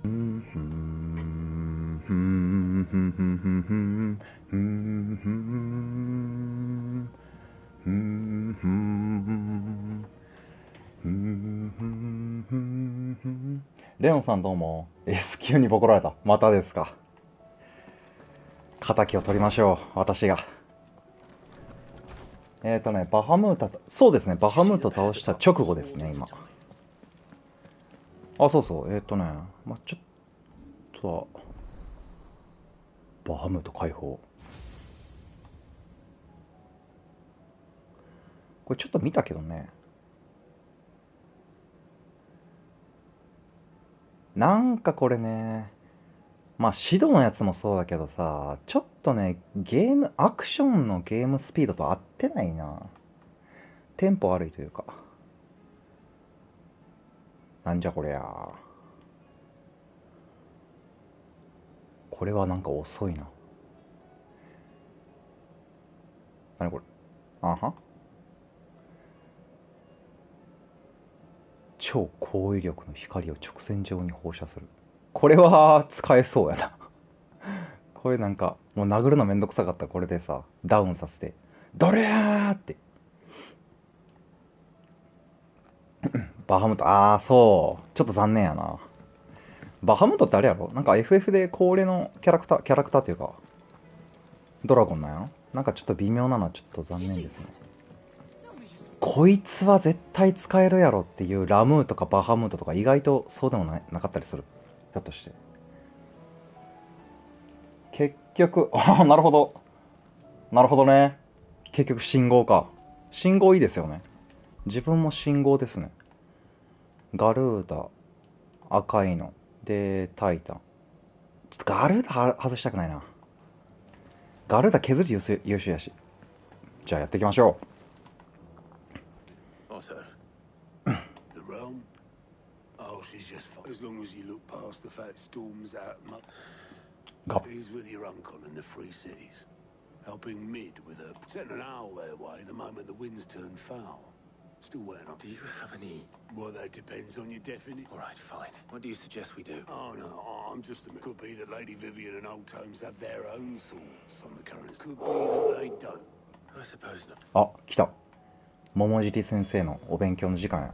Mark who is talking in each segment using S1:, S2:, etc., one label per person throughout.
S1: レオンさんどうも。S 級にボコられた。またですか。仇を取りましょう、私が。バハムート、そうですね、バハムート倒した直後ですね、今。あ、そうそう、まあ、ちょっとは、バハムート解放。これちょっと見たけどね。なんかこれね、まあ、シドのやつもそうだけどさ、ちょっとね、アクションのゲームスピードと合ってないな。テンポ悪いというか。なんじゃこりゃ。これはなんか遅いな。なにこれ。あは。超高威力の光を直線上に放射する。これは使えそうやな。これなんか、もう殴るのめんどくさかったらこれでさ、ダウンさせて、ドリャーって。バハムト、そう。ちょっと残念やな。バハムトってあれやろなんか FF で恒例のキャラクターっていうか、ドラゴンなんやろ。なんかちょっと微妙なのはちょっと残念ですね。こいつは絶対使えるやろっていうラムーとかバハムートとか意外とそうでもなかったりする。ひょっとして。結局、なるほど。なるほどね。結局信号か。信号いいですよね。自分も信号ですね。ガルーダ、赤いの。で、タイタン。ちょっとガルーダ外したくないな。ガルーダ削り優秀やし。じゃあやっていきましょう。ガッ。
S2: Helping Mid with a setting an owl their way the moment the winds turn foul. Still waiting on.
S3: Do you have any?
S2: Well, that depends on your definition.
S3: All right, fine. What do you suggest we do?
S2: Oh no, I'm just. Could be that Lady Vivian and Old Tomes have their own thoughts on the currents. Could be that they don't.
S3: I suppose not.
S1: あ、来た。桃尻先生のお勉強の時間や。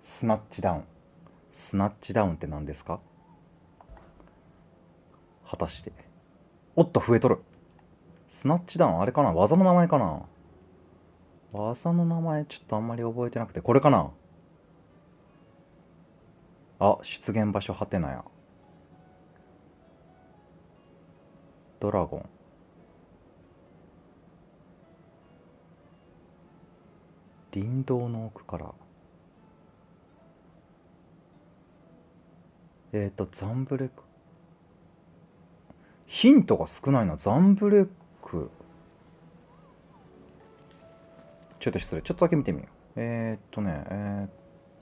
S1: スナッチダウン。スナッチダウンって何ですか？果たして。おっと、増えとる。スナッチダウン、あれかな、技の名前かな。技の名前ちょっとあんまり覚えてなくて、これかな。あ、出現場所はてなや。ドラゴン。林道の奥から。ザンブレック。ヒントが少ないな。ザンブレック。ちょっと失礼。ちょっとだけ見てみよう。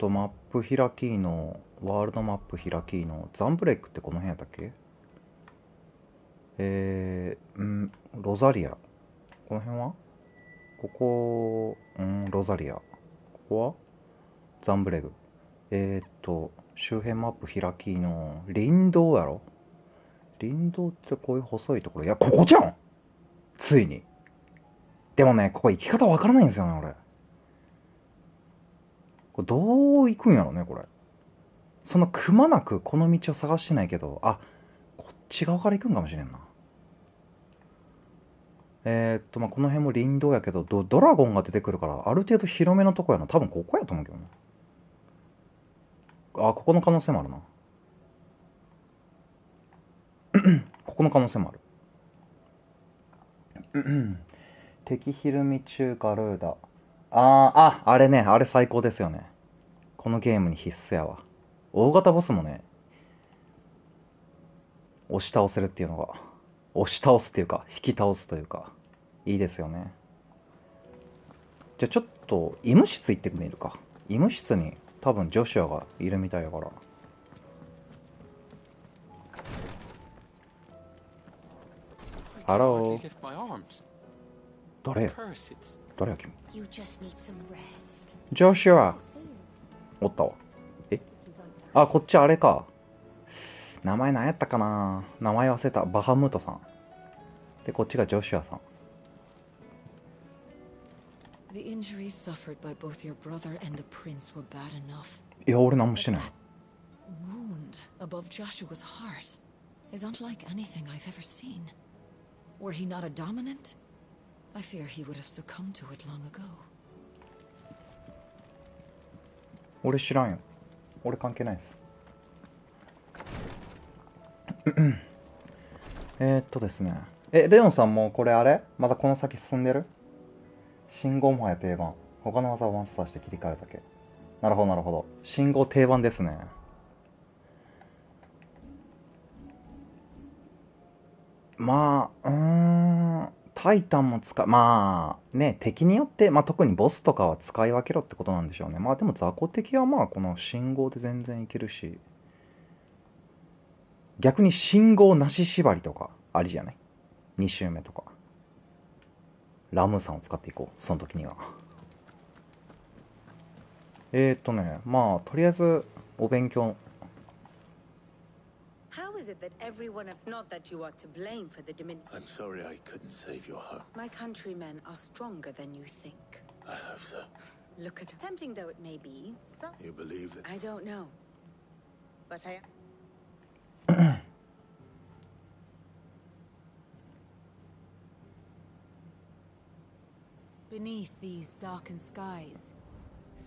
S1: マップ開きの、ワールドマップ開きの、ザンブレックってこの辺やったっけ？ロザリア。この辺はここ、ロザリア。ここはザンブレグ。周辺マップ開きの、林道やろ？林道ってこういう細いところ。いや、ここじゃん！ついに。でもね、ここ行き方わからないんですよね、俺。これどう行くんやろね、これ。そんなくまなくこの道を探してないけど、あ、こっち側から行くんかもしれんな。まあ、この辺も林道やけど、ドラゴンが出てくるから、ある程度広めのとこやな。多分ここやと思うけどな。あ、ここの可能性もあるな。ここの可能性もある。敵ひるみ中ガルーダ。あれね、あれ最高ですよね。このゲームに必須やわ。大型ボスもね、押し倒せるっていうのが、押し倒すっていうか、引き倒すというか、いいですよね。じゃあちょっと、医務室行ってみるか。医務室に多分ジョシュアがいるみたいやから。ハロー。誰や君。ジョシュア。おったわ。え、あ、こっちあれか。名前何やったかな、名前忘れた。バハムートさんで、こっちがジョシュアさん。
S4: The injuries suffered by both your brother and the prince were bad enough.
S1: いや、俺何もしてない。
S4: Wound above Joshua's heart is unlike anything I've ever seen. Were he not a dominant, I fear he would have succumbed to it long ago.
S1: 俺知らんよ。俺関係ないです。ですね。レオンさんもこれあれまだこの先進んでる？信号もはや定番。他の技をマスターして切り替えるだけ。なるほどなるほど。信号定番ですね。まあ、タイタンもまあね、敵によって、まあ特にボスとかは使い分けろってことなんでしょうね。まあでも雑魚敵はまあこの信号で全然いけるし、逆に信号なし縛りとかありじゃない？ 2 周目とか。ラムーさんを使っていこう、その時には。まあとりあえずお勉強。
S5: How is it that everyone of not that you are to blame for the Dominion?
S3: I'm sorry I couldn't save your home.
S5: My countrymen are stronger than you think.
S3: I hope so.
S5: Look at tempting though it may be. So
S3: You believe it?
S5: I don't know, but I.
S4: Beneath these darkened skies,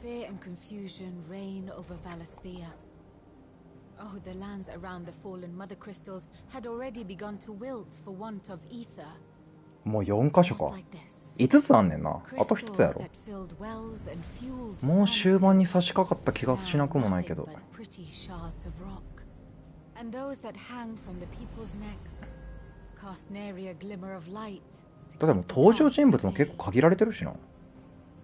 S4: fear and confusion reign over Valisthea. Oh, the lands around the fallen mother crystals had already begun to wilt for want of ether.
S1: もう4箇所か。
S4: Like this.
S1: 5つあんねんな。あと1つやろ。
S4: Crystals that filled wells and fueled
S1: もう終盤に差し
S4: furnaces.
S1: 掛かった気がしなくもないけ
S4: Now
S1: ど。
S4: nothing but pretty shards of rock. And those that hang from the people's necks cast nary a glimmer of light.
S1: だってもう登場人物も結構限られてるしな。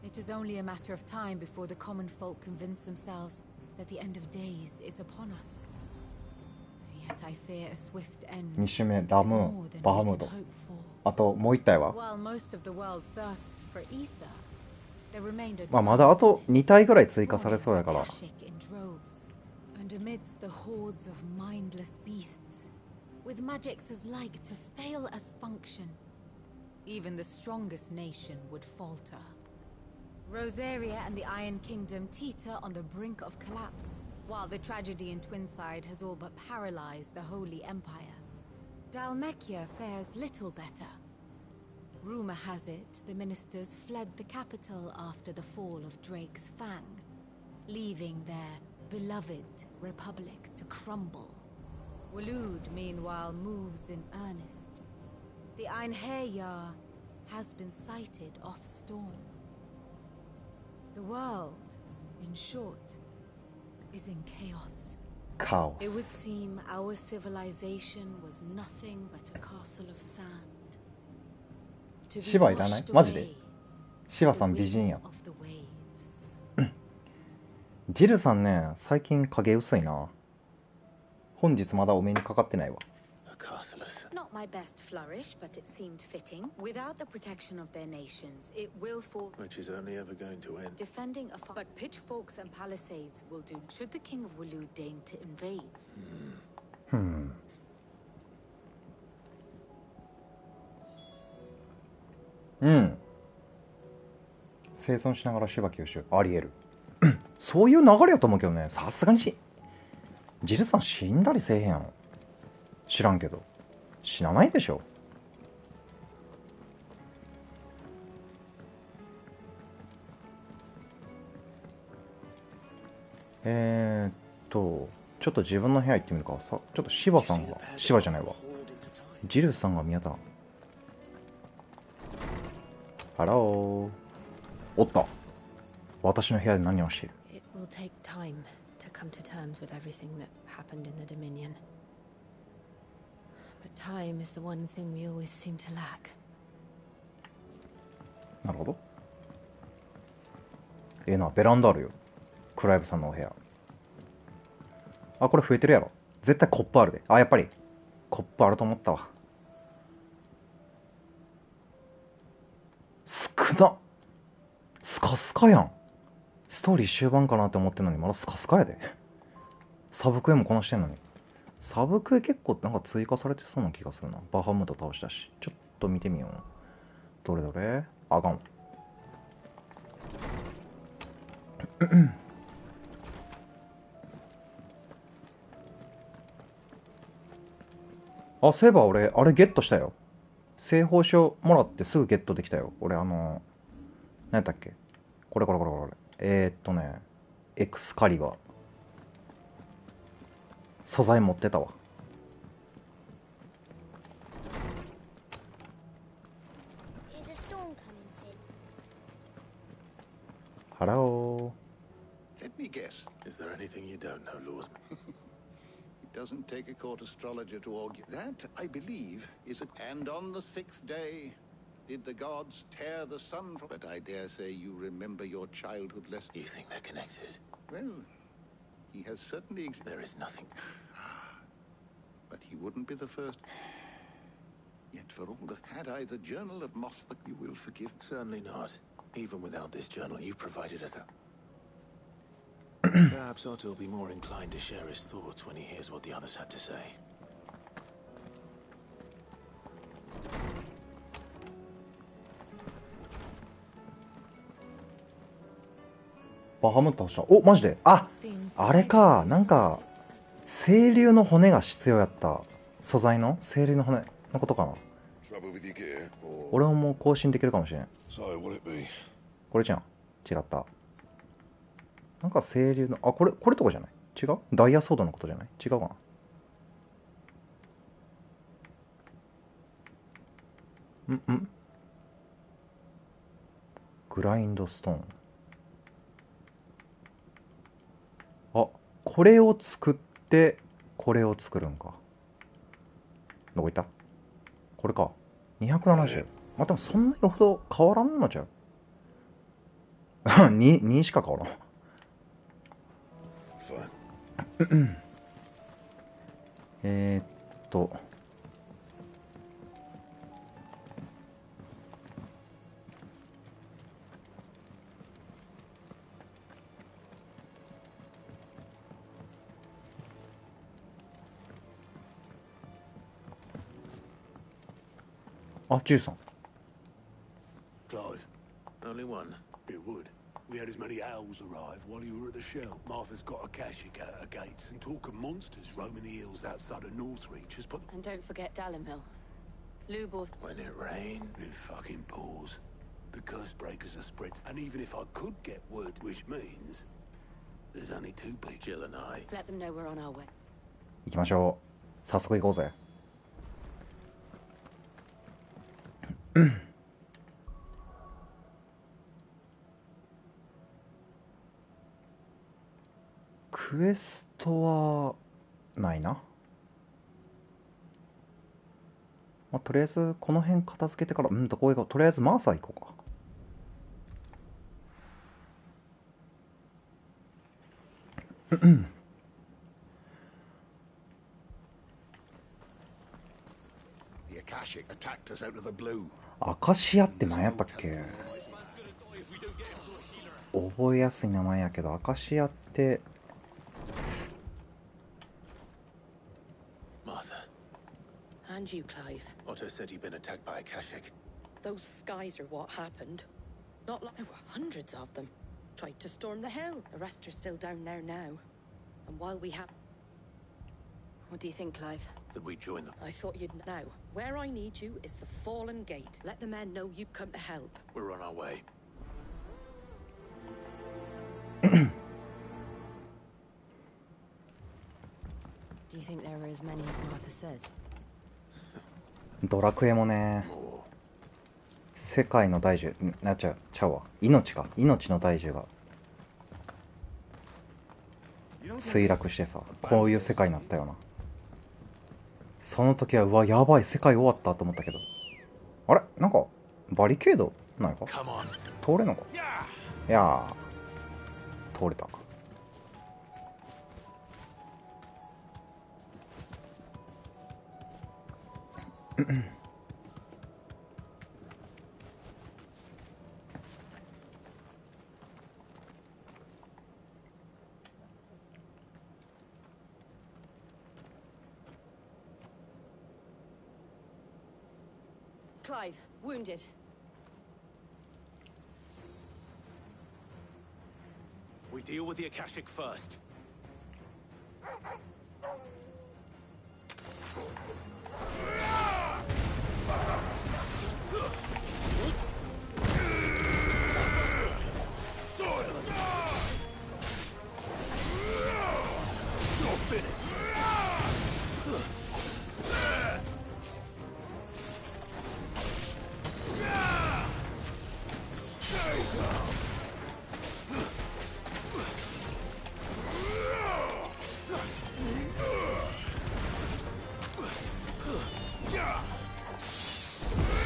S4: It is only a matter of time before the common folk convince themselves that the end of days is upon us. Yet I fear a swift end
S1: 2
S4: is
S1: 周目、ラム
S4: more
S1: ーン、
S4: than
S1: バ
S4: we
S1: ハム
S4: can
S1: ート。
S4: hope for.
S1: あともう1体は
S4: While most of the world thirsts for ether, there remained a
S1: まあまだあと2体ぐらい追加されそうやから。
S4: Akashic in droves, and amidst the hordes of mindless beasts, with magics as like to fail as function, even the strongest nation would falter. Rosaria and the Iron Kingdom teeter on the brink of collapse, while the tragedy in Twinside has all but paralyzed the Holy Empire. Dalmekia fares little better. Rumor has it the ministers fled the capital after the fall of Drake's Fang, leaving their beloved republic to crumble. Waloed, meanwhile, moves in earnest. The Einherjar has been sighted off Storm. The world, in short, is in chaos.
S1: カオ
S5: It would
S1: ス。
S5: seem our civilization was nothing but a castle of sand. To be
S1: シバいらない
S5: washed
S1: マジで
S5: away
S1: シバ
S5: by
S1: さん
S5: the
S1: 美人
S5: wind
S1: や。
S5: of the waves.
S1: ジルさんね、最近影薄いな。本日まだお目にかかってないわ。
S3: A castle of sand.
S5: Not my best flourish, but it seemed fitting. Without the protection of their nations, it will fall.
S3: Which is only ever going to end.
S5: Defending a but pitchforks and palisades will do. Should the king of Waloed deign to invade?
S1: うん。生存しながら芝吸収。ありえる。そういう流れやと思うけどね。さすがにジルさん死んだりせえへんやん。知らんけど。死なないでしょ。ちょっと自分の部屋行ってみるか。ちょっとシバさんが、シバじゃないわ。ジルさんが見当たらん。ハロー。おった。私の部屋で何をしている？
S6: It will take time to come to terms with everything that happened in the Dominion. But time is the one thing we always seem to lack.
S1: なるほど。な、ベランダあるよ。クライブさんのお部屋。あ、これ増えてるやろ。絶対コップあるで。あ、やっぱり。コップあると思ったわ。少な。スカスカやん。ストーリー終盤かなって思ってんのにまだスカスカやで。サブクエもこなしてんのに。サブクエ結構なんか追加されてそうな気がするな。バハムト倒したし。ちょっと見てみよう。どれどれ。あかん。あ、そういえば俺、あれゲットしたよ。製法書もらってすぐゲットできたよ。俺何やったっけ、これこれこれこれ。エクスカリバー。素材持ってたわ。ハロー。
S2: Let me guess.
S3: Is there anything you don't know, Lawsman?
S2: It doesn't take a court astrologer to argue. That, I believe, is a... And on the sixth day, did the gods tear the sun from... But I dare say you remember your childhood lesson.
S3: You think they're connected?
S2: Well, he has certainly...
S3: There is nothing.
S2: But he wouldn't be the first. Yet for all that, had I the journal of Moss, that you will forgive...
S3: Certainly not. Even without this journal, you've provided us a... Perhaps Otto will be more inclined to share his thoughts when he hears what the others had to say.
S1: バハムット倒した。お、マジで。あ、あれか。なんか清流の骨が必要やった。素材の清流の骨のことかな。
S2: Trouble with your gear, or...
S1: 俺ももう更新できるかもしれん。
S2: So, will it be?
S1: これじゃん。違った。なんか清流の、あ、これとかじゃない？違う？ダイヤソードのことじゃない？違うかな。グラインドストーン。あ、これを作ってこれを作るんか。どこ行った？これか。270。まあ、でもそんなにほど変わらんのちゃう。2しか変わらん。あ、13。
S2: Clive,
S3: Only one.
S2: it would. We had as many owls arrive while you were at the shell. Martha's got a Akashic at her gates, and talk of monsters roaming the hills outside of Northreach has put...
S5: And don't forget Dalimhill. Luborth.
S3: When it rained.
S2: It fucking pours. The curse breakers are spread. And even if I could get word, which means there's only two people.
S3: Jill and I.
S5: Let them know we're on our way.
S1: 行きましょう。早速行こうぜ。クエストはないな。まあ、とりあえずこの辺片付けてから、ここ行こう。とりあえずマーサー行こうか。
S2: The Akashic attacked us out of the blue.
S1: アカシアって何やったっけ。覚えやすい名前やけど、アカシアって。
S3: Martha.
S7: And you, Clive.
S3: Otto said he'd been attacked by Akashic.
S7: Those skies are what happened. Not like there were hundreds of them. Tried to storm the hill. The rest are still down there now. And while we have...
S5: What do you think, Clive?
S3: That we join them.
S7: I thought you'd... Now, where I need you is the Fallen Gate. Let the men know you've come to help.
S3: We're on our way.
S5: Do you think there are as many as Martha says?
S1: ドラクエもね、世界の大樹なっちゃうわ。命の大樹が墜落してさ、こういう世界になったよな。その時はうわやばい、世界終わったと思ったけど、あれなんかバリケードないか。通れんのか。いやー通れたか。
S5: Clive, wounded.
S3: We deal with the Akashic first. You're finished.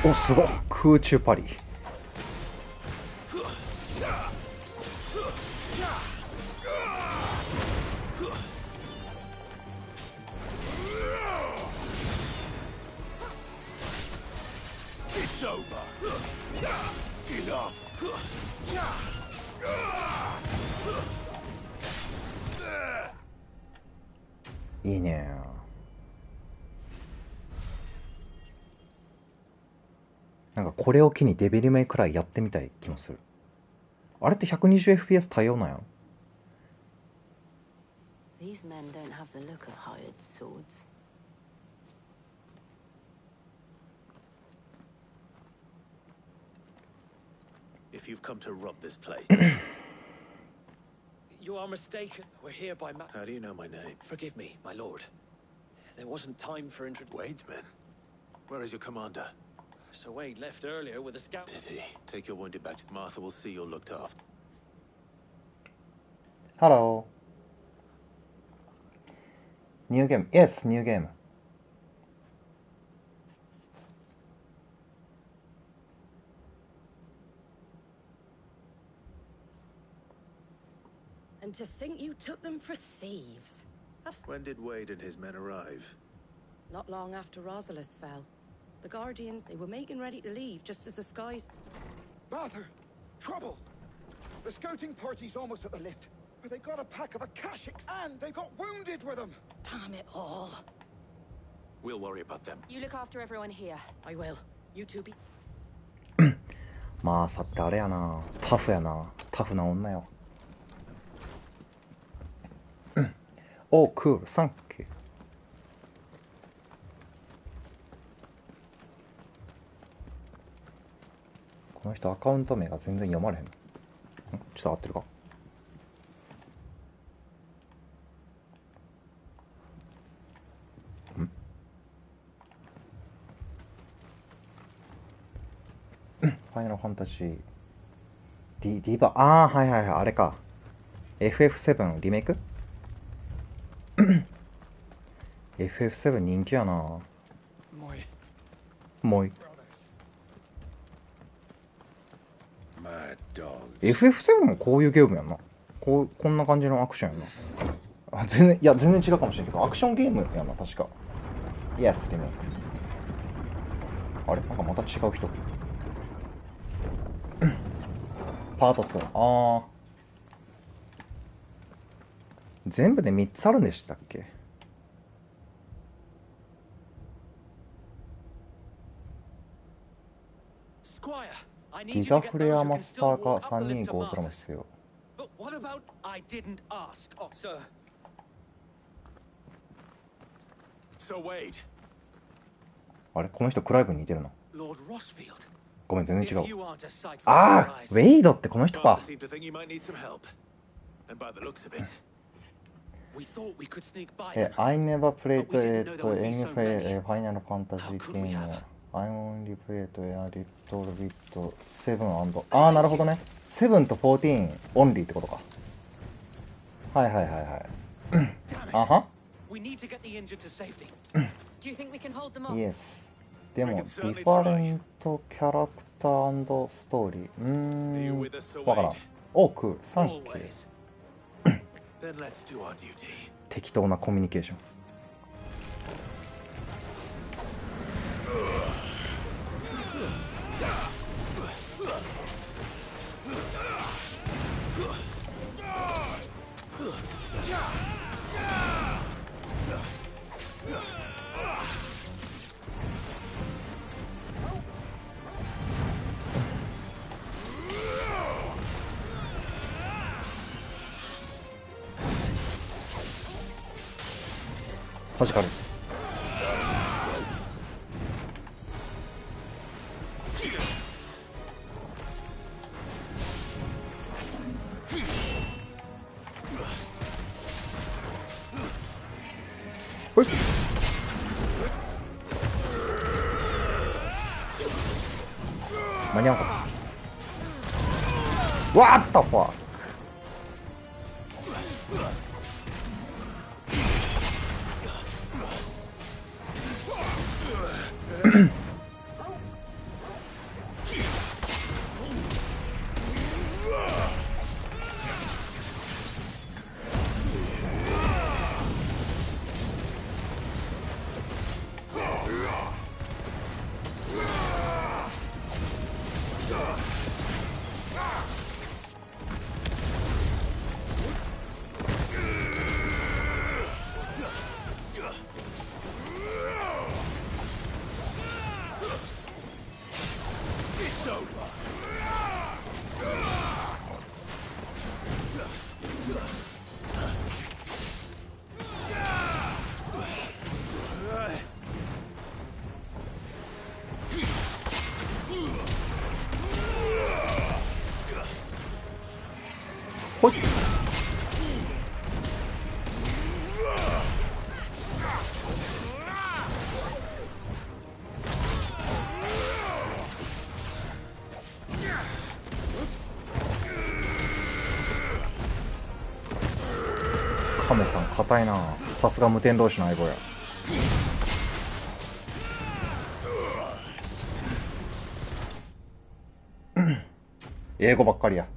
S1: お、すごい空中パリ。いいね。なんかこれを機にデビルメイクライやってみたい気もする。あれって 120fps 対応なんやろ。
S6: These men don't have the look of hired swords.
S3: If you've come to rob this place.
S8: You are mistaken. We're here by
S3: How do you know my name?
S8: Forgive me, my lord. There wasn't time for
S3: Wade's men. Where is your commander?
S8: Sir Wade left earlier with a scout.
S3: Pity. Take your wounded back to Martha. We'll see you're looked after.
S1: Hello. New game. Yes, new game.
S7: And to think you took them for thieves.
S3: When did Wade and his men arrive?
S7: Not long after Rosalith fell. The Guardians, they were making ready to leave just as the skies...
S9: Martha! Trouble! The scouting party's almost at the lift. But they got a pack of Akashics, and they got wounded with them!
S7: Damn it all.
S3: We'll worry about them.
S6: You look after everyone here.
S7: I will. You two be...
S1: まあさってあれやな。タフやな。タフな女よ。お、クール、サンキュー。この人アカウント名が全然読まれへん。ちょっと合ってるか。ファイナルファンタジーディバ、ああはいはいはい、あれか。 FF7 リメイク。FF7 人気やな。もうい FF7 もこういうゲームやんな。こんな感じのアクションやな。あ、全然違うかもしれんけど、アクションゲームやな、確か。Yes、リメイク。あれなんかまた違う人。パート2。ああ。全部で3つあるんでしたっけ。ギガフレアマスターか3250も必要。あれこの人クライブに似てるな。ごめん全然違う。ああウェイドってこの人か。I never played any Final Fantasy game. I only played a little bit 7 ああなるほどね。7と14オンリーってことか。はいはいはいはい。あは？Yes。でもディファレントキャラクター&ストーリー。わからん。おクールサンキュー。適当なコミュニケーション。弾かれる。ほい。間に合わんかった。わーっとファー。ほい。カメさん硬いな。さすが無天同士の相棒や。英語ばっかりや。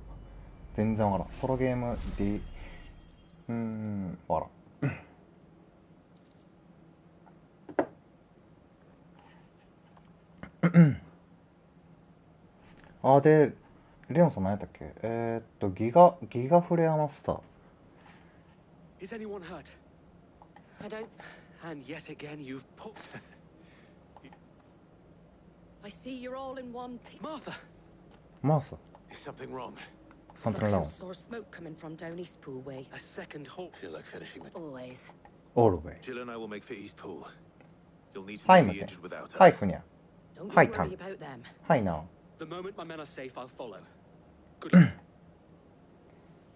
S1: 全然わからん。ソロゲームでわからん。あ、でレオンさん何やったっけ。ギガフレアマスター。
S3: Is anyone hurt?
S7: I don't...
S3: And yet again you've put...
S7: I see you're all in one piece.
S3: Martha!
S1: マーサ
S3: Is something wrong?
S1: something
S7: Look, I
S1: wrong.
S7: saw smoke coming from down East Pool way.
S3: A second halt. Feel like finishing the...
S7: Always.
S1: all the way.
S3: Jill and I will make for East Pool. You'll need to
S1: Hi,
S3: move the
S1: Mate.
S3: injured without us.
S1: Hi, Funya.
S7: Don't
S1: Hi,
S7: you
S1: Tam.
S7: worry about them.
S1: Hi, now.
S3: The moment my men are safe, I'll follow. Good luck.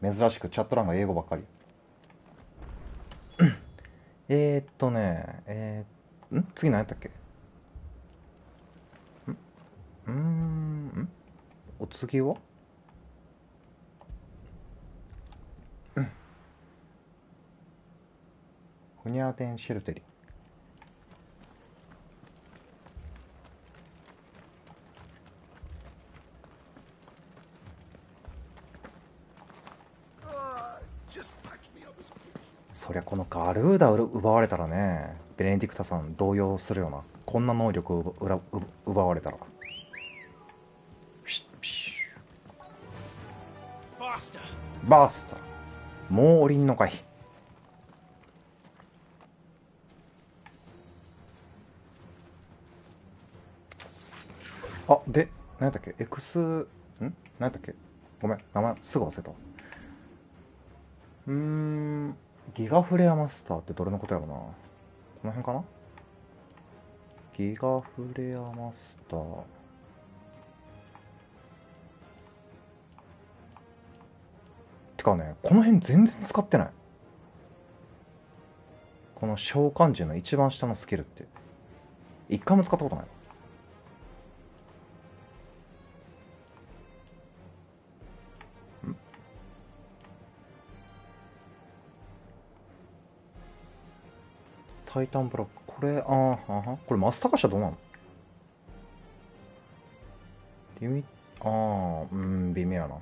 S1: 珍しくチャット欄が英語ばっかり。次何やったっけ。お次はフニャーテンシェルテリ。そりゃこのガルーダ奪われたらね、ベネディクタさん動揺するよな。こんな能力を奪われたら。バースター。もう降りんのかい。あ、で、何やったっけ。何やったっけ。ごめん、名前すぐ忘れた。ギガフレアマスターってどれのことやろな。この辺かな。ギガフレアマスター。てかね、この辺全然使ってない。この召喚獣の一番下のスキルって一回も使ったことない。タイタンブロック。これ、これマスター化したらどうなの。微妙やな。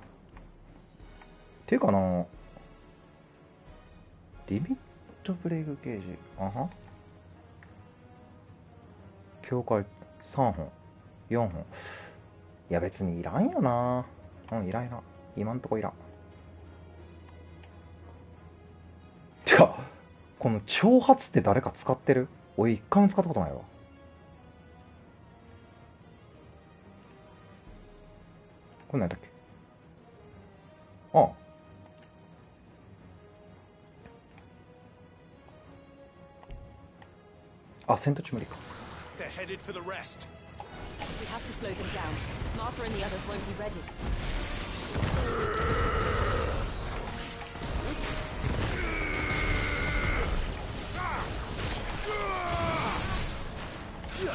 S1: ていうかな、リミットブレイクゲージ。境界3本、4本。いや別にいらんよな。いらんいらん。今んとこいらん。てか、この挑発って誰か使ってる？俺一回も使ったことないわ。これ何だっけ。あ、戦闘中無理か。
S3: They're headed for the rest.
S6: We have to slow them down. Martha and the others won't be ready.
S3: Yeah.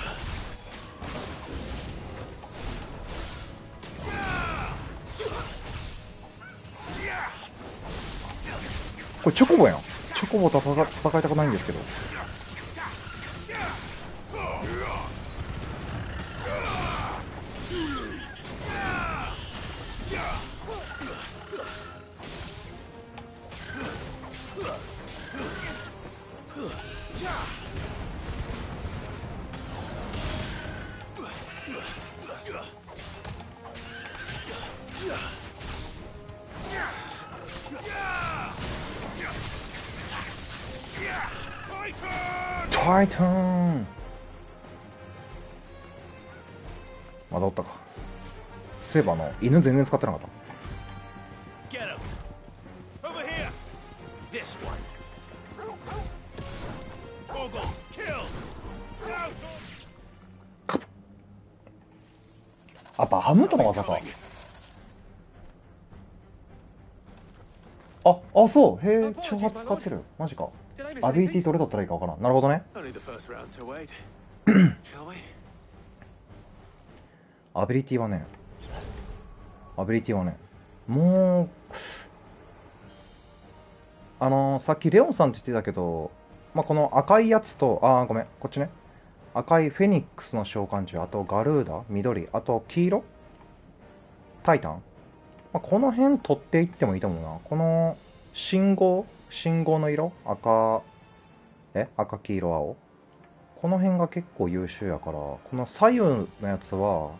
S1: これチョコボやん。チョコボと戦いたくないんですけど。タイタン。まだおったか。そういえば犬全然使ってなかった。
S3: Get him. Over here. This one. Bogle, kill. Out.
S1: あ、バハムートの技か。あ、そう。へえ、挑発使ってる。マジか。アビリティどれ取ったらいいかわからん。なるほどね。
S3: Only the first round, so wait. Shall we?
S1: アビリティはね、もうさっきレオンさんって言ってたけど、まあ、この赤いやつと、ごめん、こっちね、赤いフェニックスの召喚獣、あとガルーダ緑、あと黄色タイタン、まあ、この辺取っていってもいいと思うな。この信号の色、赤黄色青、この辺が結構優秀やから、この左右のやつは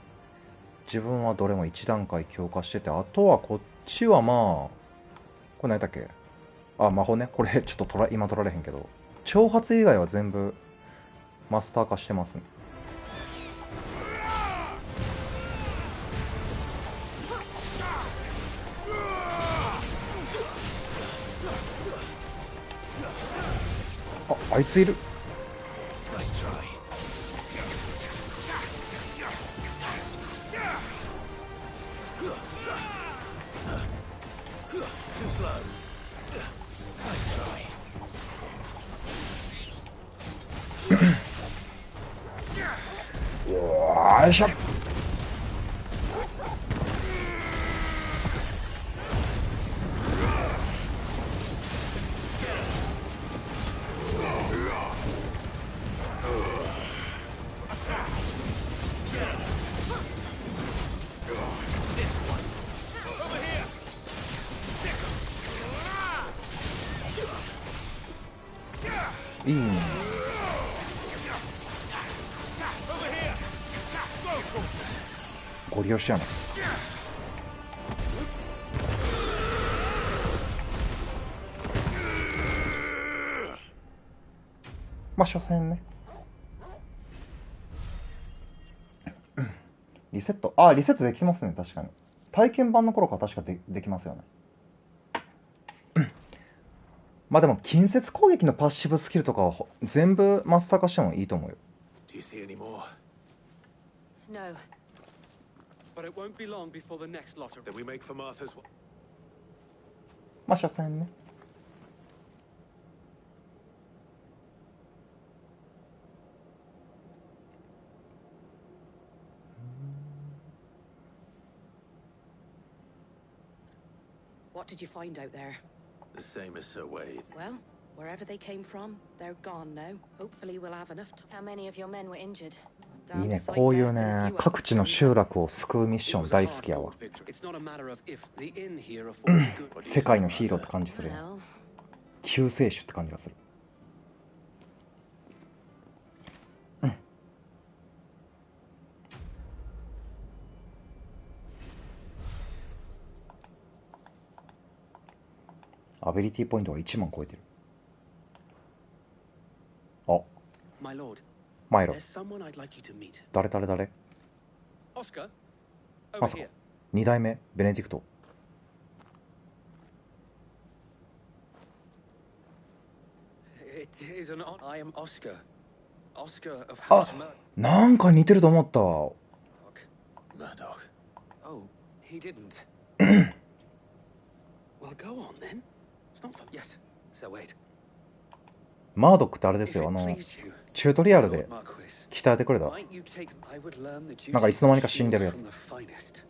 S1: 自分はどれも1段階強化してて、あとはこっちはまあ、これ何だっけ、魔法ね、これちょっと今取られへんけど、挑発以外は全部マスター化してますね。あいついる。
S3: Nice try. Too slow. Nice try.
S1: よいしょ。いいね。ゴリ押しやな。まあ所詮ね。リセット、リセットできますね。確かに体験版の頃から確かできますよね。まあでも近接攻撃のパッシブスキルとかは全部マスター化してもいいと思うよ。
S3: Do you see any more?
S6: No.
S8: But it won't be long before the next lot are...
S3: Then we make for Martha's.
S1: まあ所詮ね。
S7: What did you find out there?
S3: The same as Sir Wade.
S7: Well, wherever they came from, they're gone now. Hopefully we'll have enough time.
S6: How many of your men were injured?
S1: いいね、こういうね、各地の集落を救うミッション大好きやわ。世界のヒーローって感じするやん。救世主って感じがする。アビリティポイントが1万超えてる。あ、マイロ。誰まさか2代目ベネディクト。
S8: It is an honor. I am Oscar Oscar of
S1: あ
S8: House Murdoch.
S1: なんか似てると思ったわ。
S3: Murdoch.
S8: Oh, he didn't. Well, go on then. It's not fun. Yes. So wait.
S1: マードックってあれで
S8: If
S1: すよ、
S8: it please you,
S1: チュートリアル
S8: Lord
S1: で
S8: Marquis,
S1: 鍛えてくれた。
S8: might you take? I would learn the
S1: なんかいつの間にか死んでるや
S8: duties
S1: つ
S8: of the finest.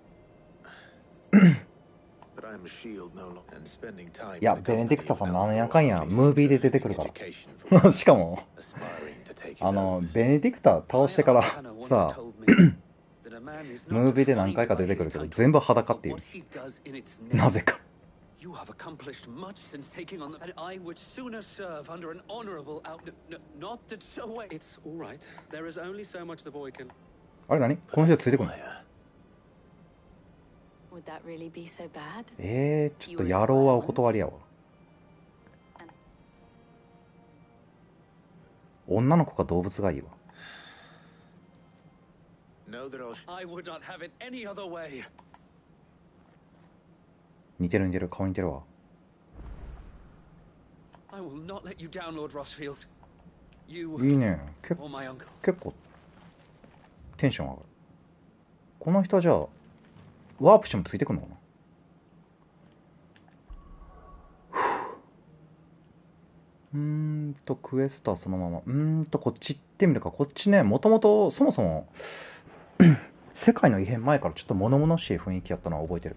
S3: But I'm a shield no longer. And spending time
S1: いや、
S3: in the
S1: ベネディク
S3: company
S1: タ
S3: of
S1: さん
S3: an
S1: なんや
S3: outlaw
S1: かんや
S3: hardly
S1: ムービー
S3: seems
S1: で
S3: a
S1: 出てく
S3: fitting
S1: るから
S3: education for one
S1: しかも
S3: aspiring to take his
S1: ベネディクタ倒してから
S8: My Arcana once
S1: さ
S8: told me that a man is
S1: ムー
S8: not
S1: ビーで何回
S8: defined
S1: か
S8: by
S1: 出て
S8: his
S1: くるけど
S8: title,
S1: 全部裸って
S8: but
S1: いう
S8: what he does in its name.
S1: なぜか
S8: You have accomplished much since taking on the. And I would sooner serve under an honorable out. Not that so way. It's all right. There is only so much the boy can.
S1: あれ何この人ついてくるの
S6: Would that really be so bad?
S1: ちょっと野郎はお断りやわ。女の子か動物がいいわ。
S3: Know that I'll
S8: I would not have it any other way.
S1: 似てる似てる、顔似てるわ。
S8: I will not let you down, Lord Rossfield. You
S1: いいね。
S8: or my uncle.
S1: 結構テンション上がる。この人はじゃあワープしてもついてくるのかな。クエストはそのまま。こっち行ってみるか。こっちね、もともとそもそも世界の異変前からちょっと物々しい雰囲気やったのは覚えてる。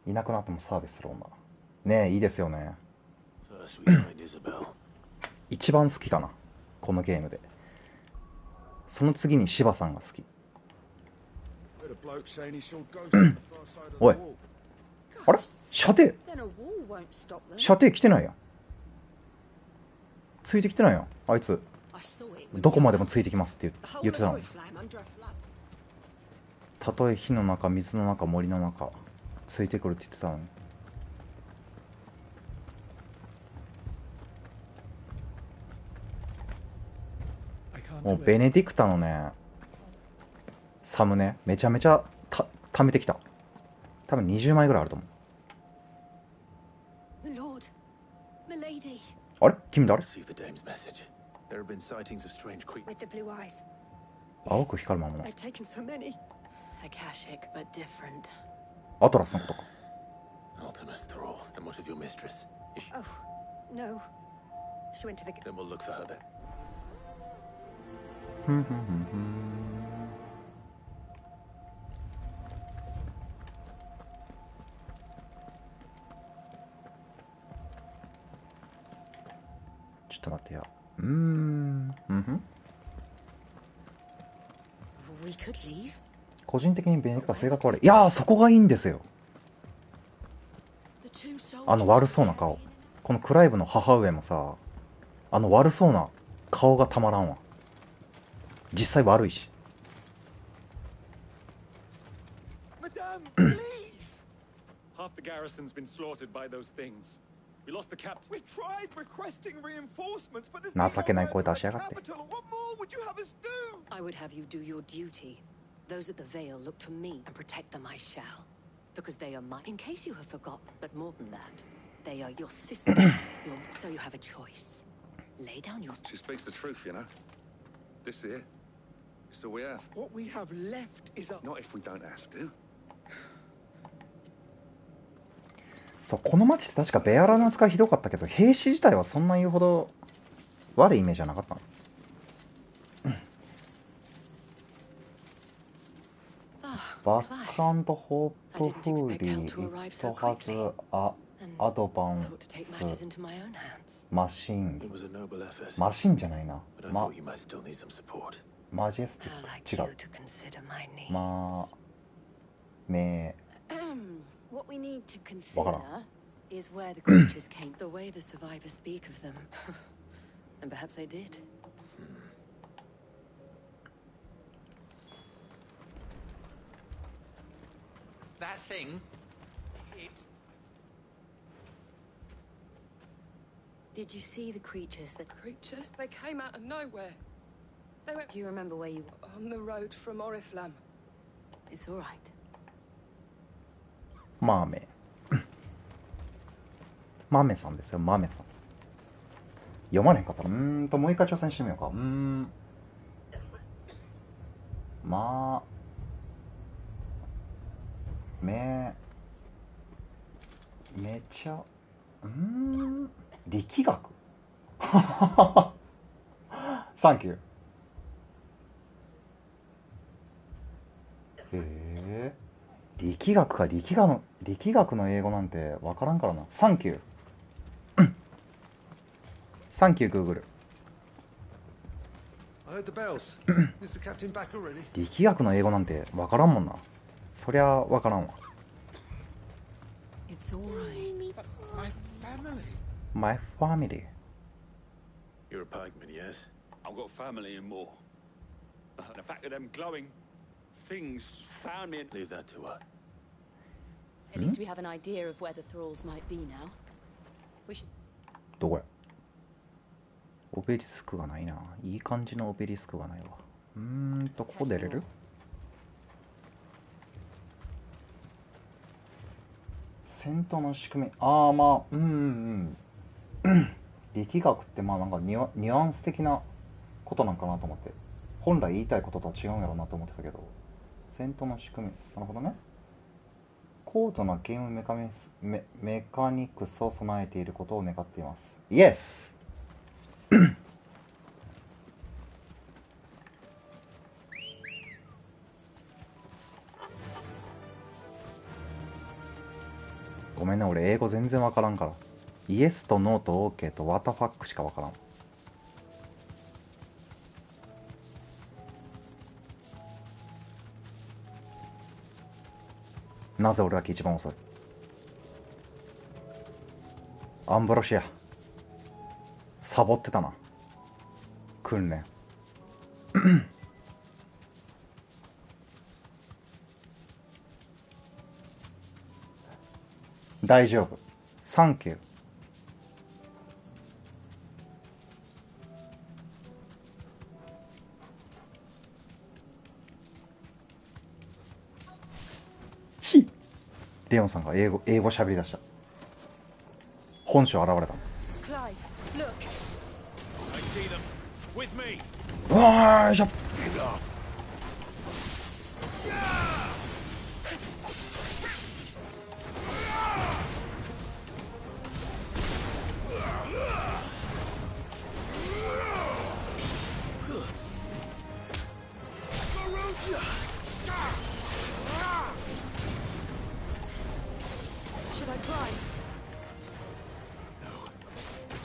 S1: いなくなってもサービスする女。ねえ、いいですよね。
S3: first we find Isabel.
S1: 一番好きかな、このゲームで。その次に柴さんが好き。おい、あれ射程
S5: Then a wall won't stop them.
S1: 射程来てないやん。ついてきてないやん、あいつ。
S5: I saw it when
S1: どこまでもついてきますって
S5: the whole
S1: 言ってたの
S5: of
S1: に。
S5: Oriflamme under a flood.
S1: たとえ火の中、水の中、森の中、ついてくるって言ってたのに。もうベネディクタのね、サムネ、めちゃめちゃ貯めてきた。多分20枚ぐらいあると思う。
S5: My lord, my lady,
S1: あれ君誰
S3: Receive the dame's message. There have been sightings of strange creatures.
S5: with the blue eyes.
S1: 青く光る魔物。
S5: They've taken so many.
S6: Akashic, but different.
S1: アトラスのことか。
S3: Ultimus thrall. And what of your mistress? Is she...
S5: Oh, no. She went to the.
S3: Then we'll look for her there.
S1: ふんふんふんふん。ちょっと待ってや。
S5: We could leave.
S1: 個人的にベネディクタ性格悪い。いやー、そこがいいんですよ。
S5: The two soldiers.
S1: あの悪そうな顔。このクライブの母上もさ、あの悪そうな顔がたまらんわ。実際悪いし。
S9: Madame, please!
S10: Half the garrison's been slaughtered by those things. We lost the captain.
S9: We've tried requesting reinforcements, but there's
S1: 情けない声出しやがって。
S9: capital. What more would you have us do?
S7: I would have you do your duty. Those at the Vale look to me, and protect them I shall. Because they are mine. In case you have forgotten, but more than that, they are your sisters. So you have a choice. Lay down your...
S2: She speaks the truth, you know. This here is all we have.
S9: What we have left is a...
S2: Not if we don't have to.
S1: そう、この町って確かベアラの扱いひどかったけど、兵士自体はそんな言うほど悪いイメージはなかったの。バックアンドホープフーリー、イットハズアドバンス、マシン、
S3: It was a noble effort.
S1: マシンじゃないな。
S3: But I thought you might still need some support.
S1: マジェスティ
S7: I'd
S1: ッ
S7: like
S1: ク、違
S7: you
S1: う。
S7: to consider my needs.
S6: What we need to
S1: わ
S6: consider
S1: からん。
S6: is where the creatures came.
S7: The way the survivors speak of them. And perhaps they did.
S11: That thing.
S6: Did you see the creatures that...
S5: Creatures, they came out of nowhere. They went
S6: Do you remember where you...
S5: on the road from Oriflamme.
S6: It's all right.
S1: マーメさんですよ、マメさん。読まれへんかったら、もう一回挑戦してみようか。まあ、めちゃ、力学サンキュー。力学か。力学の英語なんてわからんからな。サンキュー。サンキュー、グーグル。力学の英語なんてわからんもんな。そりゃわからんわ。My family.
S3: You're a pikeman, yes?
S10: I've got family and more. And a pack of them glowing things found me and...
S3: Leave that to us.
S6: At least we have an idea of where the thralls might be now. We should...
S1: どこや。オベリスクがないな。いい感じのオベリスクがないわ。ここ出れる？戦闘の仕組み。まあ、力学ってまあなんかニュアンス的なことなんかなと思って。本来言いたいこととは違うんやろうなと思ってたけど。戦闘の仕組み。なるほどね。高度なゲームメカニクスを備えていることを願っています。イエスごめんね、俺英語全然わからんから。イエスとノーとオーケーとワタファックしかわからん。なぜ俺だけ一番遅い。アンブロシアサボってたな、訓練。大丈夫、サンキュー。レオンさんが英語喋り出した。本性現れた。うわーいしょ。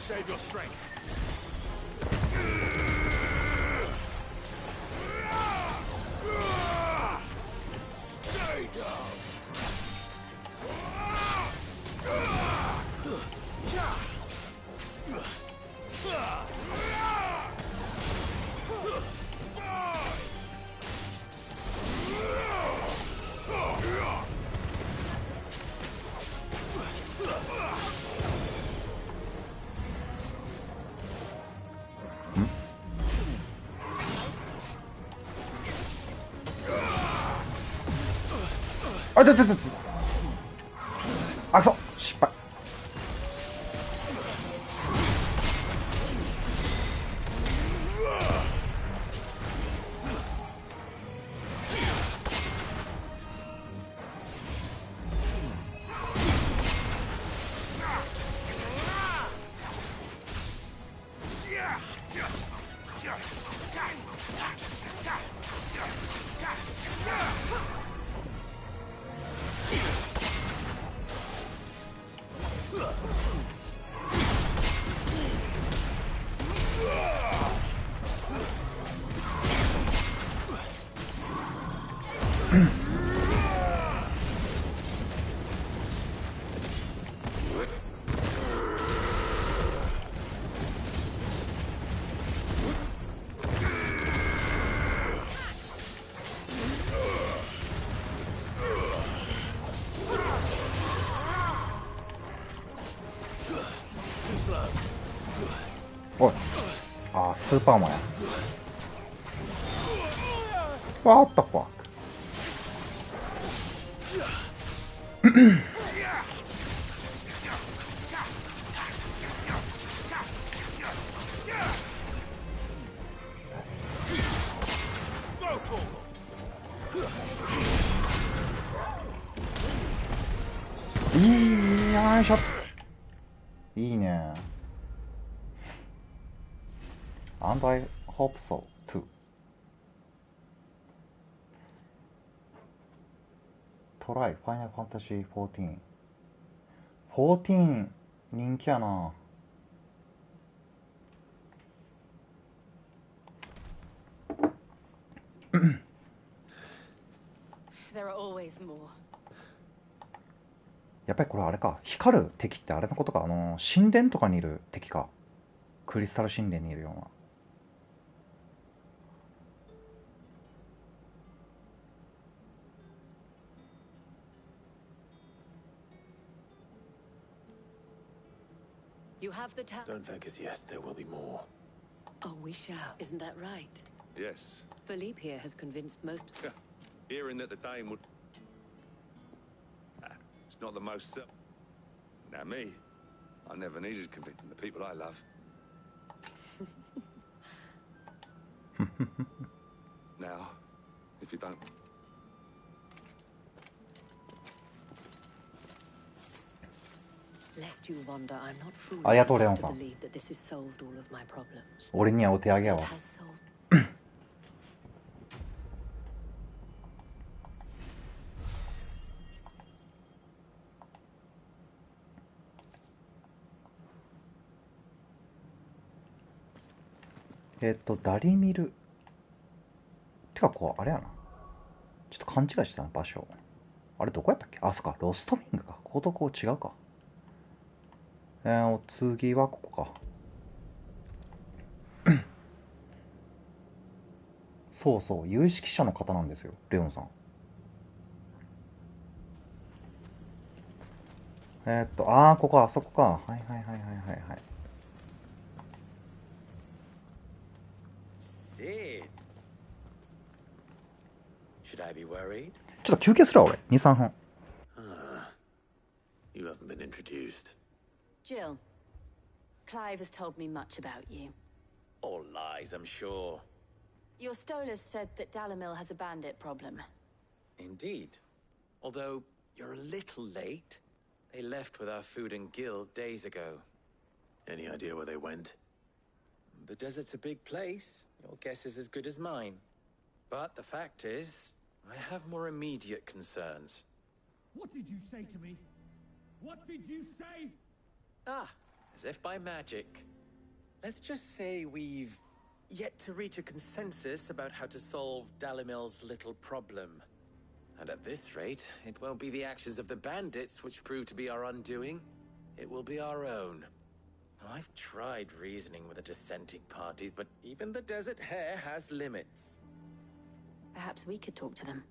S3: Save your strength. Stay down.
S1: あ、あ、くそ、失敗。おい、あー、スーパーマンや。What the fuck? よいしょ。いいね。And I hope so too. トライ、ファイナルファンタジー14。14人気やな。
S6: There are always more.
S1: やっぱりこれあれか。光る敵ってあれのことか。神殿とかにいる敵か。クリスタル神殿にいるような。
S7: You have the ta-
S3: Don't thank us yet. There will be more.
S7: Oh, we shall. Isn't that right?
S10: Yes.
S7: Philippe here has convinced most...
S10: Hearing that the Dane would... it's not the most... Now me, I never needed convincing the people I love. Now, if you don't...
S7: Lest you wonder, I'm not foolish
S1: ありがとうレオン
S7: enough
S1: さ
S7: to
S1: ん。
S7: believe that this has solved all of my problems.
S1: 俺にはお手上げや
S7: It
S1: わ。
S7: has solved.
S1: ダリミル。てか、こう、あれやな。ちょっと勘違いしたな、場所。あれ、どこやったっけ？あ、そっか、ロストミングか。こことこう違うか。お次はここか。そうそう、有識者の方なんですよ、レオンさん。ここ、あそこか。はいはいはいはいはいはい。
S3: Sid. Should I be worried?
S1: ちょっと休憩するわ、俺。2、3分。
S3: You haven't been introduced.
S6: Jill, Clive has told me much about you.
S3: All lies, I'm sure.
S6: Your Stolas said that Dalamil has a bandit problem.
S3: Indeed. Although you're a little late. They left with our food and guild days ago. Any idea where they went? The desert's a big place. Your guess is as good as mine. But the fact is, I have more immediate concerns.
S12: What did you say to me? What did you say?
S3: Ah, as if by magic. Let's just say we've yet to reach a consensus about how to solve Dalimil's little problem. And at this rate, it won't be the actions of the bandits which prove to be our undoing. It will be our own. I've tried reasoning with the dissenting parties, but even the Desert Hare has limits.
S6: Perhaps we could talk to them.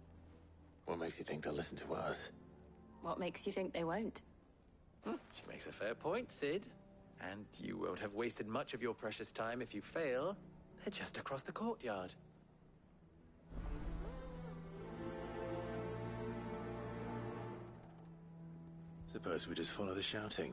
S3: What makes you think they'll listen to us?
S6: What makes you think they won't?
S3: She makes a fair point, Sid. And you won't have wasted much of your precious time if you fail. They're just across the courtyard. Suppose we just follow the shouting.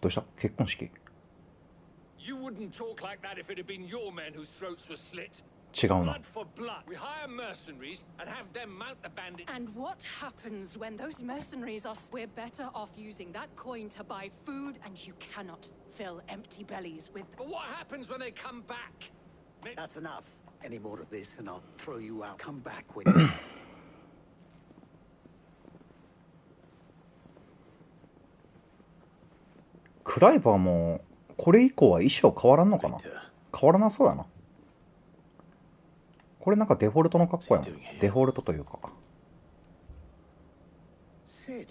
S1: どうした？結婚式？
S10: You wouldn't talk like that if it had been your men whose throats were slit.
S1: 違うな。
S10: Blood for blood. We hire mercenaries and have them mount the bandit.
S7: And what happens when those mercenaries are... We're better off using that coin to buy food, and you cannot fill empty bellies with...
S10: But what happens when they come back?
S13: That's enough. Any more of this and I'll throw you out. Come back when you...
S1: クライバーもこれ以降は衣装変わらんのかな？変わらなそうやな。これなんかデフォルトの格好やもん。デフォルトというか。
S2: Sid.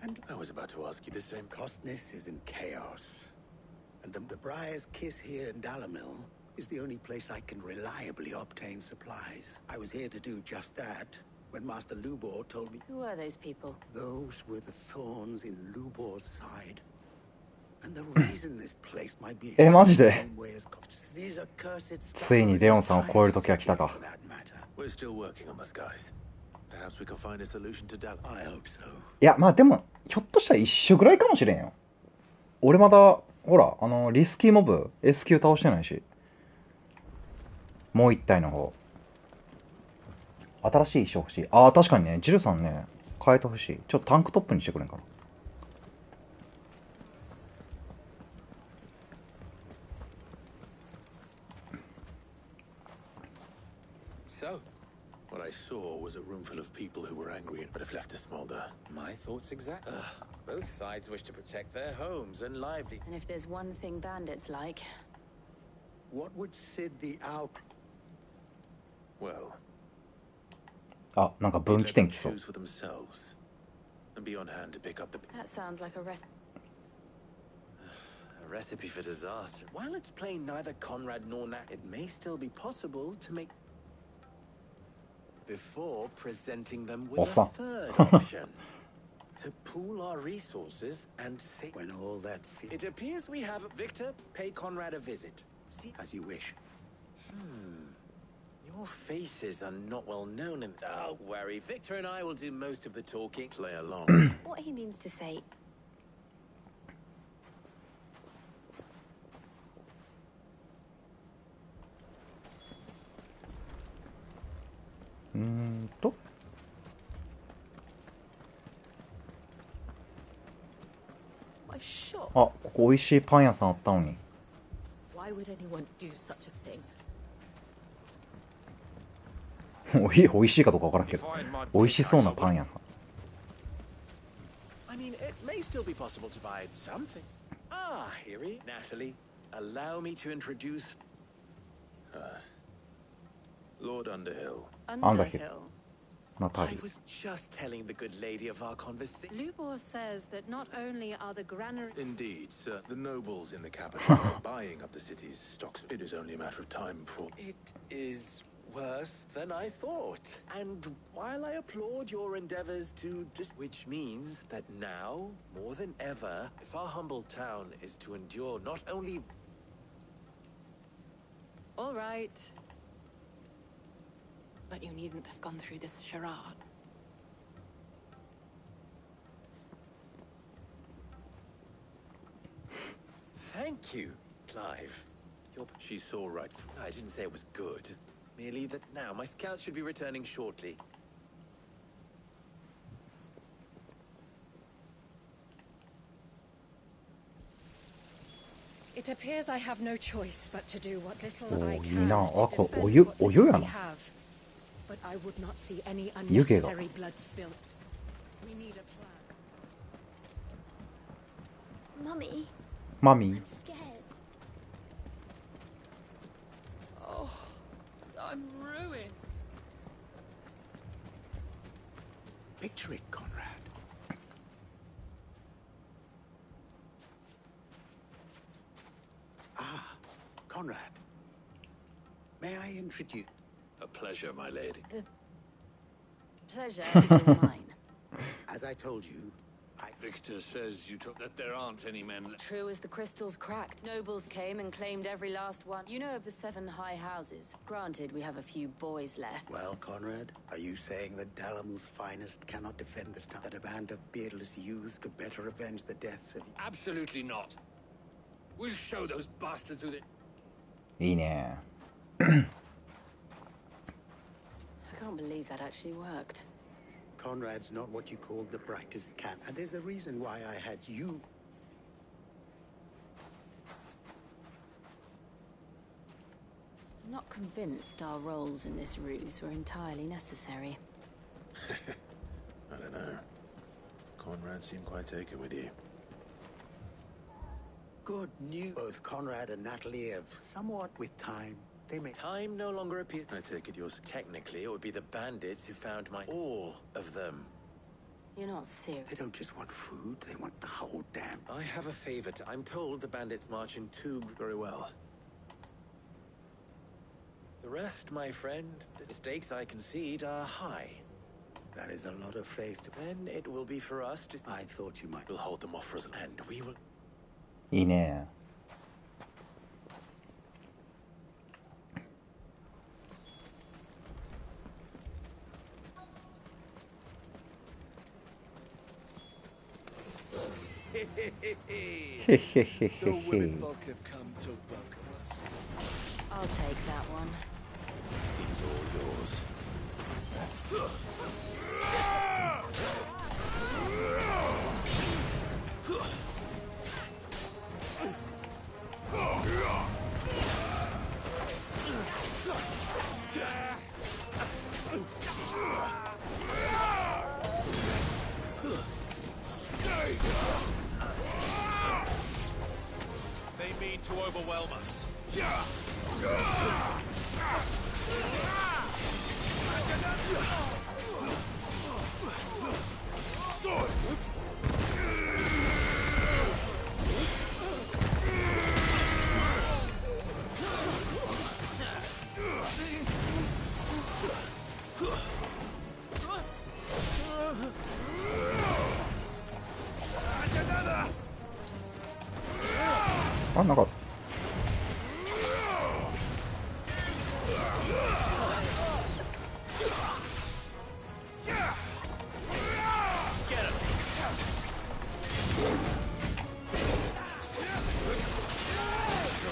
S2: And I was about to ask you the same. Costness is in chaos. And the Briar's Kiss here in Dalamil is the only place I can reliably obtain supplies. I was here to do just that when Master Lubor told me...
S6: Who are those people?
S2: Those were the thorns in Lubor's side. And the reason this place might be...
S1: マジで
S2: These are cursed
S1: ついにレオンさんを超える時が来たか。
S2: We're still working on this, guys. Perhaps we can find a solution to Dal. I hope so.
S1: いや、まあでも、ひょっとしたら一緒ぐらいかもしれんよ。俺まだ、ほら、リスキーモブ、S 級倒してないし。もう一体の方。新しい衣装欲しい。ああ、確かにね、ジルさんね、変えてほしい。ちょっとタンクトップにしてくれんかな。
S2: So, what I saw was a room full of people who were angry but have left to smolder.
S3: My thoughts exactly. Both sides wish to protect their homes and lively.
S6: And if there's one thing bandits like...
S2: What would Sid the Owl... Well...
S1: あ、なんか分岐点来そう。
S2: choose for themselves and be on hand to pick up the...
S6: That sounds like a
S3: A recipe for disaster. While it's plain neither Conrad nor Nat, it may still be possible to make... Before presenting them with a third option. To pool our resources and say...
S2: When all that...
S3: It appears we have... Victor, pay Conrad a visit.
S2: See? As you wish.
S3: Your faces are not well known and... Don't worry, Victor and I will do most of the talking.
S2: Play along.
S6: What he means to say...
S1: あ、ここ美味しいパン屋さんあったのに。
S7: Why would anyone do such a thing?
S1: 美味しいかどうかわからんけど、美味しそうなパン屋さん。
S3: I mean, it may still be possible to buy something. Ah, here he, Natalie. Allow me to introduce...
S2: Lord Underhill.
S7: Underhill.
S3: I was just telling the good lady of our conversation.
S7: Lubor says that not only are the granaries...
S2: Indeed, sir. The nobles in the capital are buying up the city's stocks. It is only a matter of time before...
S3: It is worse than I thought. And while I applaud your endeavors to just... Which means that now, more than ever, if our humble town is to endure not only...
S7: All right. But you needn't have gone through this charade.
S3: Thank you, Clive.
S2: She saw right through.
S3: I didn't say it was good. Merely that now my scouts should be returning shortly.
S7: It appears I have no choice but to do what little I can to
S1: いいな。あ、これお
S7: defend
S1: 湯、
S7: what
S1: お湯
S7: little
S1: や
S7: we
S1: な。
S7: have. But I would not see any
S1: 湯気が。
S7: unnecessary blood spilt. We need a plan.
S5: Mummy,
S1: マミー。
S5: I'm scared.
S7: Oh, I'm ruined.
S2: Picture it, Conrad. Ah, Conrad. May I introduce... A pleasure, my lady.
S6: The pleasure is all mine.
S13: I told you,
S10: Victor says you took that there aren't any men left.
S6: True as the crystals cracked. Nobles came and claimed every last one. You know of the 7 high houses. Granted, we have a few boys left.
S13: Well, Conrad, are you saying that Dalamul's finest cannot defend this town? That a band of beardless youths could better avenge the deaths of...
S10: Absolutely not. We'll show those bastards who they...
S1: いいね。
S6: I can't believe that actually worked.
S13: Conrad's not what you called the brightest cat, and there's a reason why I had you.
S6: I'm not convinced our roles in this ruse were entirely necessary.
S14: I don't know. Conrad seemed quite taken with you.
S13: Good news. Both Conrad and Natalie have somewhat with time. They may...
S3: Time no longer appears.
S14: I take it yours.
S3: Technically, it would be the bandits who found all of them.
S6: You're not serious.
S13: They don't just want food, they want the whole damn...
S3: I have a favor to... I'm told the bandits march in 2 very well. The rest, my friend, the stakes I concede are high.
S13: That is a lot of faith to...
S3: Then it will be for us to...
S13: I thought you might...
S14: We'll hold them off for us.
S3: And we will...
S1: いいね。へへへへへ。
S6: I'll take that one.
S14: He's all yours.
S10: They mean to overwhelm us. Another.
S1: あ、なんか。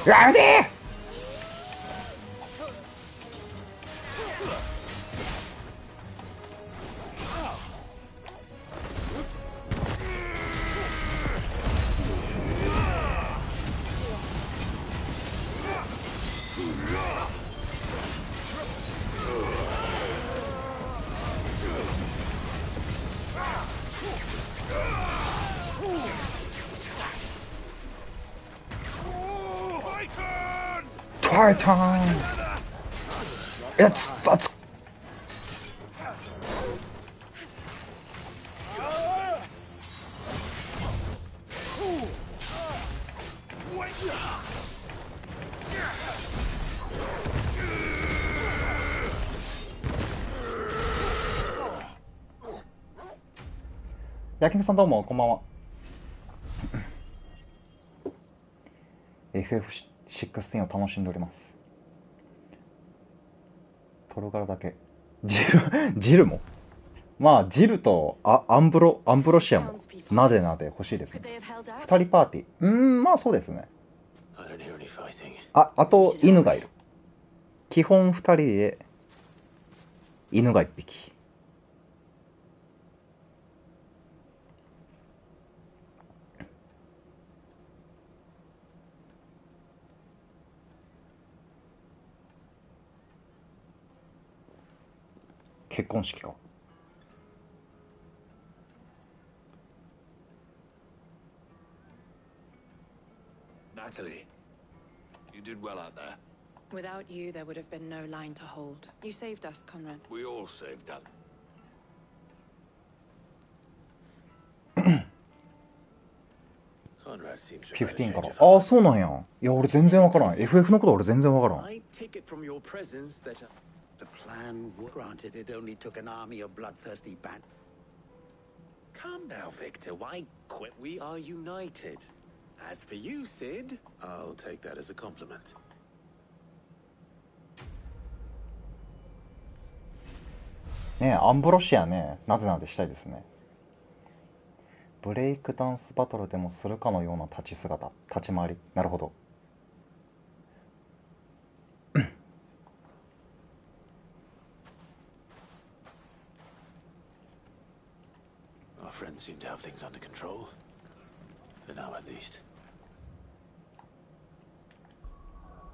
S1: やめてタイタンやつあつ焼き肉さんどうもこんばんは。FF16 を楽しんでおります。トロガラだけ。ジルもまあジルとアンブロシアもなでなで欲しいですね。2人パーティー。まあそうですね。あと犬がいる。基本2人で犬が1匹。結婚式か。
S10: Natalie, you did well out there.
S5: Without you, there would have been no line to hold. You saved us, Conrad.
S10: We all saved them.
S14: Conrad seems to
S1: 15から。ああ、そうなんや。いや、俺全然わからん。FF のこと俺全然わからん。
S3: I take it from your presence that
S13: The plan, granted, it only took an army of bloodthirsty
S3: Calm now, Victor. Why quit? We are united. As for you, Sid...
S14: I'll take that as a compliment.
S1: ねえ、アンブロシアね、なでなでしたいですね。ブレイクダンスバトルでもするかのような立ち姿、立ち回り。なるほど。
S14: Our friends seem to have things under control. For now, at least.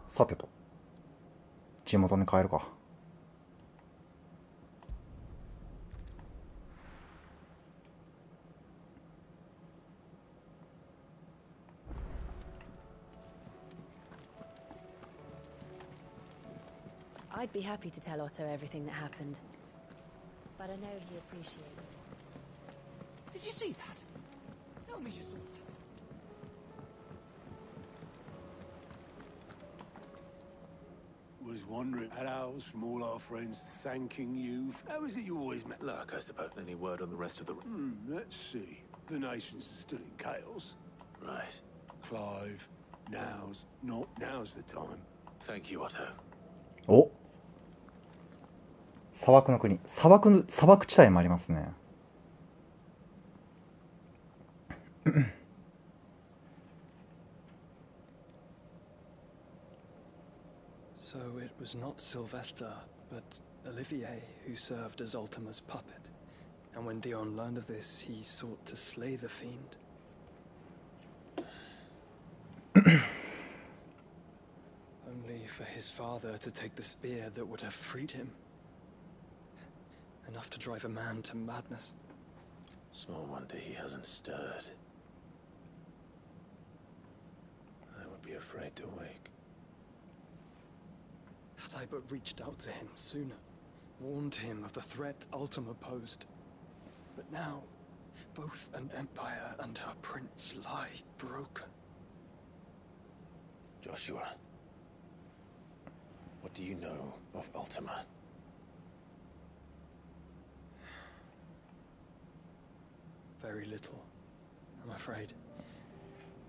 S1: さてと、地元に帰るか。
S6: I'd be happy to tell Otto everything that happened. But I know he appreciates it.
S12: Did you see that? Tell me you saw that.
S15: Was wondering at ours from all our friends thanking you. How is it you always met?
S14: Luck, I suppose. Any word on the rest of the...
S15: Let's see. The nation's still in chaos.
S14: Right.
S15: Clive, now's the time.
S14: Thank you, Otto.
S1: お、砂漠の国、砂漠地帯もありますね。
S16: So it was not Sylvester, but Olivier who served as Ultima's puppet. And when Dion learned of this, he sought to slay the fiend. Only for his father to take the spear that would have freed him. Enough to drive a man to madness.
S14: Small wonder he hasn't stirred. I would be afraid to wake.
S16: Had I but reached out to him sooner, warned him of the threat Ultima posed. But now, both an empire and her prince lie broken.
S14: Joshua, what do you know of Ultima?
S16: Very little, I'm afraid.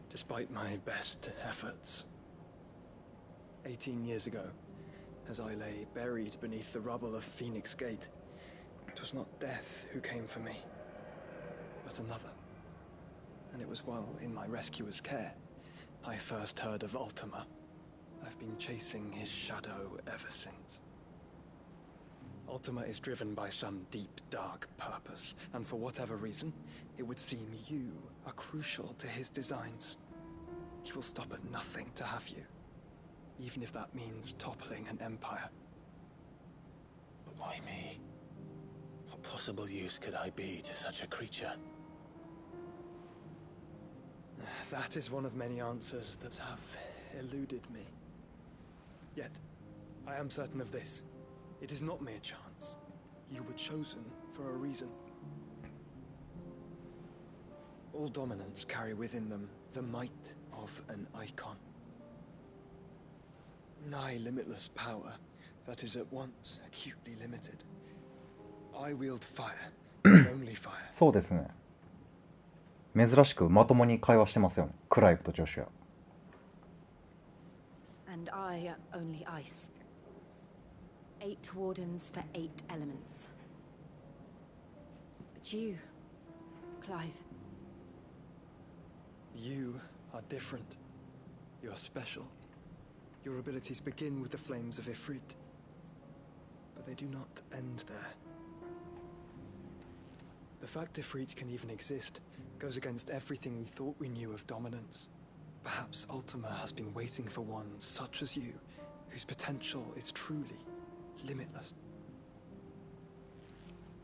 S16: Despite my best efforts. 18 years ago, as I lay buried beneath the rubble of Phoenix Gate, it was not death who came for me, but another. And it was while in my rescuer's care, I first heard of Ultima. I've been chasing his shadow ever since. Ultima is driven by some deep, dark purpose, and for whatever reason, it would seem you are crucial to his designs. He will stop at nothing to have you, even if that means toppling an empire.
S14: But why me? What possible use could I be to such a creature?
S16: That is one of many answers that have eluded me. Yet, I am certain of this. It is not mere chance. You were chosen for a reason. All dominants carry within them the might of an icon. Nigh limitless power that is at once acutely limited. I wield fire, and only fire.
S1: そうですね。珍しくまともに会話してますよね。クライブとジョシュア。
S5: And I only ice. 8 wardens for 8 elements. But you, Clive.
S16: You are different. You're special. Your abilities begin with the flames of Ifrit. But they do not end there. The fact Ifrit can even exist goes against everything we thought we knew of dominance. Perhaps Ultima has been waiting for one such as you, whose potential is truly limitless.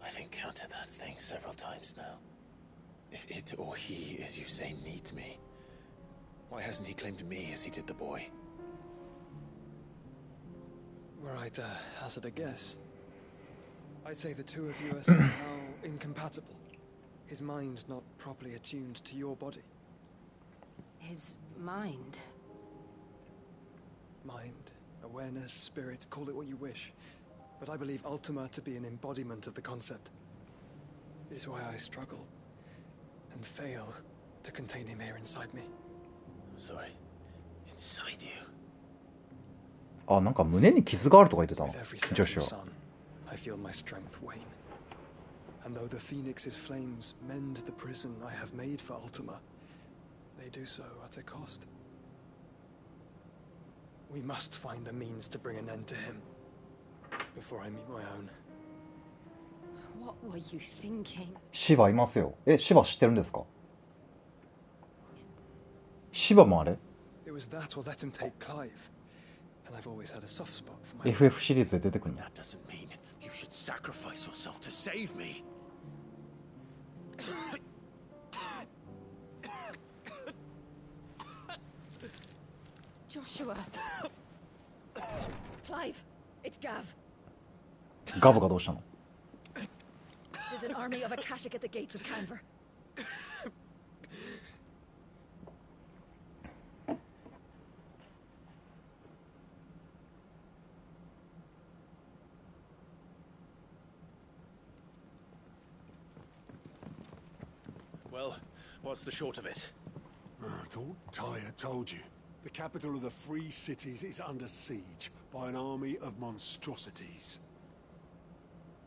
S14: I've encountered that thing several times now. If it or he, as you say, needs me, why hasn't he claimed me as he did the boy?
S16: Were I to hazard a guess, I'd say the two of you are somehow incompatible. His mind not properly attuned to your body.
S5: His mind?
S16: Mind, awareness, spirit, call it what you wish. But I believe Ultima to be an embodiment of the concept. It is why I struggle. and fail to contain him here inside me.
S14: I'm sorry. Inside you.
S1: あ、なんか胸に傷があるとか言ってたの。
S16: With every
S1: 女子
S16: setting
S1: は。
S16: sun, I feel my strength wane. And though the Phoenix's flames mend the prison I have made for Ultima, they do so at a cost. We must find a means to bring an end to him before I meet my own.
S5: What were you thinking?
S1: シバいますよ。え、シバ知ってるんですか？シバもあれ？
S16: It was that or let him take Clive. And I've always had a soft spot for my
S1: FF シリーズで出てくるの。
S14: That doesn't mean you should sacrifice yourself to save me.
S5: Joshua. Clive, it's Gav.
S1: ガブがどうしたの？
S5: There's an army of Akashic at the gates of Canver.
S14: Well, what's the short of it?
S15: I thought Tyre told you. The capital of the Free Cities is under siege by an army of monstrosities.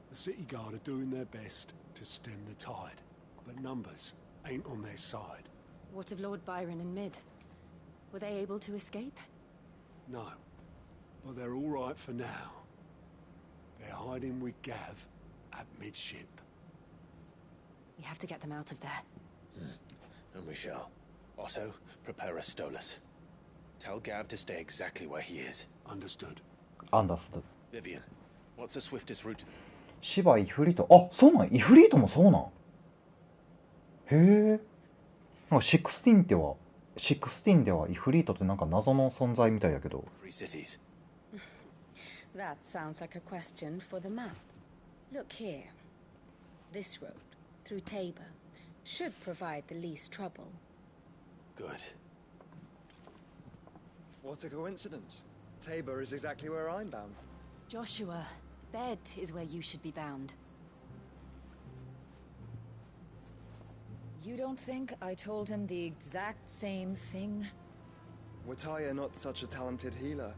S15: The city guard are doing their best to stem the tide, but numbers ain't on their side.
S6: What of Lord Byron and Mid? Were they able to escape?
S15: No, but they're all right for now. They're hiding with Gav at midship.
S6: We have to get them out of there.
S14: And we shall. Otto, prepare a Stolas. Tell Gav to stay exactly where he is.
S15: Understood.
S1: Understood.
S14: Vivian, what's the swiftest route to the...
S1: シバ、イフリート。あ、そうなん？イフリートもそうなん？へえ。なんか16ではイフリートってなんか謎の存在みたいやけど。
S14: Free Cities.
S5: That sounds like a question for the map. Look here. This road, through Tabor, should provide the least trouble.
S14: Good.
S16: What a coincidence. Tabor is exactly where I'm bound.
S6: Joshua, Bed is where you should be bound.
S5: You don't think I told him the exact same thing?
S16: Were Tyre not such a talented healer,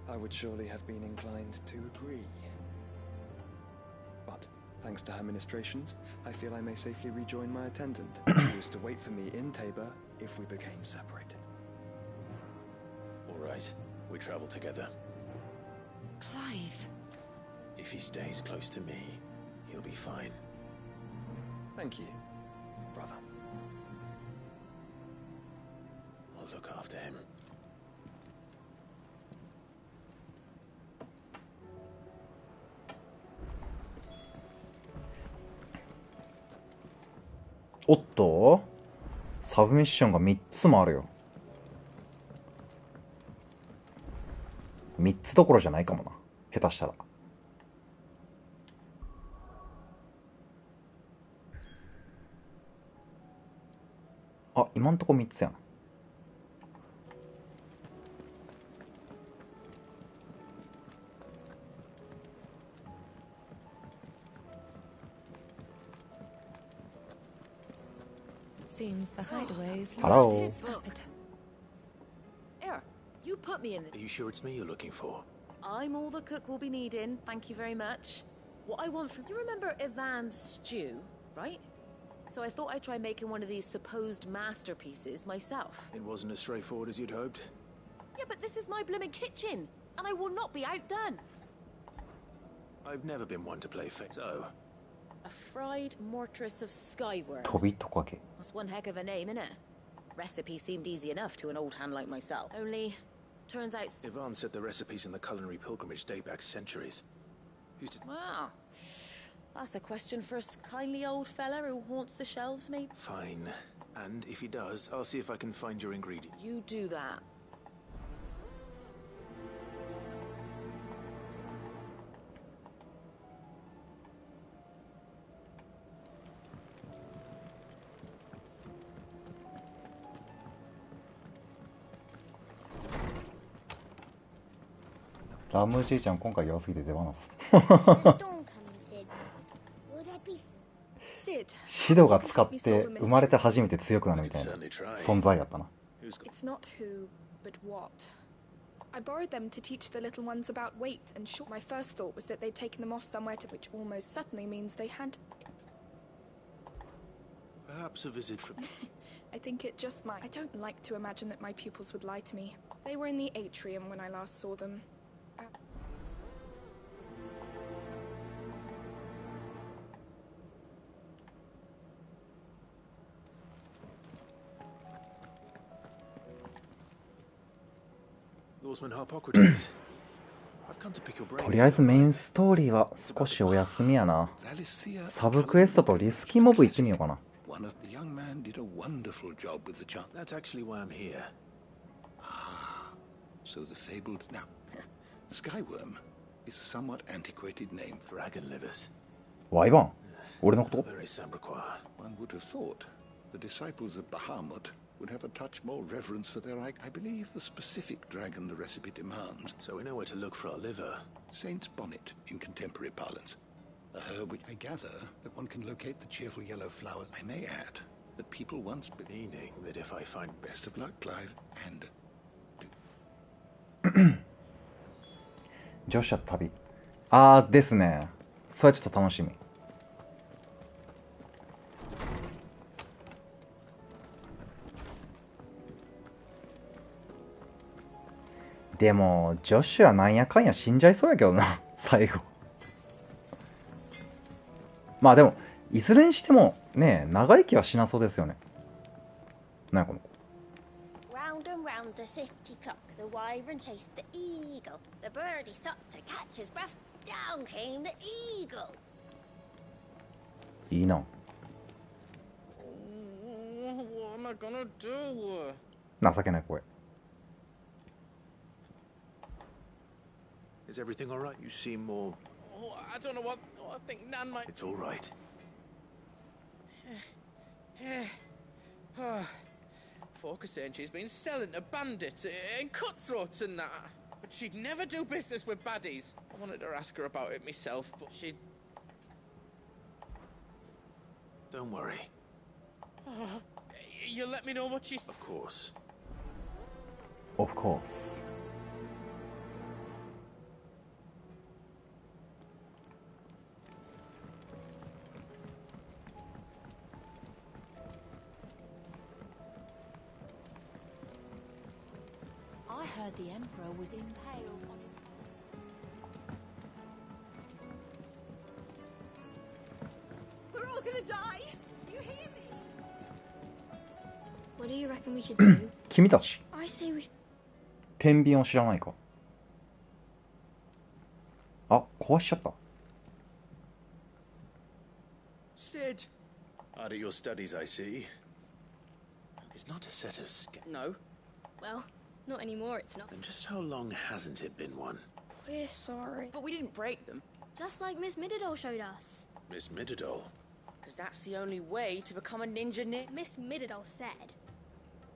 S16: I would surely have been inclined to agree. But, thanks to her ministrations, I feel I may safely rejoin my attendant, who was to wait for me in Tabor if we became separated.
S14: All right, we travel together.
S5: Clive.
S14: If he stays close to me, he'll be fine.
S16: Thank you, brother.
S14: I'll look after him.
S1: おっと、サブミッションが3つもあるよ。3つどころじゃないかもな、下手したら。あ、今んとこ3つやん。
S5: Seems the hideaway is
S1: Hello.
S7: Here, you put me in the...
S14: Are you sure it's me you're looking for?
S7: I'm all the cook will be needing, thank you very much. What I want from... You remember Ivan's stew, right? So I thought I'd try making one of these supposed masterpieces myself.
S14: It wasn't as straightforward as you'd hoped.
S7: Yeah, but this is my blooming kitchen, and I will not be outdone.
S14: I've never been one to play fake, so...
S7: A fried mortress of skyworm.
S1: 飛びトカゲ。
S7: That's one heck of a name, innit? Recipe seemed easy enough to an old hand like myself. Only, turns out...
S14: Ivan said the recipes in the culinary pilgrimage date back centuries. Who's to...
S7: Wow. That's a question for a kindly old fella who haunts the shelves, maybe?
S14: Fine. And if he does, I'll see if I can find your ingredient.
S7: You do that.
S1: ラムじいちゃん今回弱すぎて出番なさそう。
S17: There's a storm coming, Sid. Will there be
S1: シドが使って生まれて初めて強くなるみたいな存在やったな。
S17: It's not who, but what. I borrowed them to teach the little ones about weight and short. My first thought was that they'd taken them off somewhere to, which almost certainly means they had.
S14: Perhaps a visit from...
S17: I think it just might. I don't like to imagine that my pupils would lie to me. They were in the atrium when I last saw them.
S1: とりあえずメインストーリーは少しお休みやな。サブクエストとリスキーモブ行ってみようかな。
S2: One of the young man did a wonderful job with the child.
S14: That's actually why I'm here.
S2: Ah, so the fabled... Now, Skyworm is a somewhat antiquated name.
S14: Dragon livers.
S1: ワイバン俺のこと
S14: Very Sambraquois.
S2: One would have thought the disciples of Bahamut would have a touch more reverence for their... I believe the specific dragon the recipe demands.
S14: So we know where to look for our liver.
S2: Saint's bonnet in contemporary parlance. A herb which I gather that one can locate the cheerful yellow flowers. I may add that people once...
S14: Meaning that if I find...
S2: Best of luck, Clive, and...
S1: 乗車旅。あーですね。それはちょっと楽しみ。でもジョシュはなんやかんや死んじゃいそうやけどな最後。まあでもいずれにしてもね長生きはしなそうですよね。なんやこの子。
S18: Round and round the city clock, the wyvern chased the eagle. The birdie stopped to catch his breath. Down came the eagle.
S1: いいな。
S19: What am I gonna do?
S1: 情けない声。
S14: Is everything all right? You seem more...
S19: Oh, I don't know what... Oh, I think Nan might...
S14: It's all right.
S19: Folk are saying she's been selling to bandits and cutthroats and that. But she'd never do business with baddies. I wanted to ask her about it myself, but she'd...
S14: Don't worry.
S19: Oh, you'll let me know what she's...
S14: Of course.
S1: Of course.
S4: I heard the Emperor was impaled on his...
S17: We're all gonna die! You hear me?
S18: What do you reckon we should do?
S1: 君たち
S18: I say we should...
S1: 天秤を知らないか。あ、壊しちゃった。
S19: Sid!
S14: Out of your studies, I see. It's not a set of...
S19: No.
S18: Well, not anymore, it's not.
S14: Then just how long hasn't it been one?
S18: We're sorry.
S20: But we didn't break them.
S18: Just like Miss Mididol showed us.
S14: Miss Mididol?
S20: Because that's the only way to become a ninja ninja.
S18: Miss Mididol said.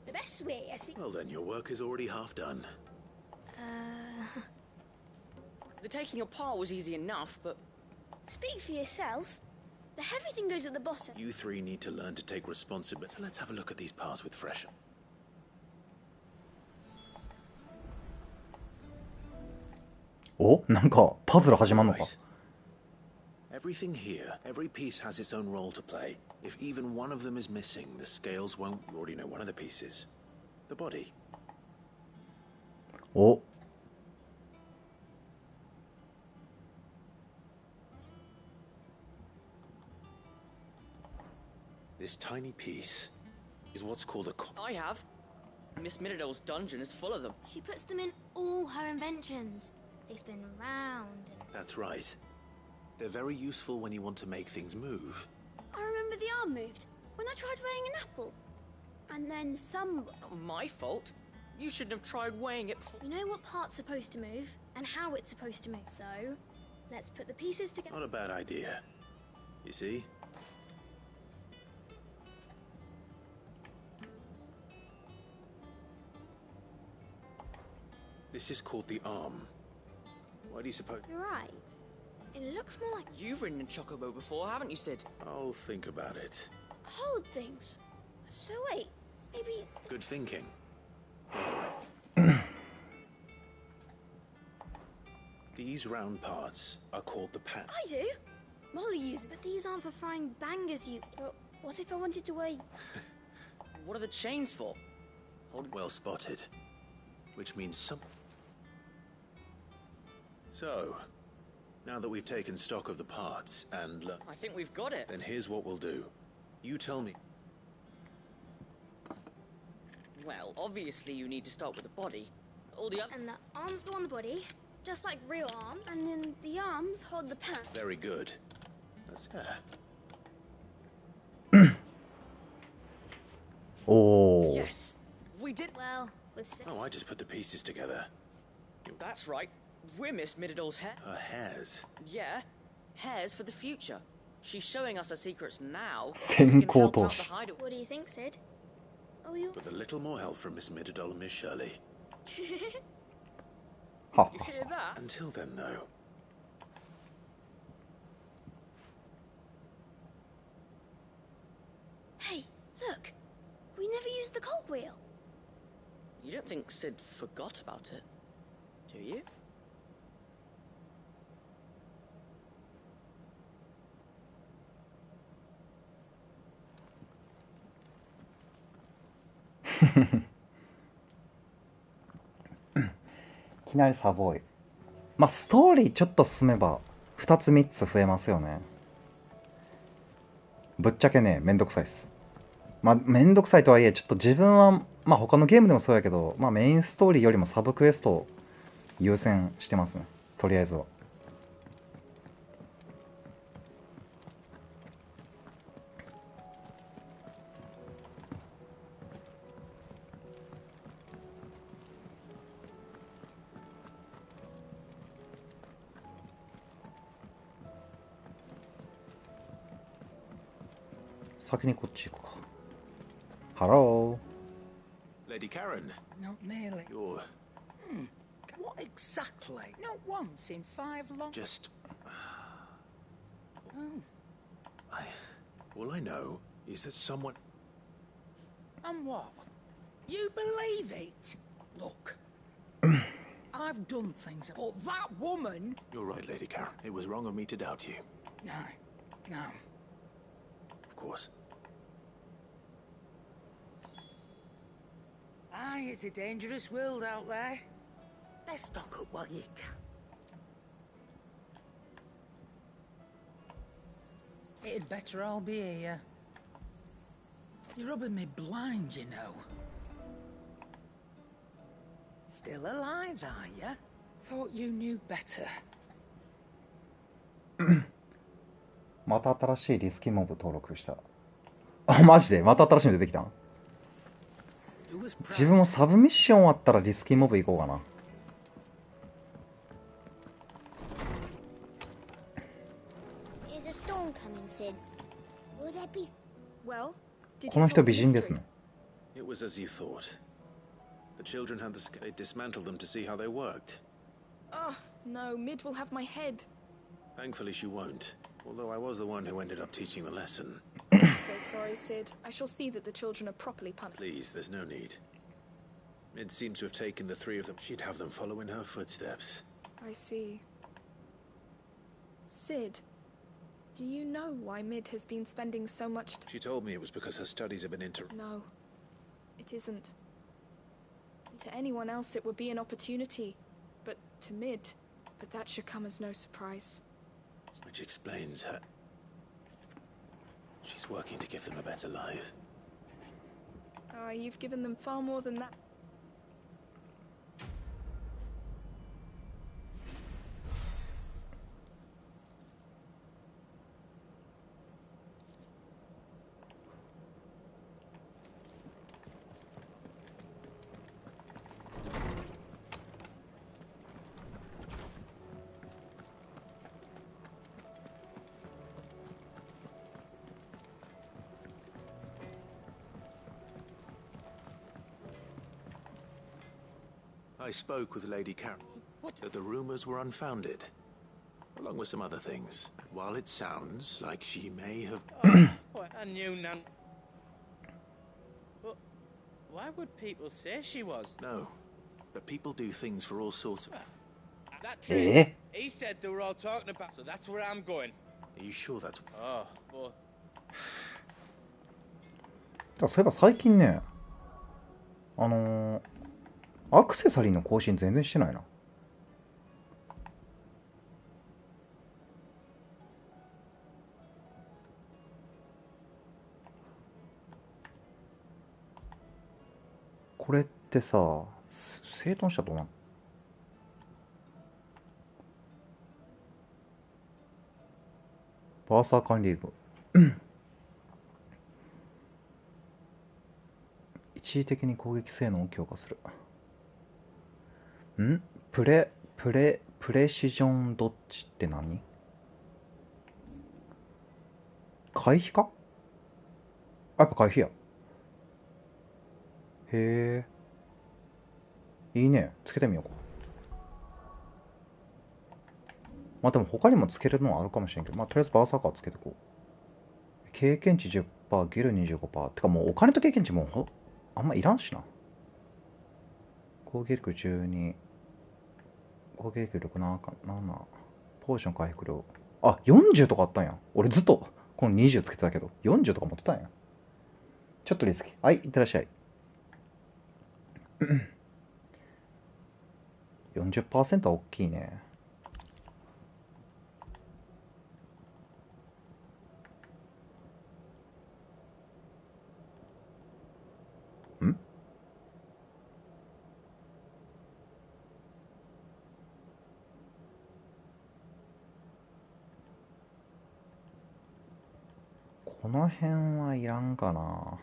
S18: The best way, I see.
S14: Well then, your work is already half done.
S20: The taking apart was easy enough, but...
S18: Speak for yourself. The heavy thing goes at the bottom.
S14: You three need to learn to take responsibility. So let's have a look at these parts with fresh...
S1: お、なんかパズル始まんのか。
S14: Everything here, every piece has its own role to play. If even one of them is missing, the scales won't... You already know one of the pieces. The body.
S1: お。
S14: This tiny piece is what's called a...
S20: I have. Miss Mididol's dungeon is full of them.
S18: She puts them in all her inventions. They spin round and...
S14: That's right. They're very useful when you want to make things move.
S18: I remember the arm moved when I tried weighing an apple. And then some...
S20: Not my fault. You shouldn't have tried weighing it before.
S18: We know what part's supposed to move and how it's supposed to move. So, let's put the pieces together.
S14: Not a bad idea. You see? This is called the arm. Why do you suppose...
S18: You're right.
S21: It looks more like...
S20: You've ridden a chocobo before, haven't you, Sid?
S14: I'll think about it.
S21: hold things. So wait, maybe...
S14: Good thinking. These round parts are called the pan.
S21: I do. Molly uses... But these aren't for frying bangers, you... But what if I wanted to weigh...
S20: What are the chains for?
S14: Well spotted. Which means some... So, now that we've taken stock of the parts and...
S20: I think we've got it.
S14: Then here's what we'll do. You tell me.
S20: Well, obviously you need to start with the body. All the other...
S21: And the arms go on the body, just like real arms, and then the arms hold the pan.
S14: Very good. That's...
S1: Oh.
S20: Yes, we did.
S21: Well, with...
S14: Oh, I just put the pieces together.
S20: That's right. We're Miss Mididol's hair.
S14: Her hairs.
S20: Yeah, hairs for the future. She's showing us her secrets now.
S21: What do you think, Sid? Oh, you...
S14: With a little more help from Miss Mididol and Miss Shirley.
S20: You hear that?
S14: Until then, though.
S21: Hey, look. We never used the cogwheel.
S20: You don't think Sid forgot about it, do you?
S1: いきなりサボい。まあストーリーちょっと進めば2つ3つ増えますよね。ぶっちゃけね、めんどくさいっす。まあめんどくさいとはいえ、ちょっと自分はまあ他のゲームでもそうやけど、まあメインストーリーよりもサブクエストを優先してますね。とりあえずは。先にこっち行こうか。Hello.
S14: Lady Karen.
S22: Not nearly.
S14: You're...
S22: What exactly? Not once in 5 long...
S14: Just...
S22: Oh.
S14: All I know is that someone...
S22: And what? You believe it? Look. I've done things, but that woman...
S14: You're right, Lady Karen. It was wrong of me to doubt you.
S22: No.
S14: Of course.
S22: Aye, it's a dangerous world out there. Let's stock up while you can. It'd better all be here. You're rubbing me blind, you know. Still alive, are ya? Thought you knew better.
S1: また新しいリスキーモブ登録した。あ、マジでまた新しいの出てきたん？自分もサブミッションあったらリスキーモブ行こうかな。
S18: Is a storm coming, Sid? Will there be...
S17: Well, did
S1: この人美人ですね。
S14: It was as you thought. The children had the... They dismantled them to see how they worked.
S17: Oh, no, Mid will have my head.
S14: Thankfully she won't. Although I was the one who ended up teaching the lesson.
S17: I'm so sorry, Sid. I shall see that the children are properly punished.
S14: Please, there's no need. Mid seems to have taken the 3 of them. She'd have them follow in her footsteps.
S17: I see. Sid, do you know why Mid has been spending so much
S14: She told me it was because her studies have been
S17: No, it isn't. To anyone else it would be an opportunity, but to Mid, but that should come as no surprise.
S14: Which explains her... She's working to give them a better life.
S17: Ah, you've given them far more than that.
S14: I spoke with Lady Karen that the rumors were unfounded. along with some other things. While it sounds like she may have...
S19: What a new nan... But why would people say she was?
S14: No, but people do things for all sorts of...
S19: That tree, he said they were all talking about, so that's where I'm going.
S14: Are you sure that's...
S19: Oh, boy.
S1: そういえば最近ね、アクセサリーの更新全然してないな。これってさ、整頓したとな。バーサー管理具。一時的に攻撃性能を強化する。プレシジョンドッジって何？回避か？やっぱ回避や。へえ。いいね。つけてみようか。まあでも他にもつけるのはあるかもしれんけど、まあとりあえずバーサーカーつけてこう。経験値 10%、ゲル 25%。てかもうお金と経験値もあんまいらんしな。攻撃力12。攻撃力7。ポーション回復量。あ、40とかあったんや。俺ずっとこの20つけてたけど、40とか持ってたんや。ちょっとリスキー。はい、いってらっしゃい。40% は大きいね。この辺はいらんかな。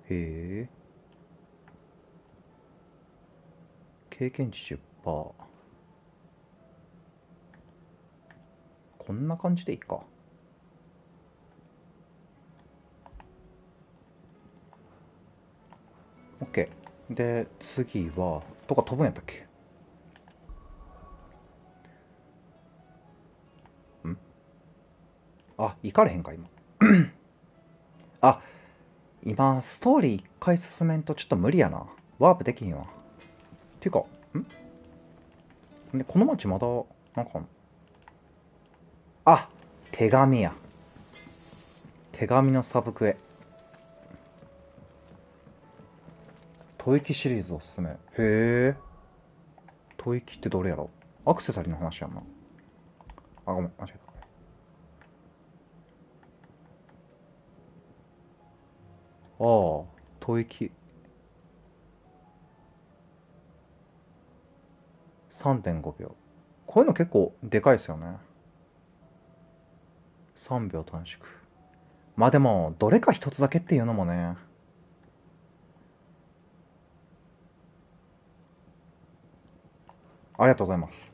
S1: へえ。経験値 10%。こんな感じでいいか。OK。で、次は、どっか飛ぶんやったっけ？あ、行かれへんか、今。あ、今、ストーリー一回進めんとちょっと無理やな。ワープできひんわ。ていうか、で、この町まだ、なんか、あ、手紙や。手紙のサブクエ。吐息シリーズおすすめ。へえ。吐息ってどれやろ？アクセサリーの話やんな。あ、ごめん、間違えた。ああ、吐息。3.5 秒。こういうの結構でかいですよね。3秒短縮。まあでも、どれか一つだけっていうのもね。ありがとうございます。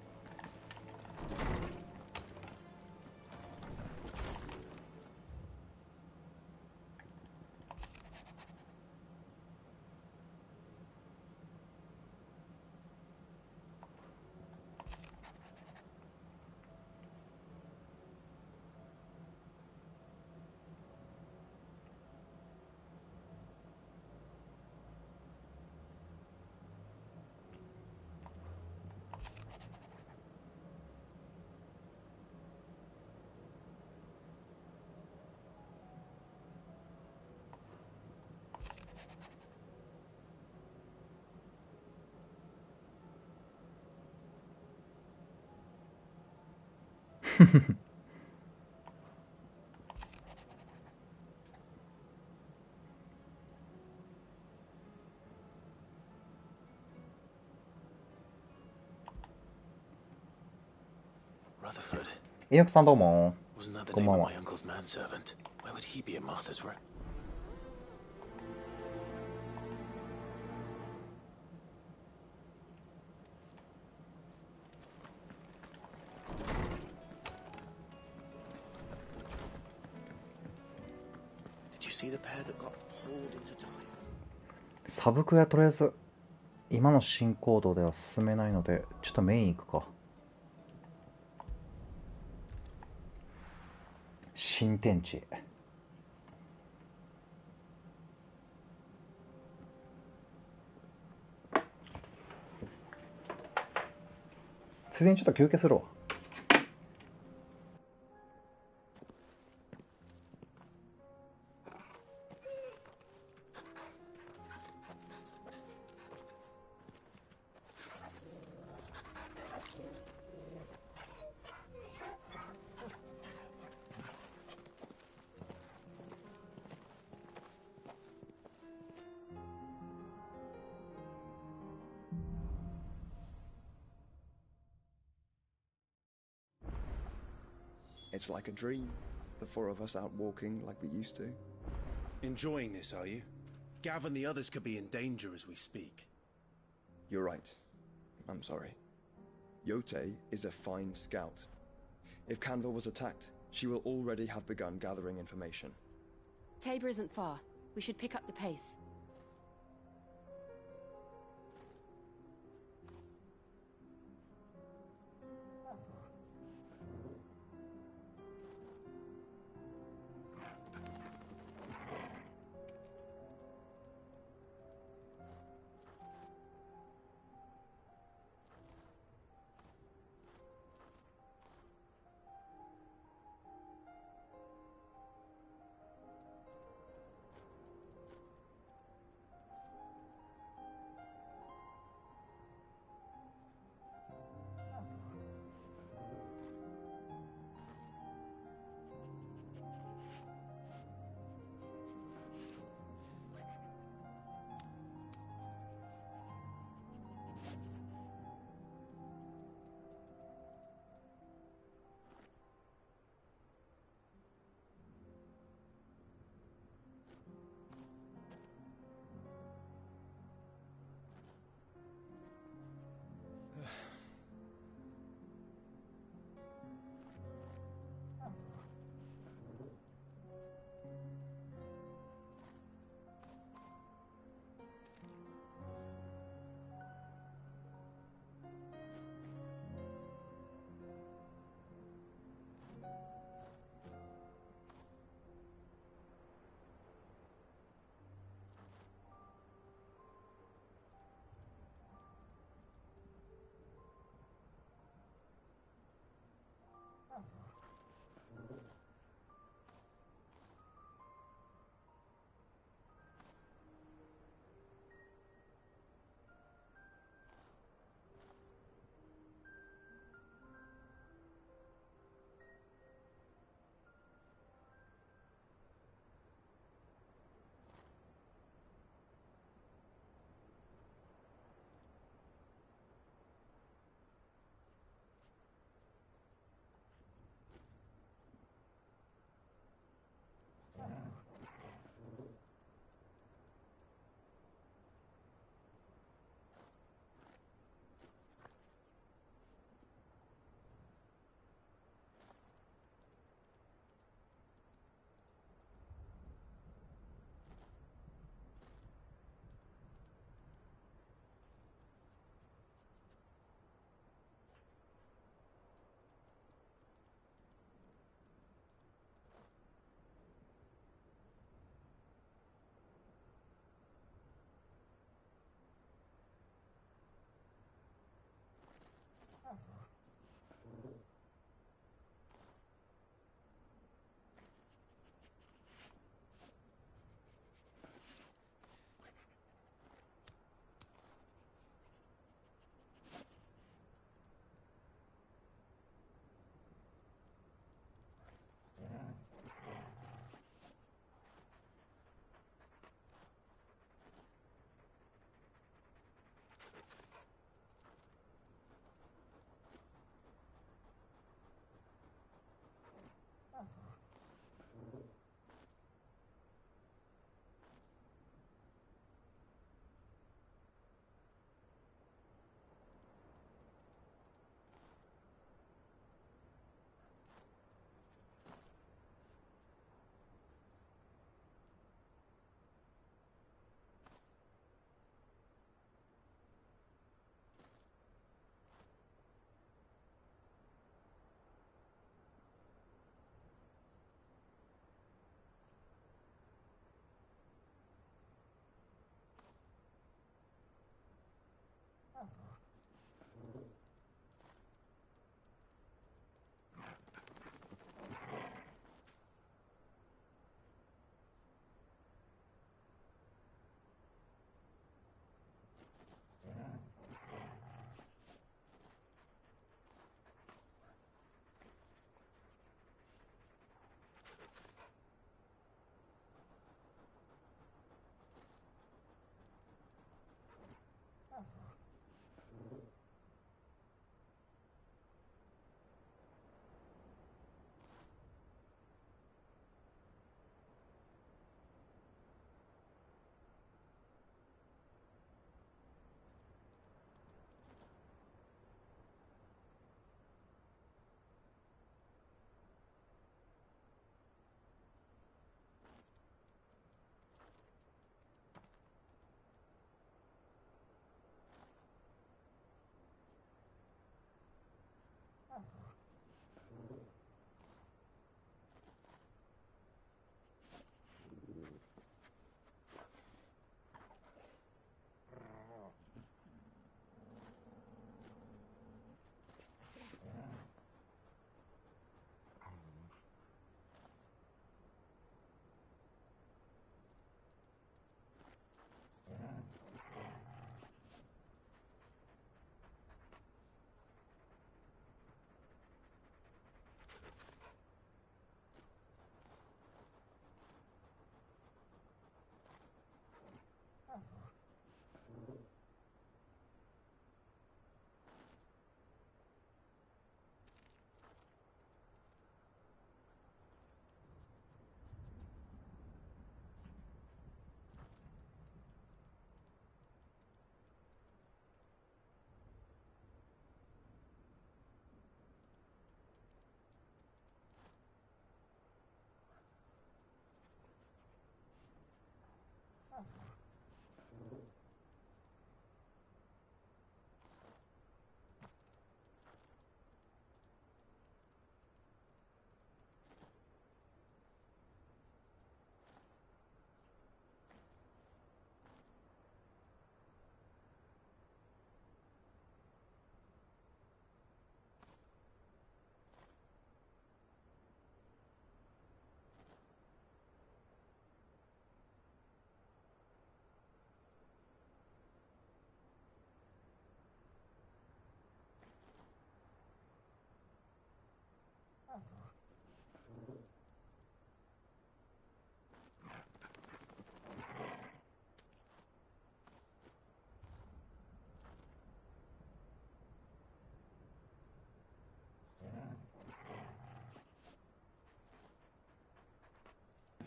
S1: 猪木さんどうも。こんばんは。サブクエはとりあえず今の進行度では進めないので、ちょっとメイン行くか。新天地。ついでにちょっと休憩するわ。
S8: It's like a dream. The four of us out walking like we used to.
S14: Enjoying this, are you? Gav and the others could be in danger as we speak.
S8: You're right. I'm sorry. Yote is a fine scout. If Canville was attacked, she will already have begun gathering information.
S7: Tabor isn't far. We should pick up the pace.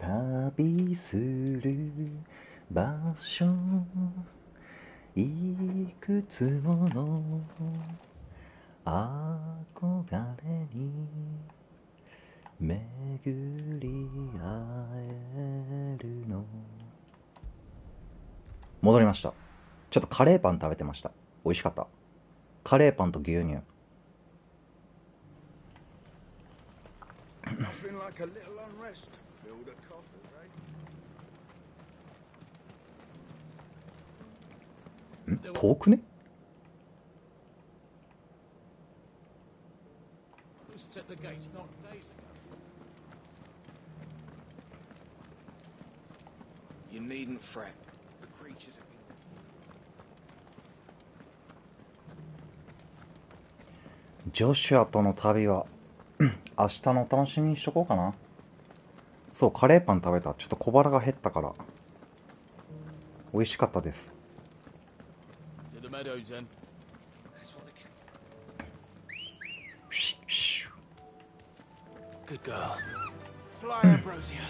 S1: 旅する場所いくつもの憧れに巡り合えるの。戻りました。ちょっとカレーパン食べてました。美味しかった。カレーパンと牛乳。
S15: Nothing like a little unrest to fill the coffers, eh?
S1: 遠くね。
S12: At the gate not days ago.
S14: You needn't fret. The creatures have been...
S1: ジョシュアとの旅は明日のお楽しみにしとこうかな。そう、カレーパン食べた。ちょっと小腹が減ったから美味しかったです。
S12: To the meadows then.
S14: Good girl. Fly, Ambrosia.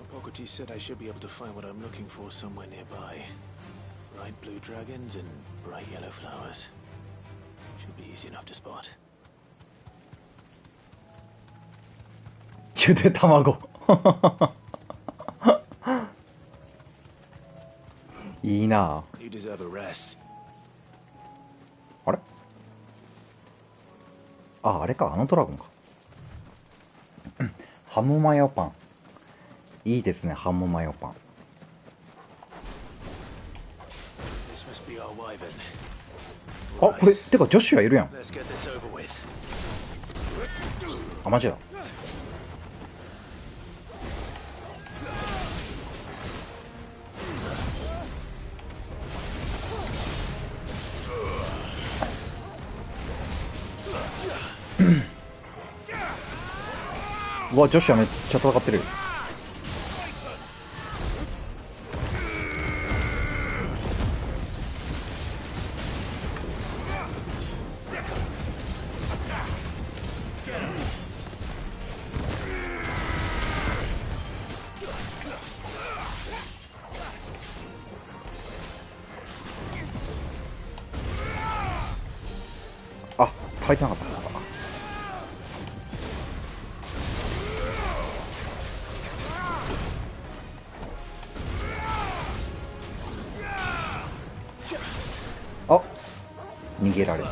S14: Hippocrates said I should be able to find what I'm looking for somewhere nearby. Bright blue dragons and bright yellow flowers. Should be easy enough to spot.
S1: ゆで卵いいな。
S14: You deserve a rest.
S1: あれ、あ、あれか、あのドラゴンか。ハムマヨパンいいですね。ハムマヨパン。
S14: This must be our wyvern.
S1: あ、これてかジョシュアいるやん。
S14: Let's get this over with.
S1: あ、マジだ。うわ、ジョシュアめっちゃ戦ってる。あ、書いてなかった。あ、逃げられた。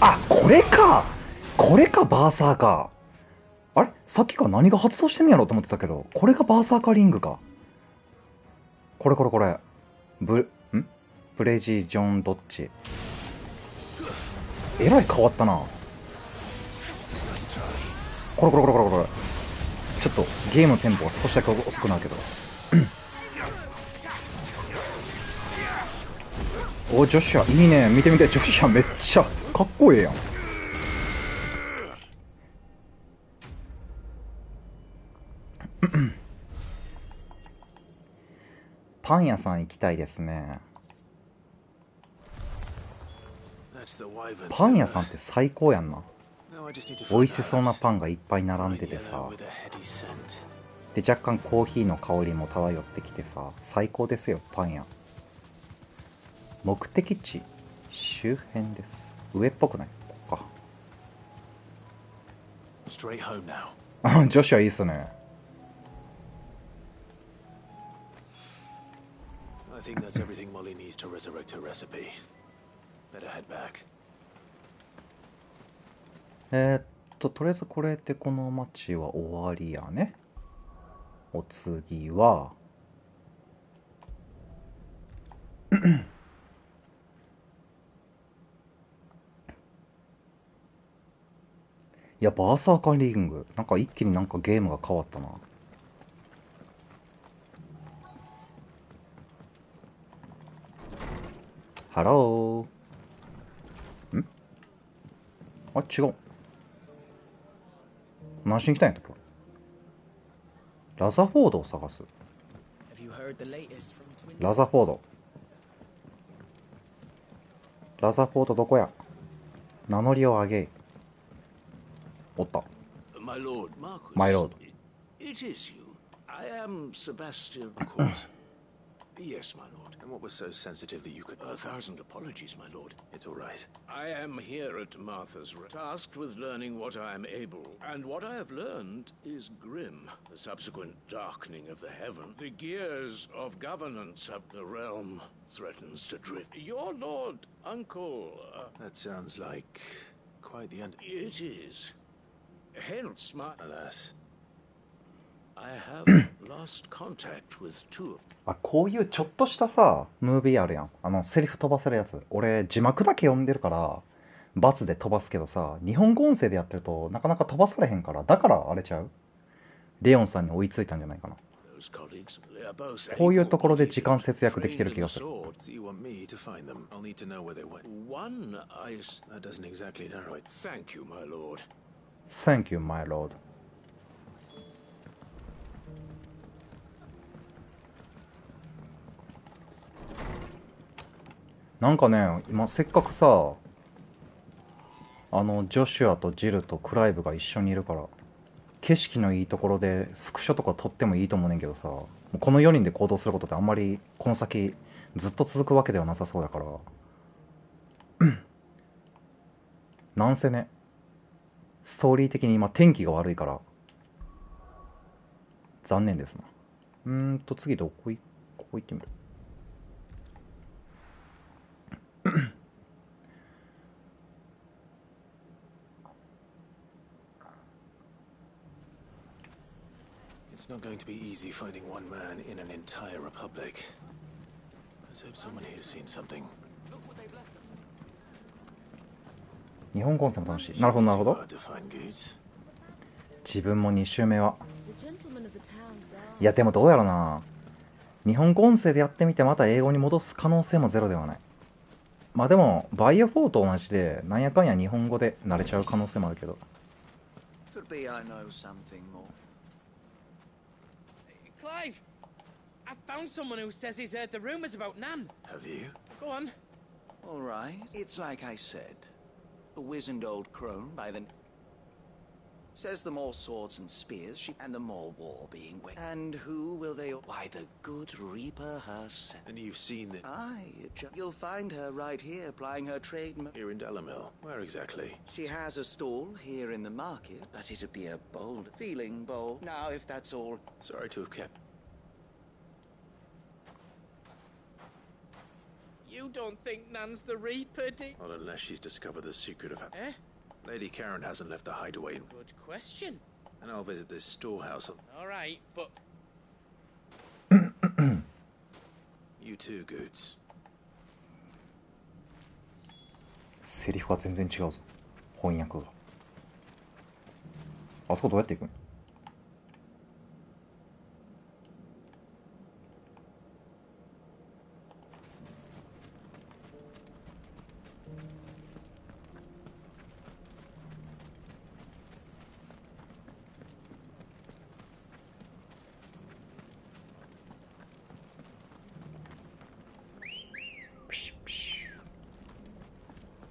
S1: あ、これか。これか、バーサーカー。あれ、さっきから何が発動してんのやろうと思ってたけど、これがバーサーカーリングか。これこれこれ。プレジジョンどっち。えらい変わったな。これこれこれこれこれ。ちょっとゲームのテンポが少しだけ遅くなるけど。お、ジョシュアいいね。見てみて、ジョシュアめっちゃかっこええやん。パン屋さん行きたいですね。パン屋さんって最高やんな。美味しそうなパンがいっぱい並んでてさ、で若干コーヒーの香りも漂ってきてさ、最高ですよパン屋。目的地周辺です。上っぽくない？ここか。ジョシュアいいっすね。
S14: I think that's everything Molly needs to resurrect her recipe. Better head back.
S1: とりあえずこれでこの街は終わりやね。お次は、いや、バーサーカーリング。なんか一気になんかゲームが変わったな。ハロー。ん？あ、違う。何しに来たんやったっけ？ラザフォードを探す。ラザフォード。ラザフォードどこや。名乗りを上げ。おった。
S9: My lord, Marcus.
S1: My lord.
S9: It is you. I am Sebastian, of course. Yes, my lord.
S14: And what was so sensitive that you could...
S9: 1,000 apologies, my lord.
S14: It's all right.
S9: I am here at Martha's tasked with learning what I am able, and what I have learned is grim. The subsequent darkening of the heaven, the gears of governance of the realm threatens to drift. Your lord, uncle...
S14: That sounds like quite the end.
S9: It is. Hence my... Alas. I have lost contact with two of...
S1: あ、こういうちょっとしたさ、ムービーあるやん。セリフ飛ばせるやつ。俺、字幕だけ読んでるから、×で飛ばすけどさ、日本語音声でやってると、なかなか飛ばされへんから、だからあれちゃう？レオンさんに追いついたんじゃないかな。こういうところで時間節約できてる気がする。
S9: One ice...
S14: That doesn't exactly narrow it.
S9: Thank you, my lord.
S1: Thank you, my lord. なんかね、今せっかくさ、ジョシュアとジルとクライブが一緒にいるから、景色のいいところでスクショとか撮ってもいいと思うねんけどさ、この4人で行動することってあんまりこの先ずっと続くわけではなさそうだから、なんせね、ストーリー的に今天気が悪いから、残念ですな。次ここ行ってみる。
S14: It's not going to be easy finding one man in an entire republic. Let's hope someone here's seen something.
S1: 日本語音声も楽しい。なるほどなるほど。自分も2周目は。いやでもどうやろな。日本語音声でやってみてまた英語に戻す可能性もゼロではない。まあでもバイオ4と同じでなんやかんや日本語で慣れちゃう可能性もあるけど。
S13: Could be I know something more.
S19: Clive, I've found someone who says he's heard the rumors about Nan.
S14: Have you?
S19: Go on.
S13: All right. It's like I said. A wizened old crone by the... Says the more swords and spears, and the more war being waged. And who will they... Why, the good Reaper herself.
S14: And you've seen the...
S13: Aye, you'll find her right here, plying her trade...
S14: Here in Dalamil. Where exactly?
S13: She has a stall here in the market, but it'd be a bold... Feeling bold. Now, if that's all...
S14: Sorry to have kept...
S19: You don't think Nan's the Reaper, do you?
S14: Not unless she's discovered the secret of her...
S19: Eh?
S14: Lady Karen hasn't left the hideaway.
S19: Good question.
S14: And I'll visit this storehouse.
S19: All right, but...
S14: You too, Goots.
S1: セリフが全然違うぞ。翻訳が。あそこどうやって行くん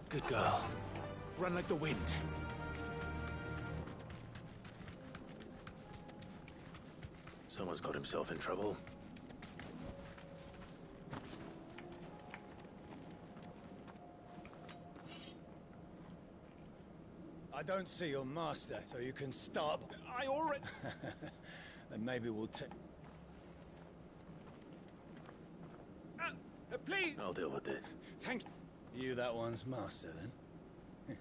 S1: ？Good
S14: girl. Run like the wind. Someone's got himself in trouble.
S11: I don't see your master, so you can start.
S10: I already...
S11: Then maybe we'll take...
S10: Please!
S14: I'll deal with it.
S10: Thank you.
S11: You that one's master, then?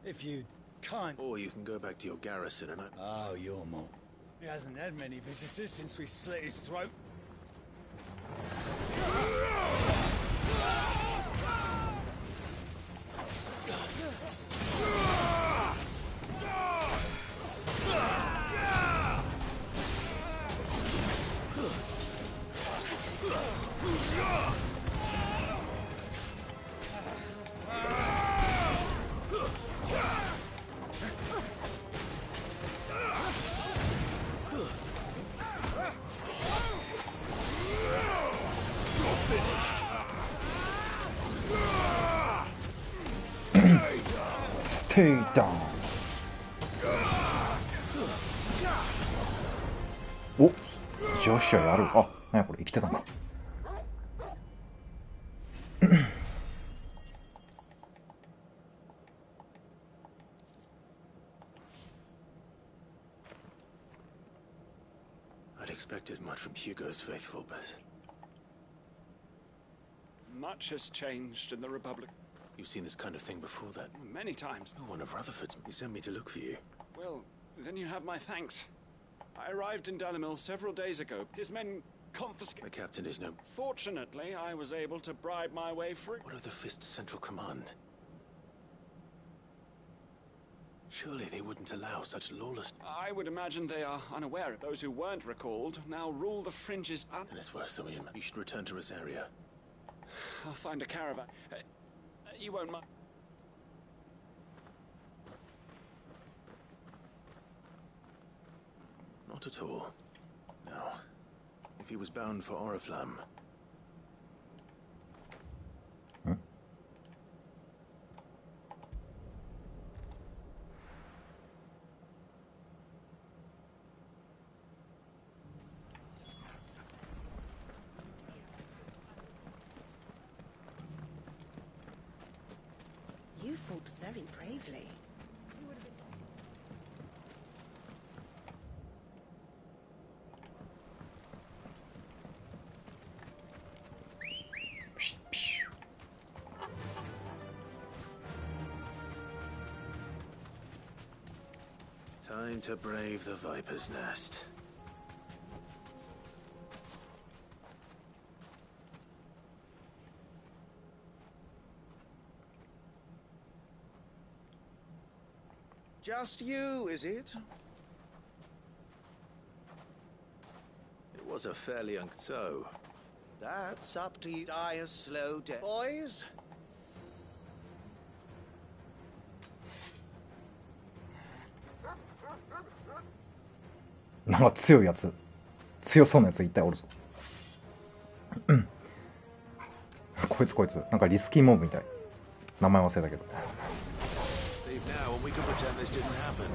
S11: If you can't...
S14: Or you can go back to your garrison and I...
S11: Oh, you're more. He hasn't had many visitors since we slit his throat.
S1: テイダウン。お、よっしゃやる。あ、なんやこれ生きてたんか。
S14: I'd expect as much from Hugo's faithful, but
S10: Much has changed in the Republic.
S14: you've seen this kind of thing before then?
S10: Many times.
S14: Oh, one of Rutherford's. He sent me to look for you.
S10: Well, then you have my thanks. I arrived in Dalimil several days ago. His men confiscated.
S14: The captain is no...
S10: Fortunately, I was able to bribe my way free.
S14: What of the Fist Central Command? Surely they wouldn't allow such lawless...
S10: I would imagine they are unaware of those who weren't recalled now rule the fringes.
S14: Then it's worse than we imagine. You should return to Rosaria.
S10: I'll find a caravan. You won't mind.
S14: Not at all. No. If he was bound for Oriflamme...
S5: You fought very bravely.
S14: Time to brave the Viper's Nest.
S13: Just you, is it?
S14: It was a fairly So...
S13: That's up to you. Die a slow death. Boys?
S1: なんか強いやつ、強そうなやつ一体おるぞ。こいつなんかリスキーモブみたい。名前忘れたけど。
S14: Leave now and we can pretend this didn't happen.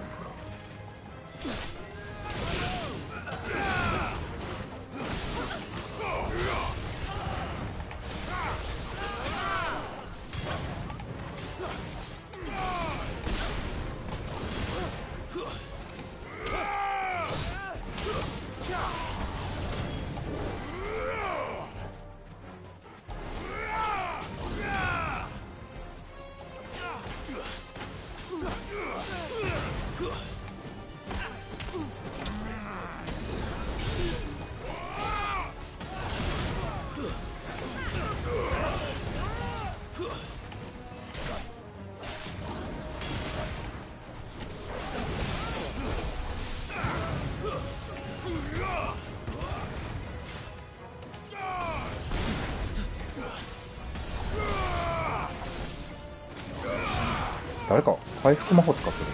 S1: 誰か回復魔法使ってる。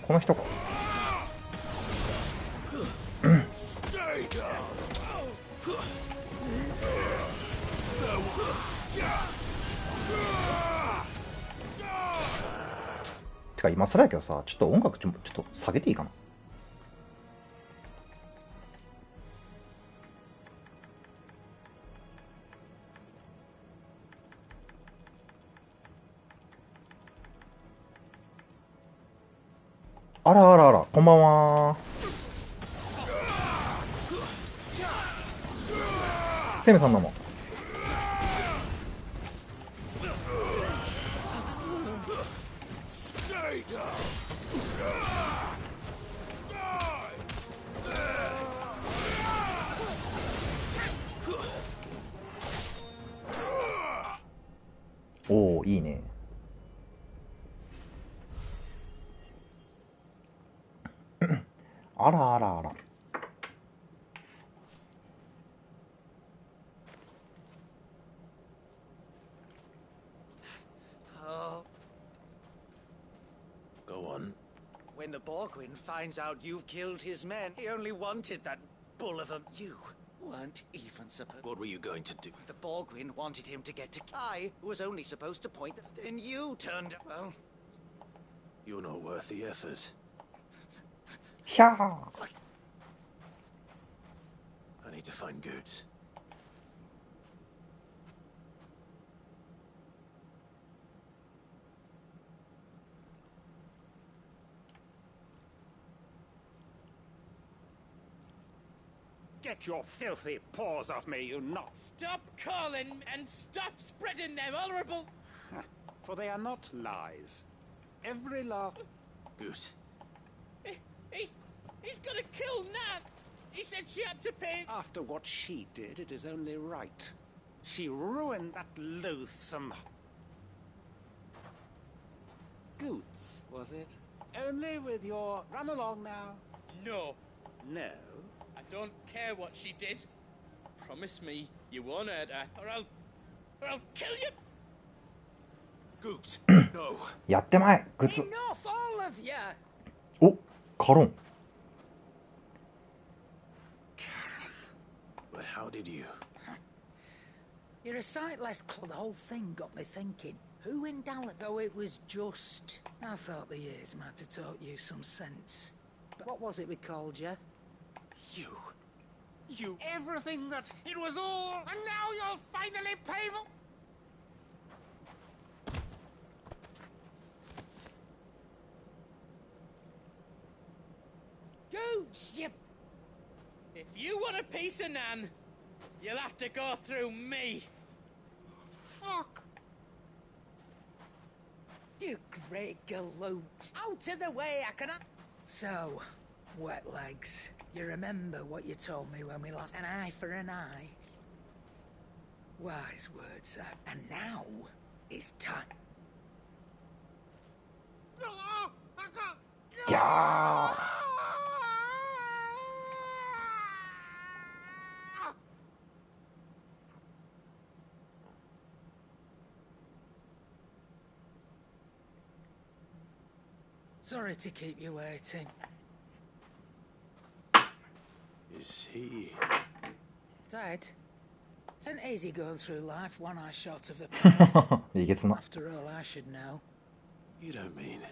S1: この人か。てか今更やけどさ、ちょっと音楽ちょっと下げていいかな。あらあらあら、こんばんは。セメさんどうも。おお、いいね。あらあらあら。
S13: Oh.
S14: Go on.
S13: When the Borgwyn finds out you've killed his men, he only wanted that bull of a... You weren't even supposed...
S14: What were you going to do?
S13: The Borgwyn wanted him to get to... I was only supposed to point... Then you turned... Well...
S14: You're not worth the effort.
S1: Yeah.
S14: I need to find Goods.
S3: Get your filthy paws off me, you not!
S19: Stop calling and stop spreading them horrible...
S3: For they are not lies. Every last...
S14: Goose.
S19: He's gonna kill Nan! He said she had to pay...
S3: After what she did, it is only right. She ruined that loathsome... Goots, was it? Only with your... Run along now.
S19: No.
S3: No?
S19: I don't care what she did. Promise me you won't hurt her, or I'll kill you!
S14: Goots, no.
S1: やってまえ、グツ。
S22: Enough, all of you!
S1: お、カロン。
S14: But how did you?
S22: You're a sight less clever. The whole thing got me thinking. Who in Dallas? Though it was just... I thought the years might have taught you some sense. But what was it we called you?
S3: You... Everything that... It was all... And now you'll finally pay for...
S22: Goots, you...
S19: If you want a piece of Nan, you'll have to go through me.
S3: Fuck!
S22: You great galoot. Out of the way, I can... So, wet legs. You remember what you told me when we lost an eye for an eye? Wise words, that. And now, it's time.
S1: Yeah.
S22: Sorry to keep you waiting.
S14: Is he...
S22: Dad, it's an easy going through life, one eye short of a...
S1: いけつな。
S22: After all, I should know.
S14: You don't mean...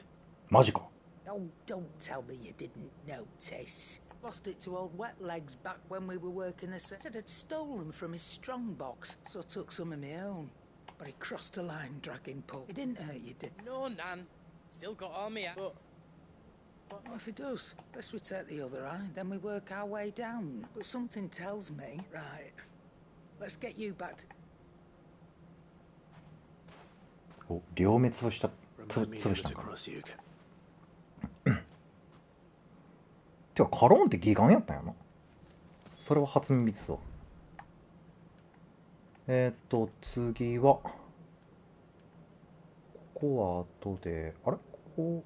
S1: マジか。
S22: Oh, don't tell me you didn't notice. Lost it to old Wet Legs back when we were working the set. Said I'd stolen from his strongbox, so took some of my own. But he crossed a line, dragging Puck. It didn't hurt you, did?
S19: No, Nan. Still got all me, but...
S22: What if he does? Best we take the other eye, then we work our way down. But something tells me... Right. Let's get you back to...
S1: お、両目潰した。
S14: Remind me
S1: 潰
S14: never
S1: した
S14: to
S1: か。
S14: cross you.
S1: てかカロンって義眼やったんやな。それは初耳ですわ。次はここは後で、あれここ。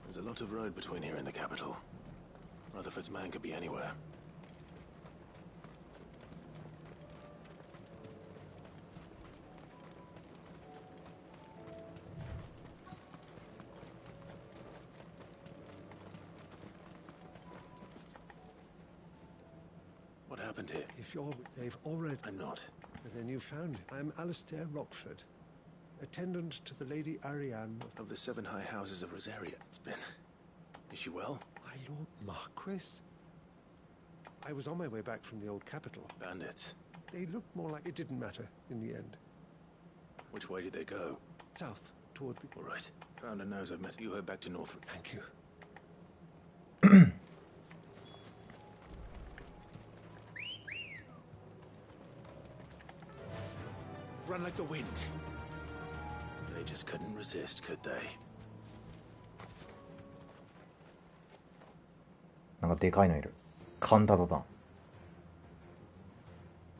S14: There's a lot of road between here and the capital. Rutherford's man could be anywhere. What happened here?
S15: If you're... They've already...
S14: I'm not.
S15: Then you found it. I'm Alistair Rockford, attendant to the Lady Ariane
S14: Of the 7 high houses of Rosaria. It's been... Is she well?
S15: My Lord Marquis? I was on my way back from the old capital.
S14: Bandits.
S15: They looked more like... It didn't matter in the end.
S14: Which way did they go?
S15: South, toward the...
S14: All right. Found a nose I've met. You head back to Northwood.
S15: Thank you.
S14: Run like the wind. They just couldn't resist, could they?
S1: なんかでかいのいる。カンダタダン。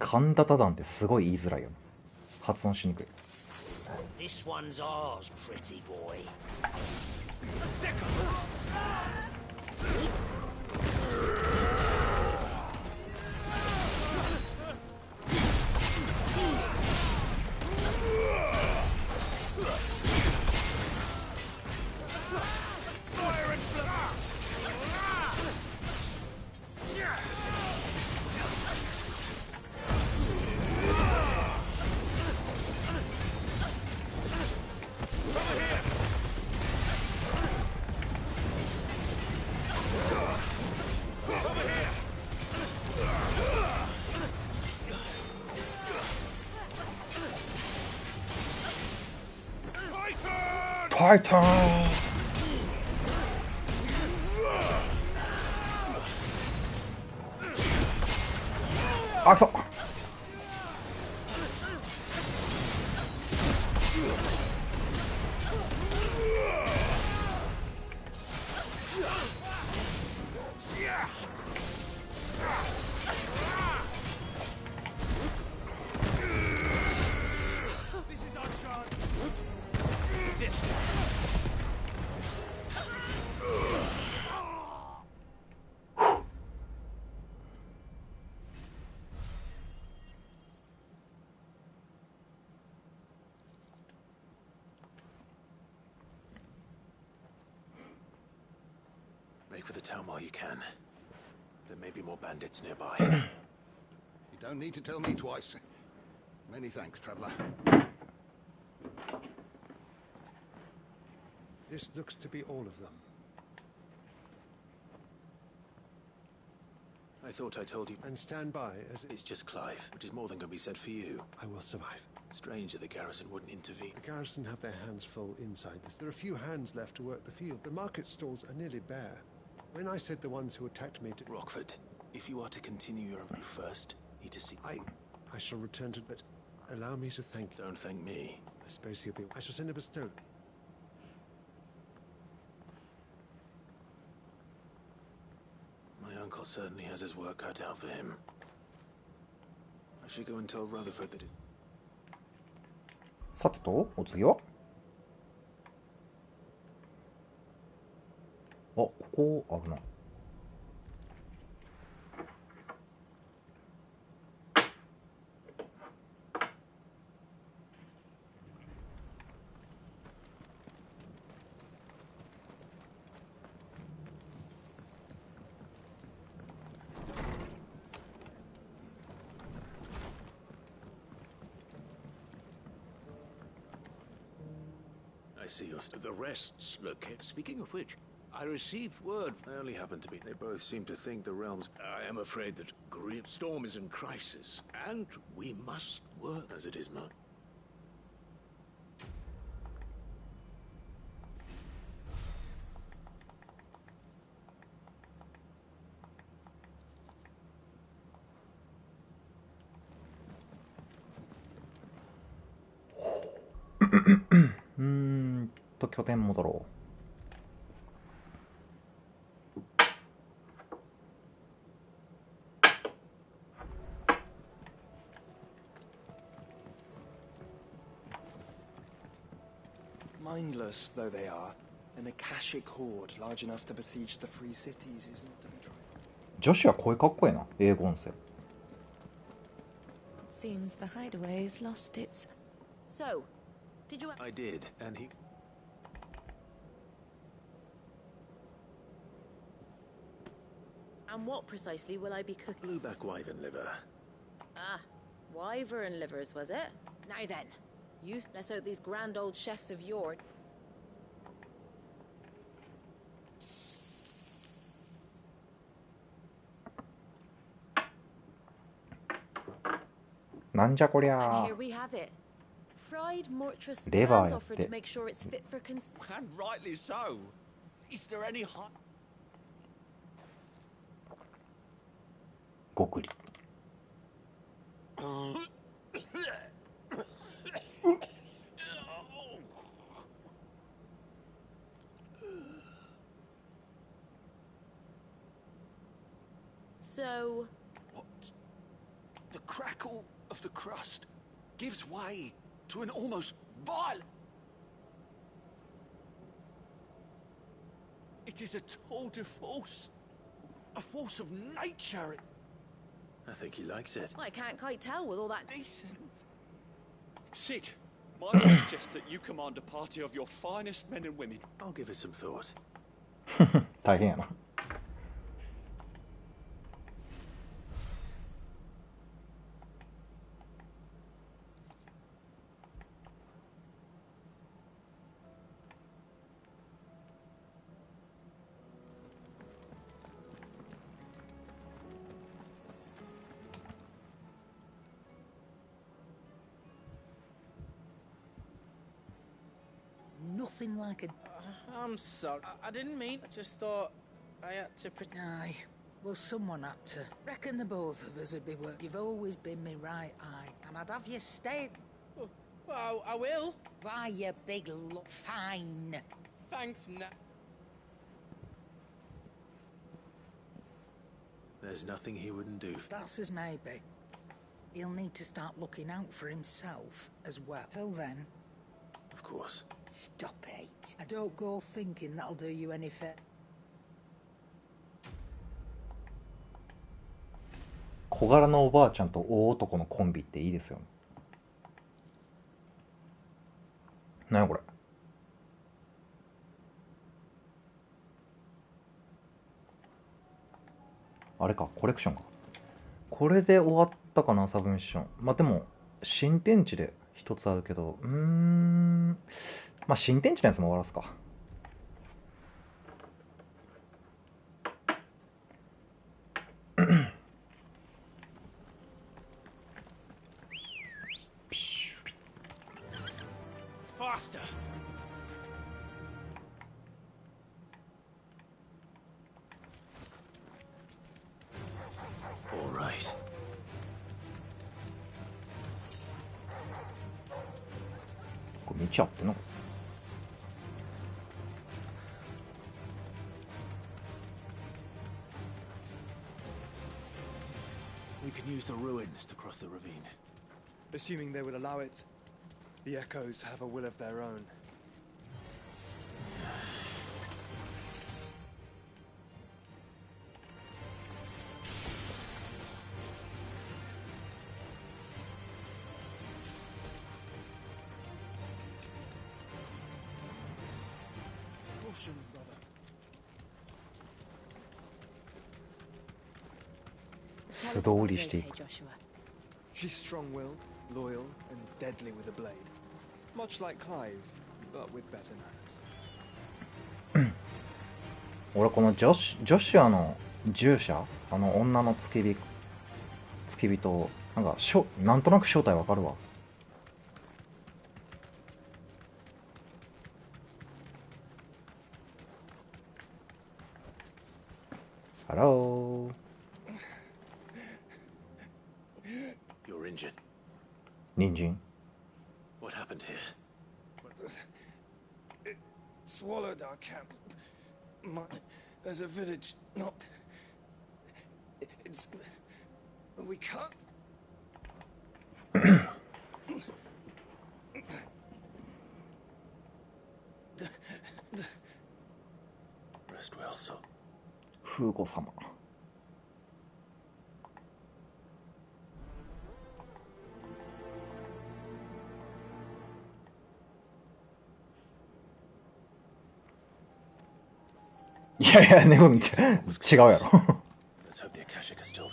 S1: カンダタダンってすごい言いづらいよ。発音しにくい。
S6: This one's ours, pretty boy.
S1: ァイターあくそ
S14: Break for the town while you can. There may be more bandits nearby.
S2: You don't need to tell me twice. Many thanks, traveler.
S15: This looks to be all of them.
S14: I thought I told you.
S15: And stand by as
S14: It's just Clive, which is more than can be said for you.
S15: I will survive.
S14: Strange that the garrison wouldn't intervene.
S15: The garrison have their hands full inside this. There are few hands left to work the field. The market stalls are nearly bare. When I said the ones who attacked me to...
S14: Rockford, if you are to continue your you first, need to see...
S15: I shall return to... But allow me to thank...
S14: Don't thank me.
S15: I suppose he'll be... I shall send him a stone.
S14: My uncle certainly has his work cut out for him. I should go and tell Rutherford that his...
S1: さてと、お次はあ、ここ危ない。
S9: I see your the rest's locate. Speaking of which, I received word.
S14: They only happen to be. They both seem to think the realm's.
S9: I am afraid that Grim Storm is in crisis, and we must work
S14: as it is, Mark. .
S1: 拠点戻ろう。
S8: Mindless though they are, an Akashic horde large enough to besiege the free cities is not to be trifled.
S1: 女子は声かっこいいな、英語音声。
S5: It seems the hideaway has lost its... So, did you...
S14: I did, and he...
S5: And what precisely will I be cooking?
S14: Blueback wyvern liver.
S5: Ah, wyvern livers, was it? Now then, let's hope these grand old chefs of yore...
S1: なんじゃこりゃ
S5: And here we have it. Fried mortress
S1: Lever
S5: hands
S1: やって。
S5: offered to make sure it's fit for
S3: And rightly so. Is there any hot...
S1: ごくり。
S5: So...
S10: What? The crackle of the crust gives way to an almost violent... It is a tour de force. A force of nature.
S14: I think he likes it.
S5: I can't quite tell with all that...
S10: Decent. Sid, might I suggest that you command a party of your finest men and women?
S14: I'll give it some thought.
S1: 大変やな。
S22: nothing like a...
S19: I'm sorry. I didn't mean. I just thought I had to...
S22: Aye. Well, someone had to. Reckon the both of us would be work. You've always been me right eye, and I'd have you stay.
S19: Oh, well, I will.
S22: Why, you big fine.
S19: Thanks, Nat.
S14: There's nothing he wouldn't do.
S22: That's as may be. He'll need to start looking out for himself as well. Till then...
S14: Of course.
S22: Stop it. I don't go thinking that'll do you any fair.
S1: 小柄のおばあちゃんと大男のコンビっていいですよね。何やこれ。あれか、コレクションか。これで終わったかな、サブミッション。まあでも、新天地で一つあるけど、まあ新天地のやつも終わらすか。
S19: Faster.
S14: All right.
S1: これ道あってんの
S14: We can use the ruins to cross the ravine.
S8: Assuming they would allow it. The echoes have a will of their own.
S15: Caution, brother.
S8: She's strong-willed, loyal, and deadly with a blade. Much like Clive, but with better manners.
S1: 俺このジョシュアの従者、あの女の付き人、なんとなく正体わかるわ。Hello.
S14: You're injured.
S1: 人参
S14: What happened here?
S8: It swallowed our camp. There's a village not... It's... We can't...
S14: Rest well, so.
S1: 風子様。いやいや、ね、違うやろ。
S14: Let's hope the Akashic are still there.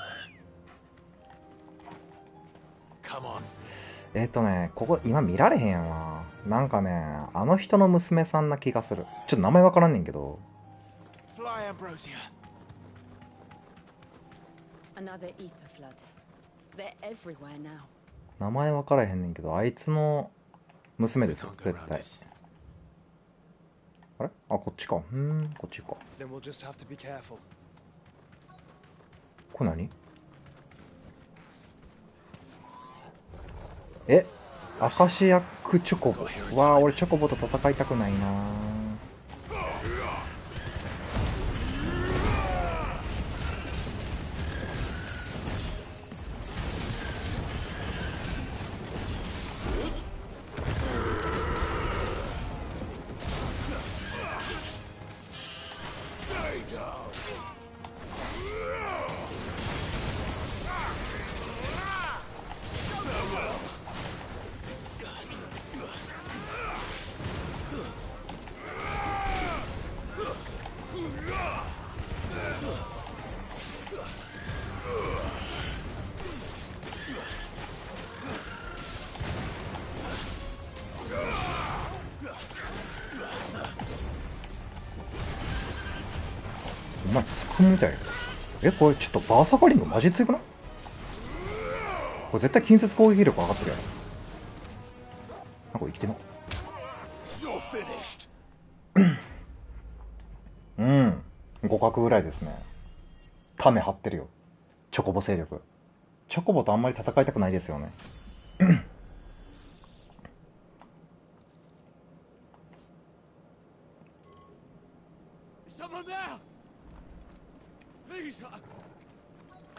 S14: Come on.
S1: ここ今見られへんやな。なんかね、あの人の娘さんな気がする。ちょっと名前わからんねんけど。
S19: Fly, Ambrosia.
S7: Another ether flood. They're everywhere now.
S1: 名前わからへんねんけど、あいつの娘ですよ、絶対。あれ？あ、こっちか。こっちか。
S8: Then we'll just have to be careful.
S1: これ何？え？アカシアックチョコボ。わあ、俺チョコボと戦いたくないな。お前つくみたい。これちょっとバーサカリングマジ強くない？これ絶対近接攻撃力上がってるやろ。なんか生きてんの？うん。互角ぐらいですね。タメ張ってるよ。チョコボ勢力。チョコボとあんまり戦いたくないですよね。
S12: Someone there! Please, I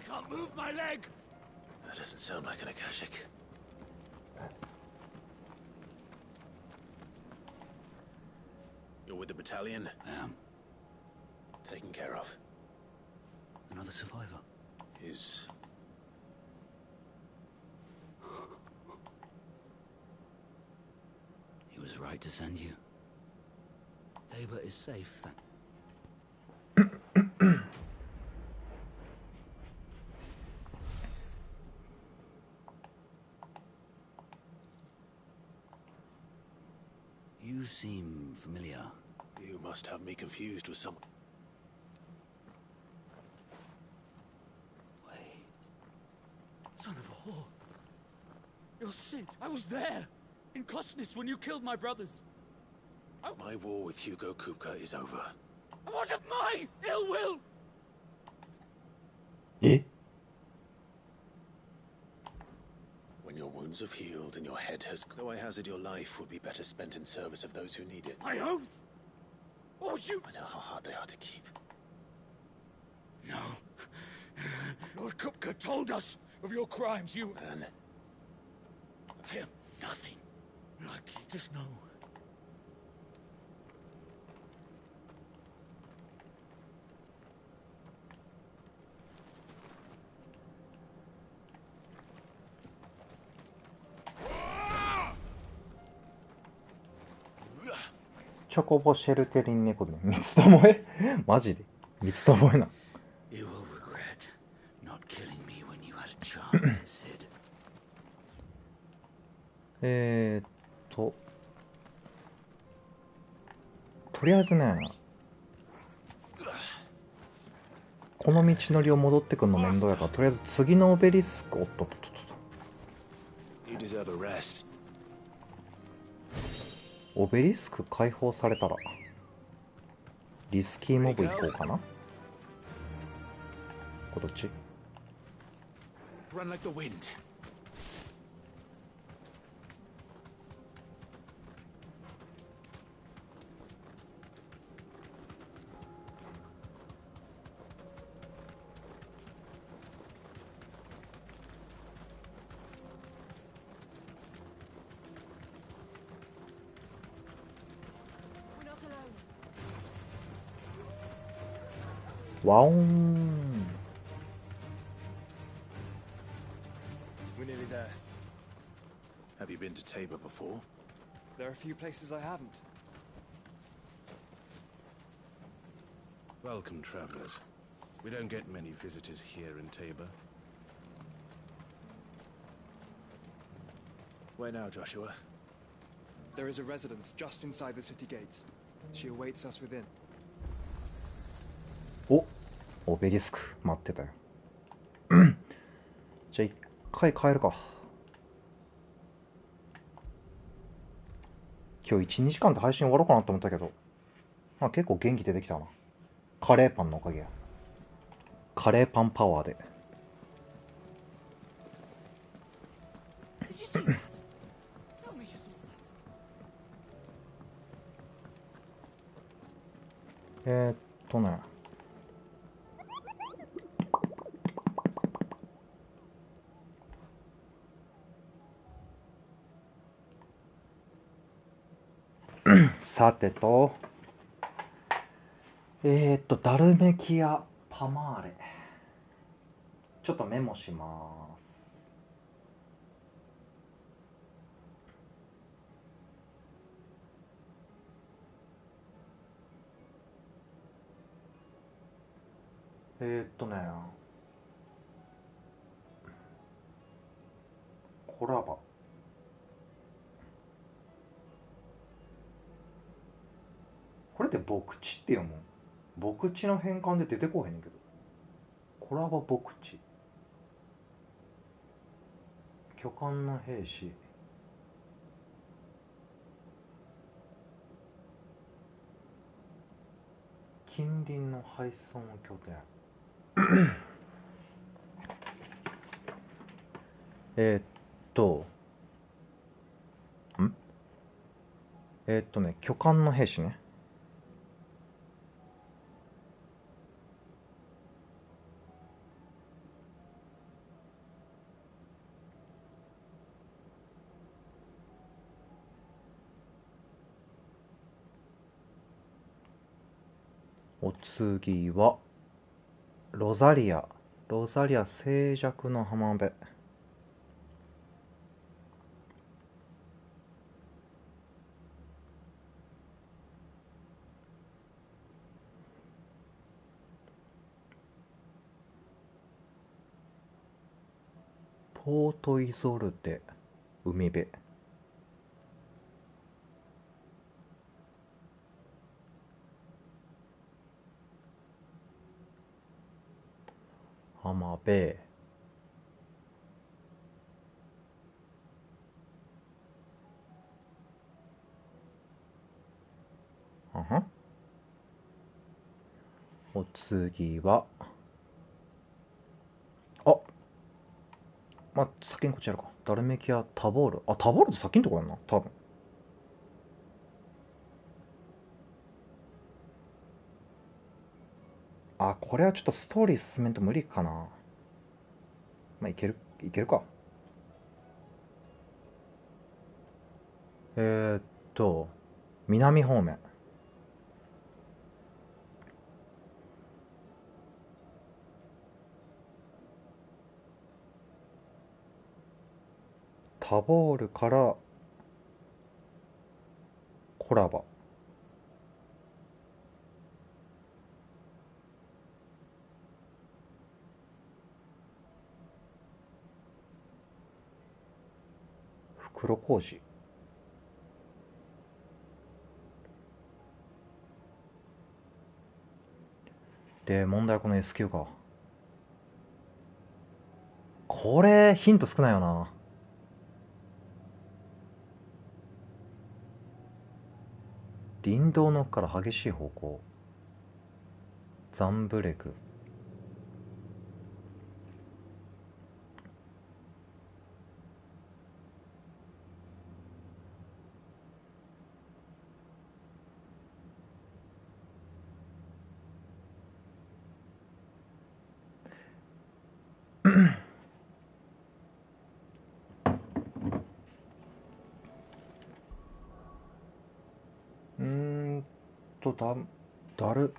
S12: can't move my leg.
S14: That doesn't sound like an Akashic. You're with the battalion?
S11: I am.
S14: Taken care of.
S11: Another survivor.
S14: Is...
S11: He was right to send you. Tabor is safe, then. You seem familiar.
S14: You must have me confused with someone.
S11: Wait.
S12: Son of a whore. You're Sid. I was there. In Kosnis when you killed my brothers.
S14: My war with Hugo Kupka is over.
S12: What of my ill will?
S14: When your wounds have healed and your head has... Though I hazard your life would be better spent in service of those who need it.
S12: My oath? What would you...
S14: I know how hard they are to keep.
S12: No. Lord Kupka told us of your crimes. You...
S14: Man.
S12: I am nothing. Like, just know.
S1: チョコボシェルテリン猫で三つどもえマジで三つどもえな。
S11: You will regret not killing me when you had a chance, Sid.
S1: とりあえずね、この道のりを戻ってくるの面倒やから、とりあえず次のオベリスク、おっとっとっとっと。
S14: You deserve a rest.
S1: オベリスク解放されたらリスキーモブ行こうかな。これどっち？
S14: Run like the wind.
S17: We're not alone.
S1: ワオーン。
S8: We're nearly there.
S14: Have you been to Tabor before?
S8: There are a few places I haven't.
S4: Welcome, travelers. We don't get many visitors here in Tabor.
S14: Where now, Joshua?
S8: There is a residence just inside the city gates. She awaits us within.
S1: お、オベリスク待ってたよ。じゃあ一回帰るか。今日 1,2 時間で配信終わろうかなと思ったけど、まあ、結構元気出てきたな。カレーパンのおかげや。カレーパンパワーで。
S12: Did you see that? Tell me you saw that.
S1: ね。さてと、ダルメキア・パマーレ。ちょっとメモします。コラバ。これって牧地って読むん？牧地の変換で出てこうへんねんけど。コラバ牧地。巨漢の兵士。近隣の配送拠点巨漢の兵士ね。お次はロザリア静寂の浜辺。ポートイゾルテ海辺。浜辺。お次は先にこちらか。ダルメキアタボール。タボールって先のとこやんな多分。これはちょっとストーリー進めんと無理かな。いけるか。南方面。タボールからコラバ。袋小路。で、問題はこの S 級か。これヒント少ないよな。林道の奥から激しい方向。ザンブレク。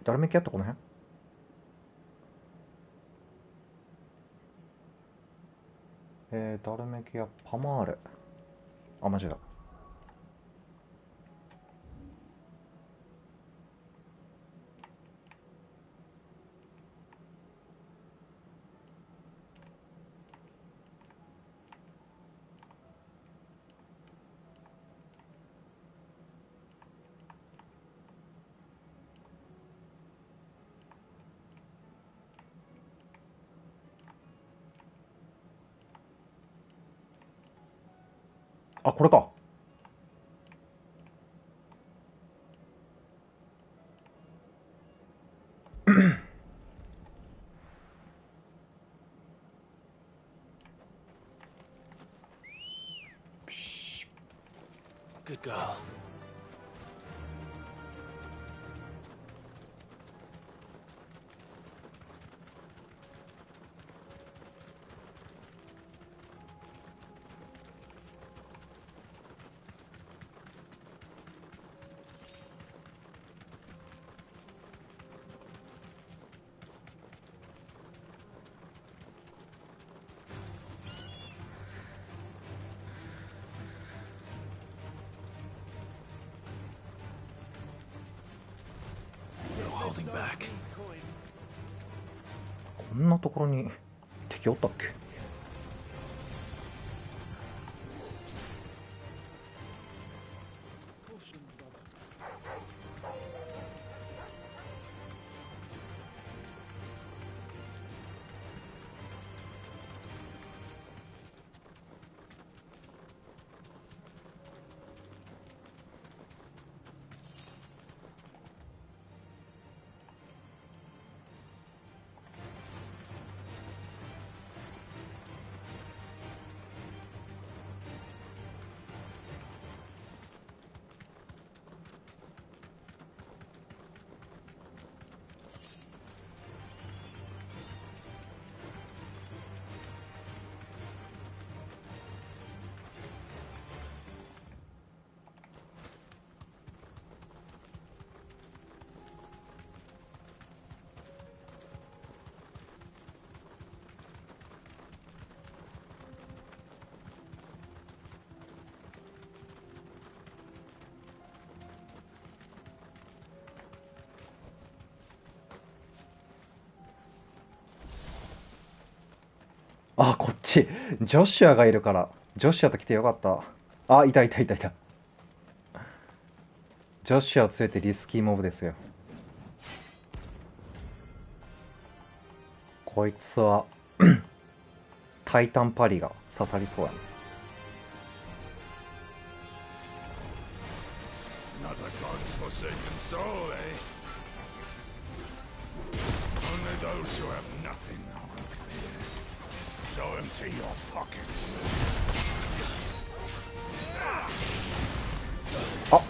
S1: ダルメキアってこの辺。ダルメキアパマーレ。間違えた。これか。
S14: Good girl. Holding back.
S1: こんなところに敵おったっけ。ジョシュアがいるから、ジョシュアと来てよかった。あ、いた。ジョシュアを連れてリスキーモブですよ。こいつはタイタンパリが刺さりそうやな。
S15: Not a god's forsaken soul, eh? Only those who have nothing are clear. So empty your pockets.
S1: あ、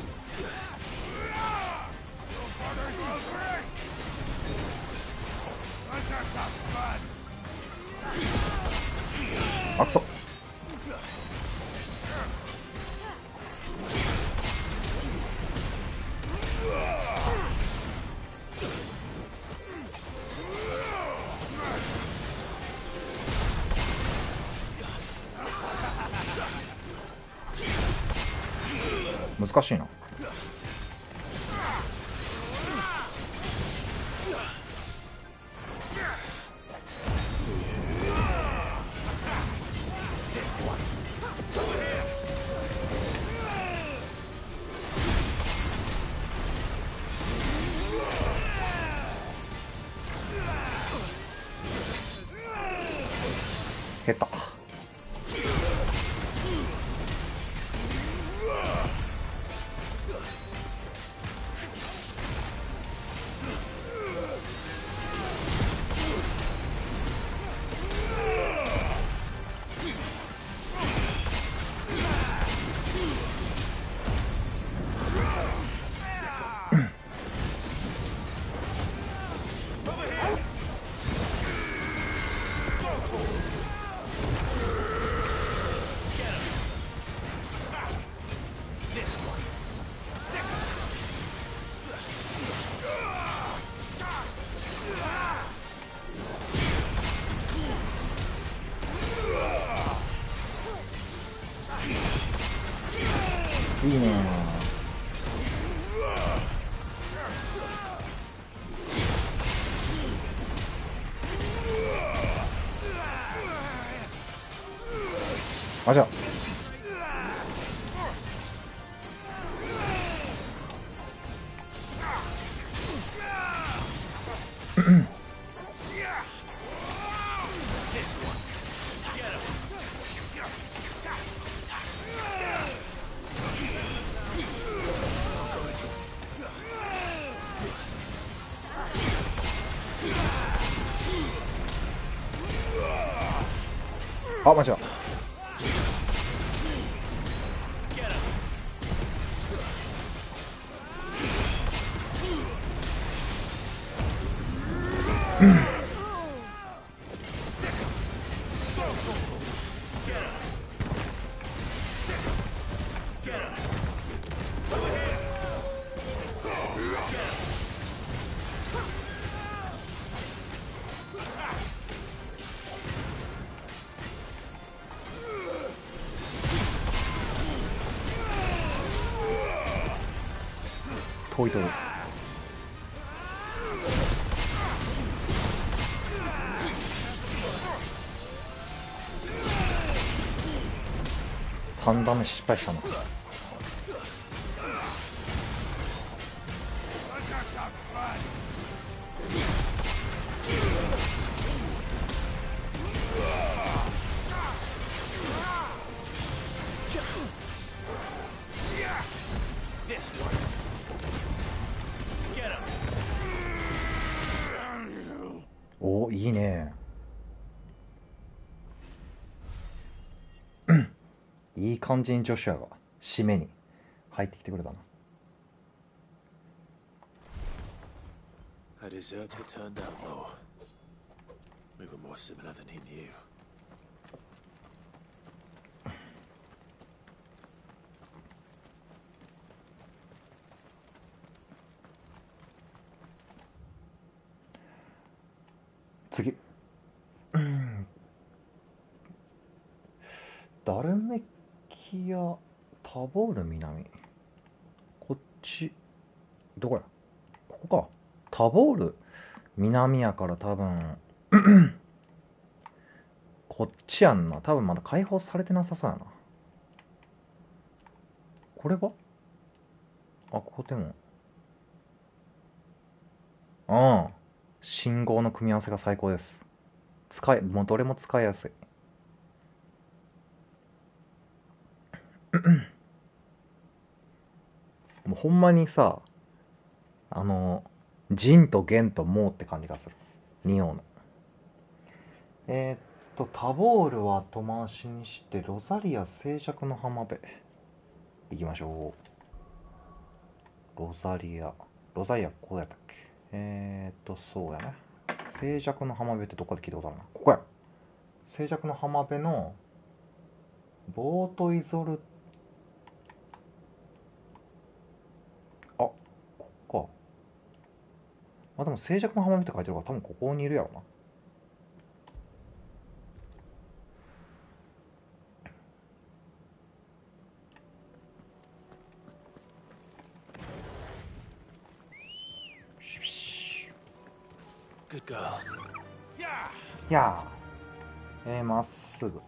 S1: あ、くそ。難しいな。下手。いいね。あ、じゃああ、間違え遠いとこ3打目失敗したな。お、いいね。いい感じにジョシュアが締めに入ってきてくれたな。
S14: A deserter turned outlaw. We were more similar than he knew.
S1: 次。ダルメキアタボール南。こっちどこや、ここか。タボール南やから多分こっちやんな。多分まだ解放されてなさそうやな。これはあ、ここでも。うん。信号の組み合わせが最高です。もうどれも使いやすい。もうほんまにさ、ジとゲとモって感じがする。仁王の。タボールは後回しにして、ロザリア静寂の浜辺。行きましょう。ロザリアここやったっけ。そうやね。静寂の浜辺ってどっかで聞いたことあるな。ここや。静寂の浜辺のボートイゾル、あ、ここか。でも静寂の浜辺って書いてるから多分ここにいるやろな。
S14: Good girl.
S1: やー。まっすぐ。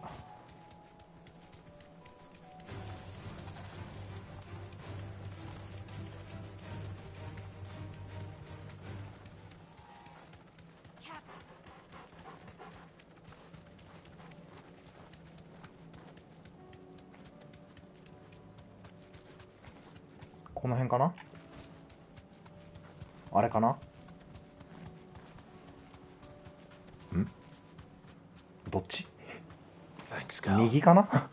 S1: この辺かな。あれかな。どっち？右かな。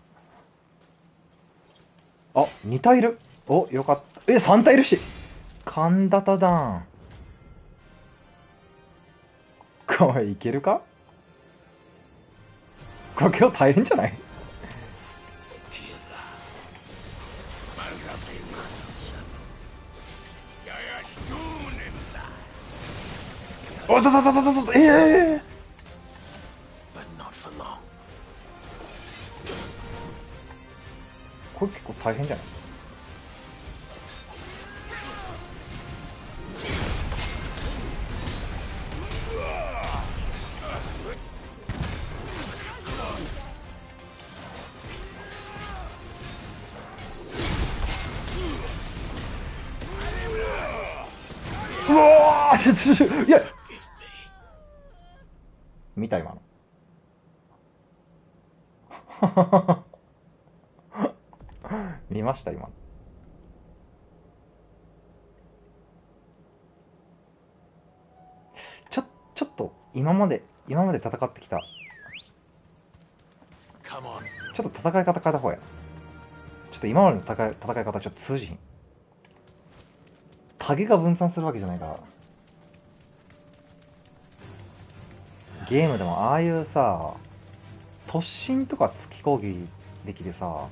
S1: あ、2体いる。お、よかった。3体いるし。神田田団。これいけるか。これ今日大変じゃない。おだだだだだだ。これ結構大変じゃない。うわー、いや見た今の。見ました今。ちょっと今まで戦ってきた。ちょっと戦い方変えた方がや。ちょっと今までの戦い方ちょっと通じひん。タゲが分散するわけじゃないから。ゲームでもああいうさ、突進とか突き攻撃でさ、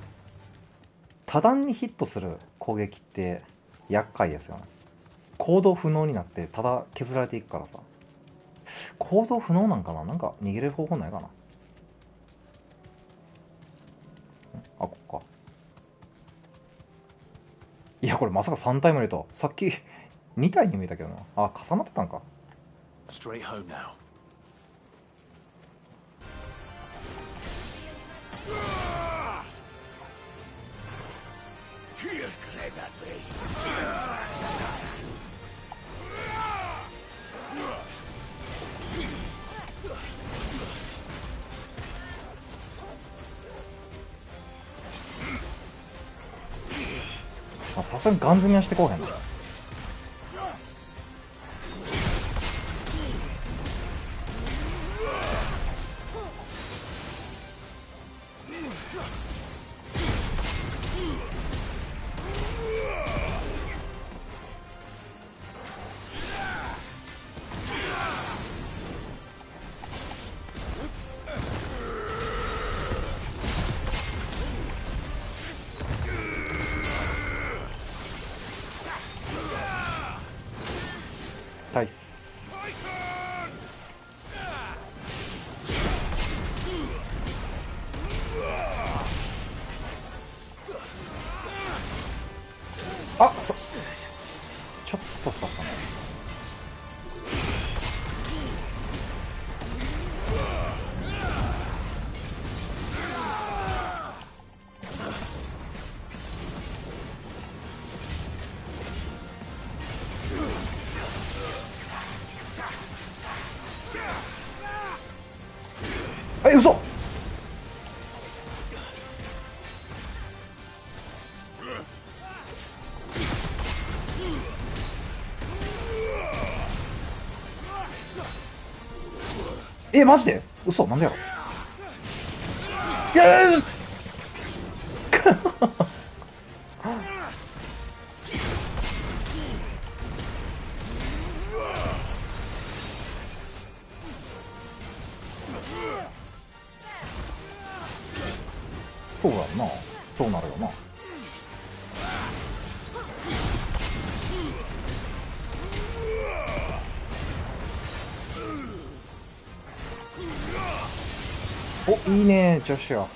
S1: 多段にヒットする攻撃って厄介ですよね。行動不能になってただ削られていくからさ。行動不能なんかな。なんか逃げれる方法ないかな。あ、ここか。いや、これまさか3体も入れた。さっき2体に見えたけどな。あ、重なってたんか。
S14: Straight home now.
S1: さすがにガン積みはしてこうへんな。え、嘘。え、マジで嘘。なんでやろ。いやいやそうだよな。そうなるよな。お、いいね、ジョシュア。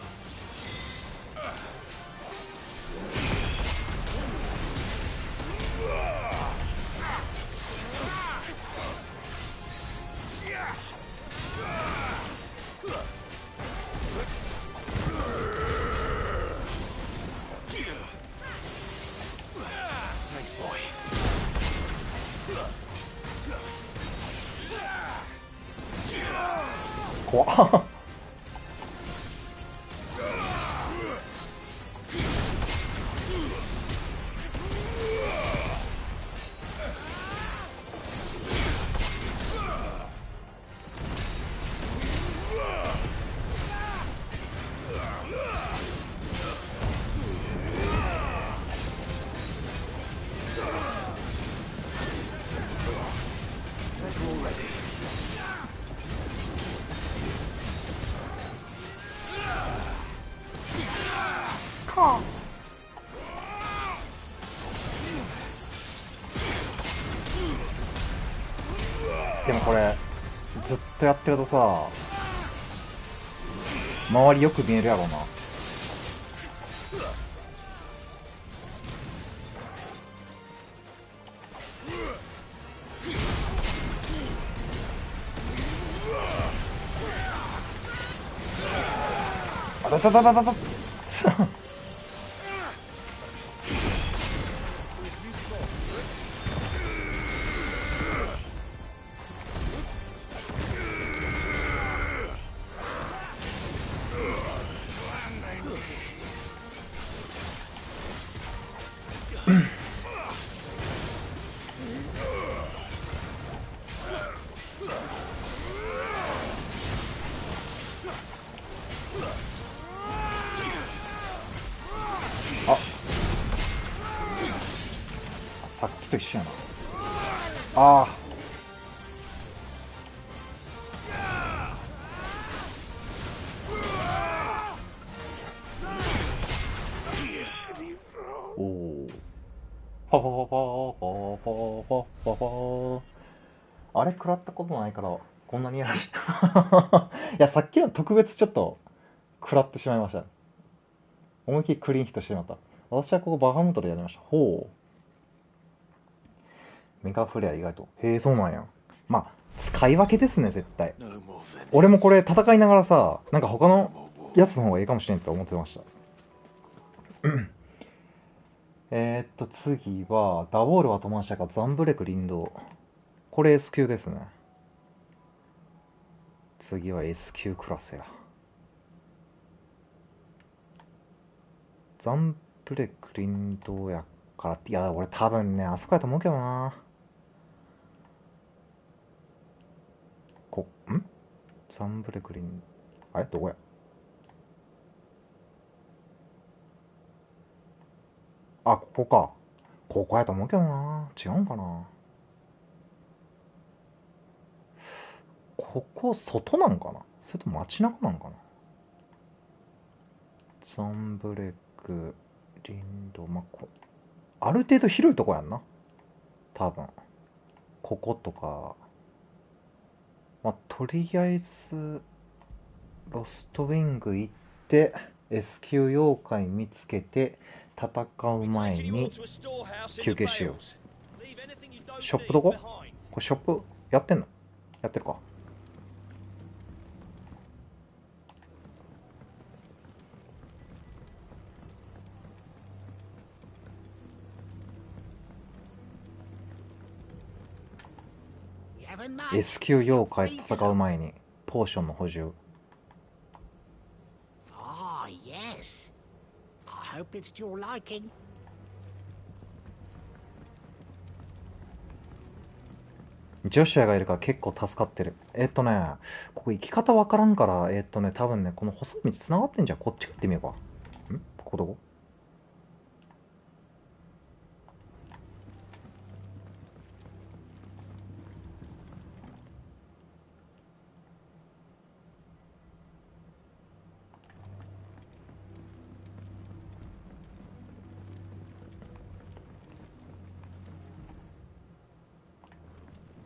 S1: 怖っ。でもこれずっとやってるとさ、周りよく見えるやろうな。あたたたたたたさっきと一緒やな。ああ。おお。パパパパパパパパパ。あれ食らったことないからこんなにやらしい。いや、さっきの特別ちょっと食らってしまいました。思いっきりクリーンヒットしてしまった。私はここバハムトでやりました。ほう。メガフレア意外と。へえ、そうなんや。まあ、使い分けですね、絶対。俺もこれ戦いながらさ、なんか他のやつの方がいいかもしれんって思ってました。次は、ダボールは飛ばしたか、ザンブレク林道。これ S 級ですね。次は S 級クラスや。ザンブレク林道やから、いや、俺多分ね、あそこやと思うけどな。ザンブレクリン、あれどこや。あ、ここか。ここやと思うけどな。違うんかな。ここ外なんかな、それとも街中なんかな。ザンブレクリンド、まあ、ある程度広いとこやんな多分。こことか、まあ、とりあえずロストウィング行って S 級妖怪見つけて戦う前に休憩しよう。ショップどこ？これショップやってんの？やってるか。S 級妖怪と戦う前にポーションの補充。
S6: hope it's to your liking.
S1: 女子がいるから結構助かってる。ここ行き方わからんから、多分ね、この細い道繋がってんじゃん。こっち行ってみようか。ここどこ？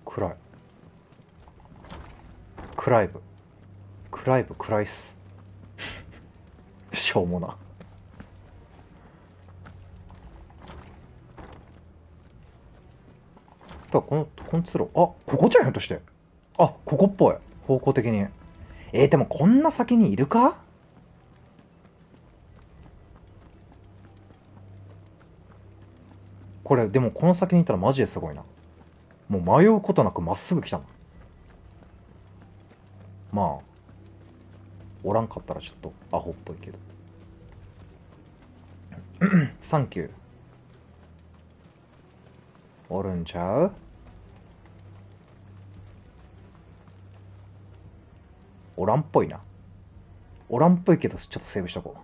S1: 暗い。暗い部。暗い部、暗いっす。しょうもな。この通路、ここじゃん、ひょっとして。ここっぽい。方向的に。でもこんな先にいるか？これ、でもこの先にいたらマジですごいな。もう迷うことなくまっすぐ来たの。まあ、おらんかったらちょっとアホっぽいけど。サンキュー。おるんちゃう？おらんっぽいな。おらんっぽいけど、ちょっとセーブしとこう。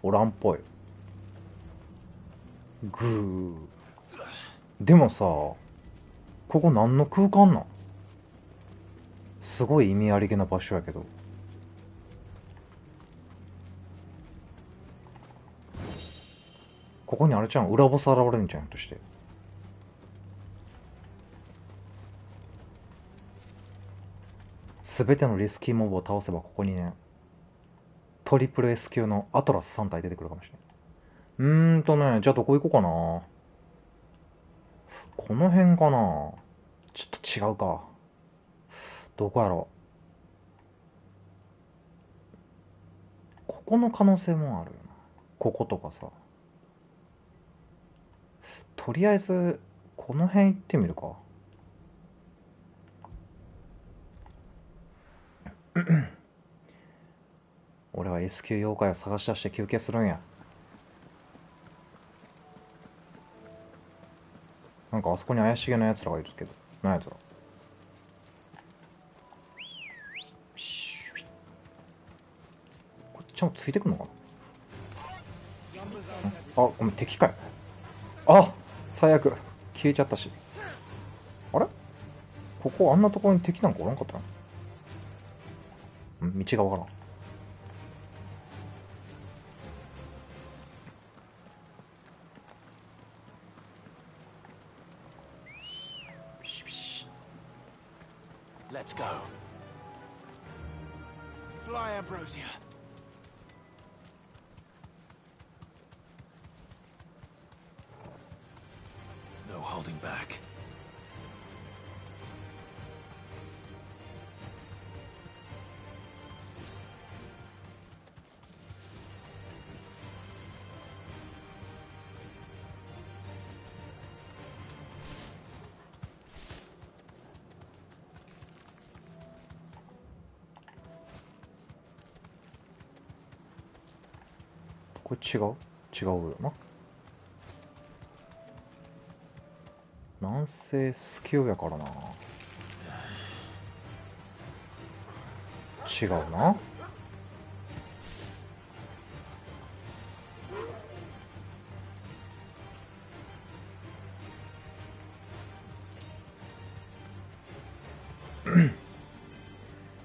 S1: おらんっぽい。グー。でもさ、ここ何の空間なん？すごい意味ありげな場所やけど。ここにあれちゃん、裏ボス現れんじゃんとして。すべてのリスキーモブを倒せばここにね、トリプル S 級のアトラス3体出てくるかもしれない。じゃあどこ行こうかな。この辺かな。ちょっと違うか。どこやろう。ここの可能性もあるよな。こことかさ。とりあえず、この辺行ってみるか。俺は S 級妖怪を探し出して休憩するんや。なんかあそこに怪しげな奴らがいるけど、何やつら。こっちちゃんとついてくんのかな。ごめん、敵かよ。最悪。消えちゃったし。あれ？ここあんなところに敵なんかおらんかったの？道がわからん。
S14: Let's go. Fly, Ambrosia. No holding back.
S1: これ違うよな。南西スキューやからな。違うな。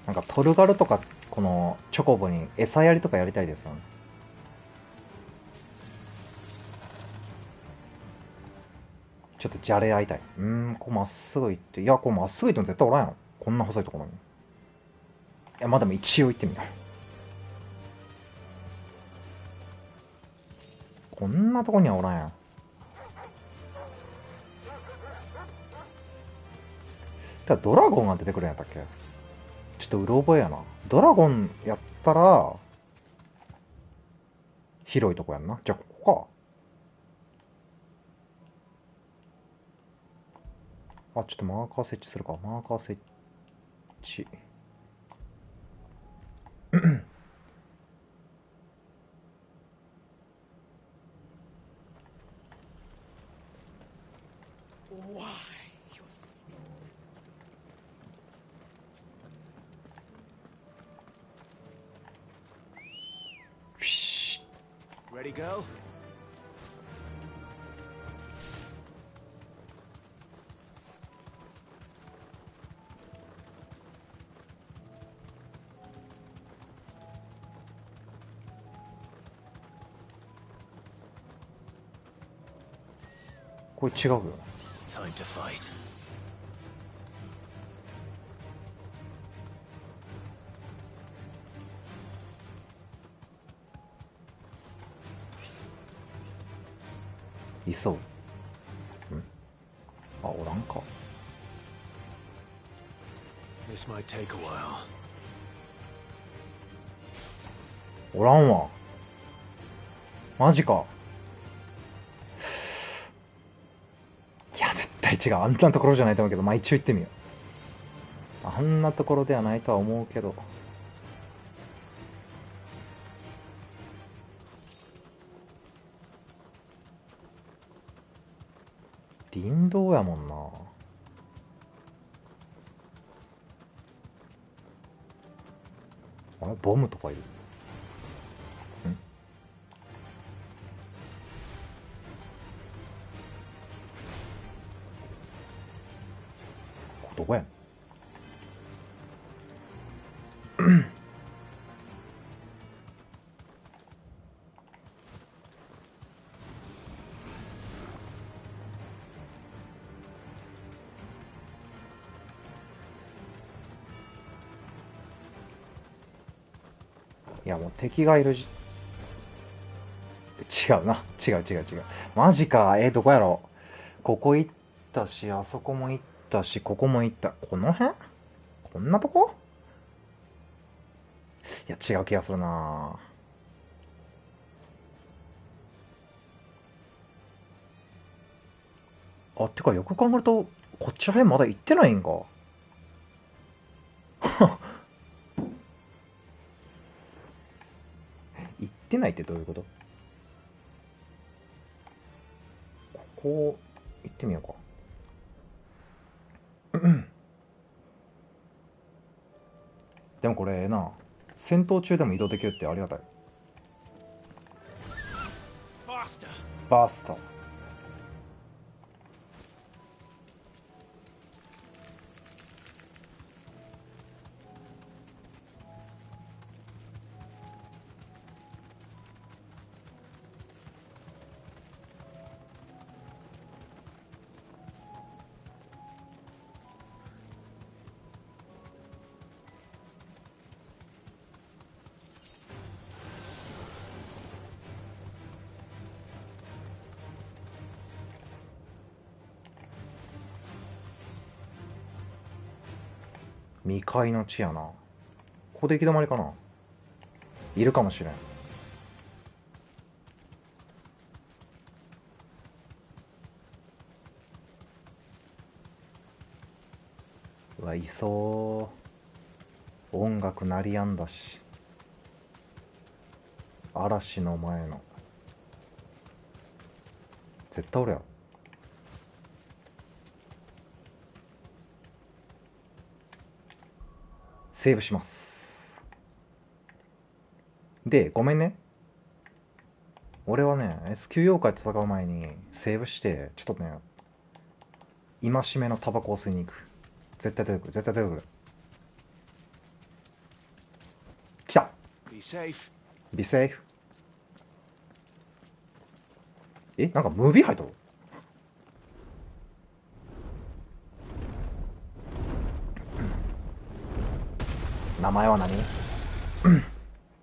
S1: なんかトルガルとかこのチョコボに餌やりとかやりたいですよね。ちょっとじゃれ合いたい。こうまっすぐ行って。いや、こうまっすぐ行っても絶対おらんやろ。こんな細いところに。いや、まあでも一応行ってみよう。こんなとこにはおらんやん。ドラゴンが出てくるんやったっけ？ちょっとうろ覚えやな。ドラゴンやったら、広いとこやんな。じゃあここか。あ、ちょっとマーカー設置するか。マーカー設置。
S12: Why?
S14: Ready, go?
S1: これ違うよね。
S14: Time to fight.
S1: いそう。あ、おらんか。
S14: This might take a while.
S1: おらんわ。マジか。いや、絶対違う。あんなところじゃないと思うけど、まあ一応行ってみよう。あんなところではないとは思うけど。林道やもんな。あれ、ボムとかいる。ここどこやん。いや、もう敵がいる違うな。違う。マジか。どこやろ。ここ行ったし、あそこも行ったし、ここも行った。この辺こんなとこ。いや、違う気がするな。あ、てかよく考えると、こっちら辺まだ行ってないんか。行ってないってどういうこと？ここ行ってみようか。でもこれな、戦闘中でも移動できるってありがたい。バースター。未開の地やな。ここで行き止まりかな。いるかもしれん。うわ、いそう。音楽鳴りやんだし。嵐の前の。絶対俺やろ。セーブします。で、ごめんね。俺はね、S 級妖怪と戦う前にセーブして、ちょっとね、戒めのタバコを吸いに行く。絶対出てくる、絶対出てくる。来た。
S14: Be safe.
S1: Be safe. なんかムービー入っとる。名前は何？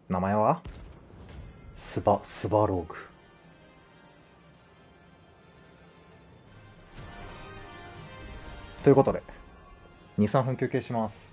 S1: 名前はスバローグ。ということで、2、3分休憩します。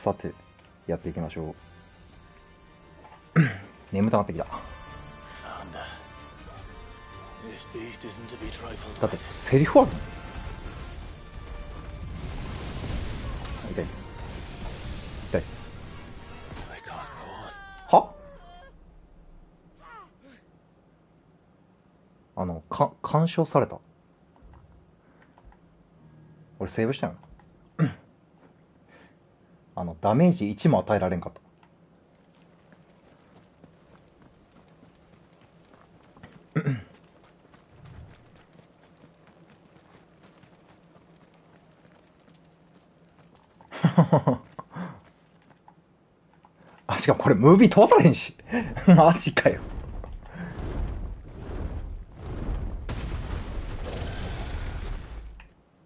S1: さてやっていきましょう。眠たなってきた。だってセリフあるの？痛いです。痛いです。は？干渉された。俺セーブしたよな。ダメージ1も与えられんかった。あ、しかもこれムービー飛ばされへんし。マジかよ。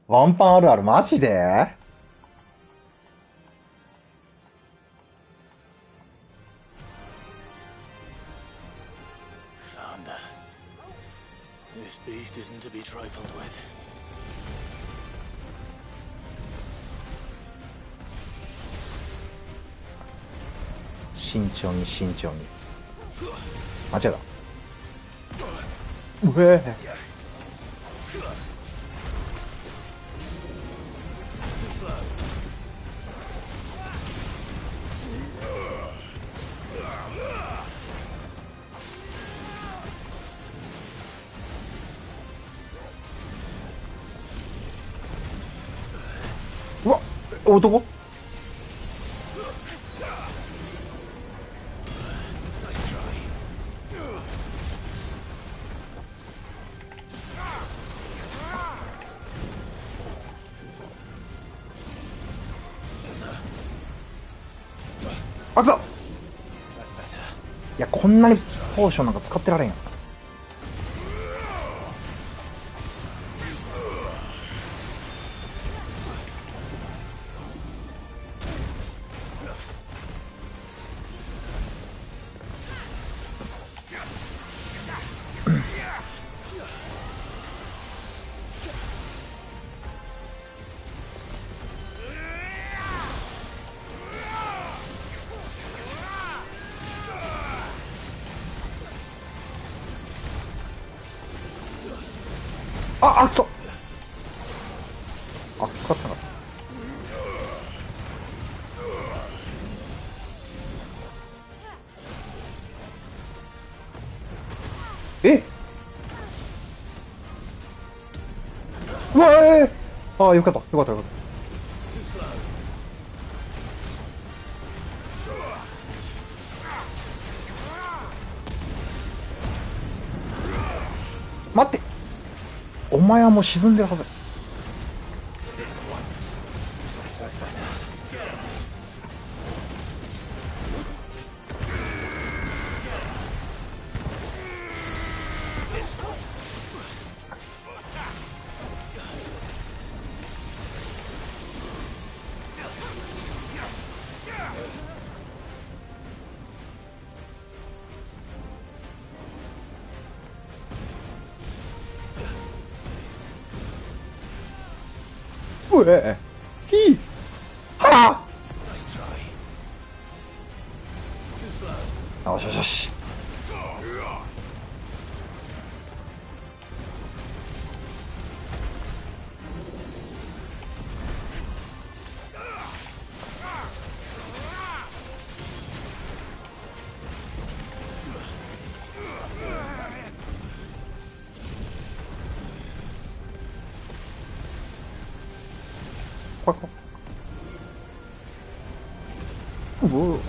S1: ワンパンあるあるマジで？This
S14: beast isn't to be trifled with.
S1: 慎重に慎重に。間違えた。うえー。うわっ、男？あくそ！いや、こんなにポーションなんか使ってられんやん。あ、くそ。あ、かかったな。え？うわああ、よかったよかったよかった。待って、お前はもう沈んでるはず。うえひはあ。よしよしよし。これうお。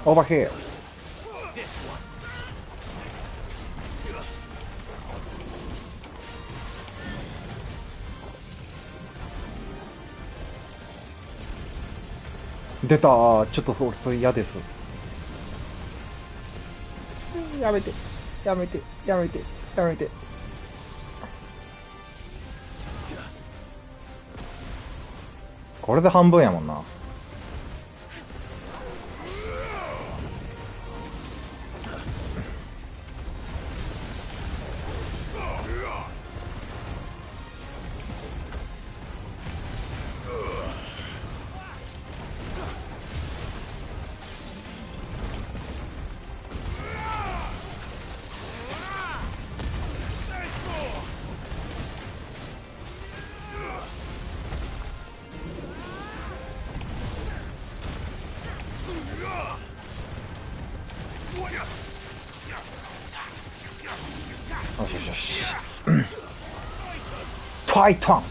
S1: オーバーヒール。出たー。ちょっと俺それ嫌です。やめてやめてやめてやめて。これで半分やもんな。よしよしよし。タイタン。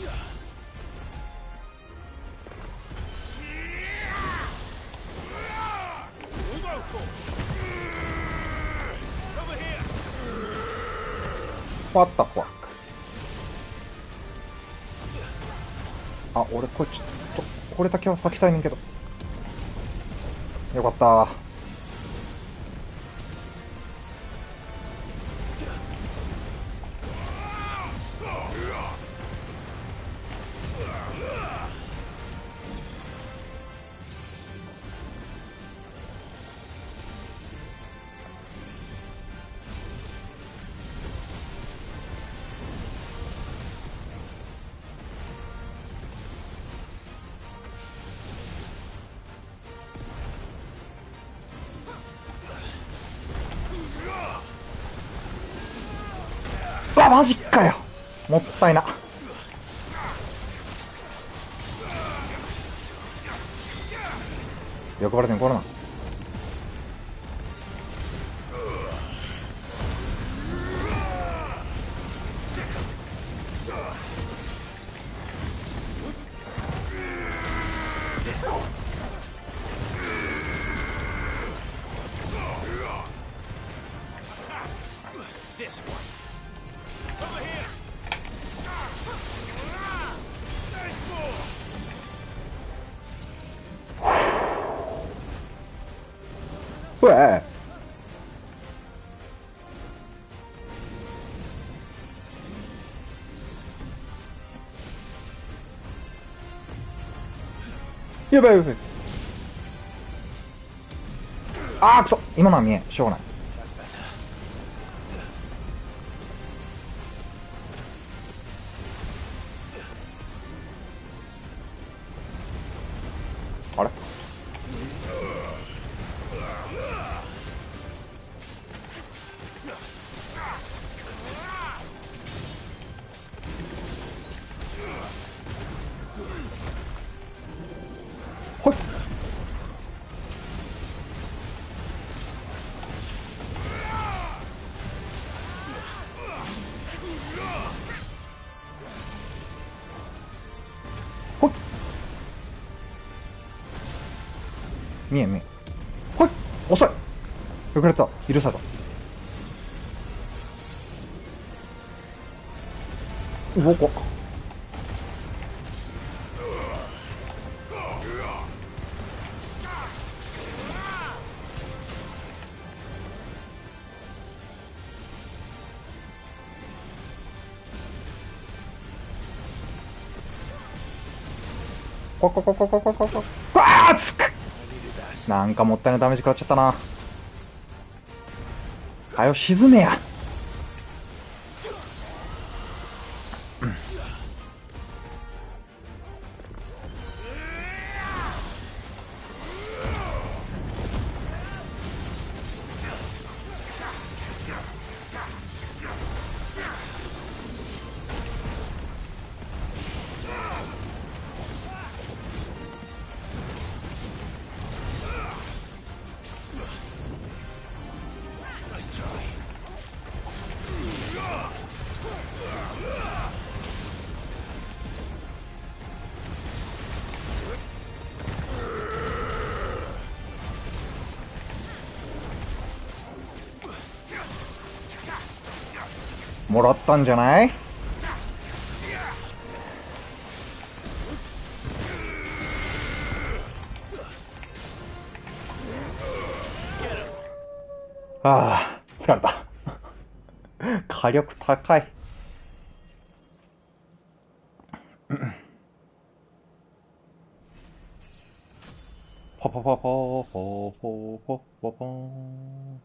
S1: What the fuck。あ、俺これちょっとこれだけは避けたいねんけど。よかったー。わ、マジかよ。もったいな。横からでも来るな。うわっ。やばいやばい。あーくそ。今のは見えん。しょうがない。あれ、ほい。ほい。見えん見えん。ほい。遅い。遅れた。許された。動こう。ここここここここ。わーつく。なんかもったいないダメージ食らっちゃったな。はよ沈めや。もらったんじゃない？ああ、疲れた。火力高い。ポポポポポポポポポン。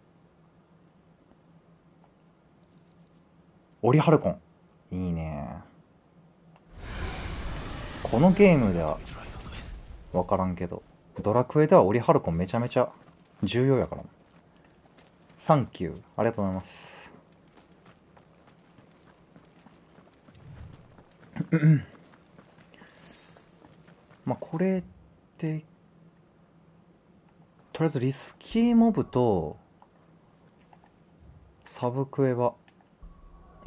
S1: オリハルコン。いいね。このゲームでは分からんけど、ドラクエではオリハルコンめちゃめちゃ重要やからな。サンキュー。ありがとうございます。まあこれってとりあえずリスキーモブとサブクエは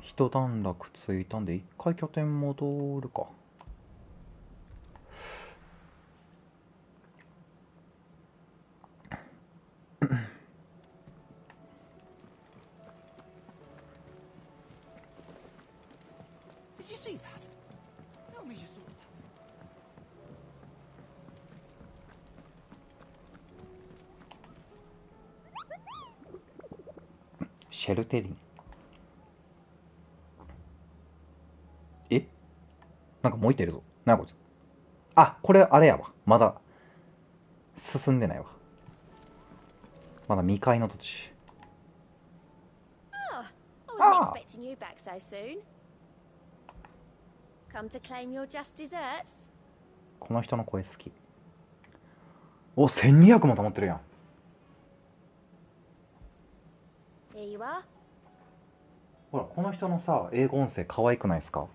S1: 一段落ついたんで一回拠点戻るか。
S12: Did you see that? Tell me you saw that.
S1: シェルテリン。え、なんかもう一体いるぞ。なにこいつ。あ、これあれやわ。まだ進んでないわ。まだ未開の土地。
S18: Ah, I wasn't expecting you back so soon. Come to claim your just desserts?
S1: この人の声好き。お、1200も保ってるやん。
S18: Here you are.
S1: ほら、この人のさ、英語音声可愛くないですか？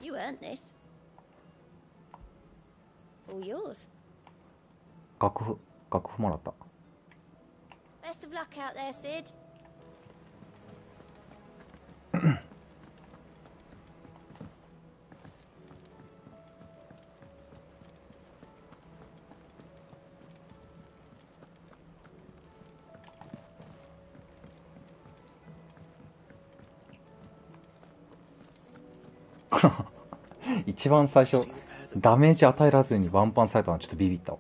S18: You earned this. All yours.
S1: 楽譜もらった。
S18: Best of luck out there, Sid. 一番最初ダメージ与えらずにワンパンされたのはちょっとビビったわ。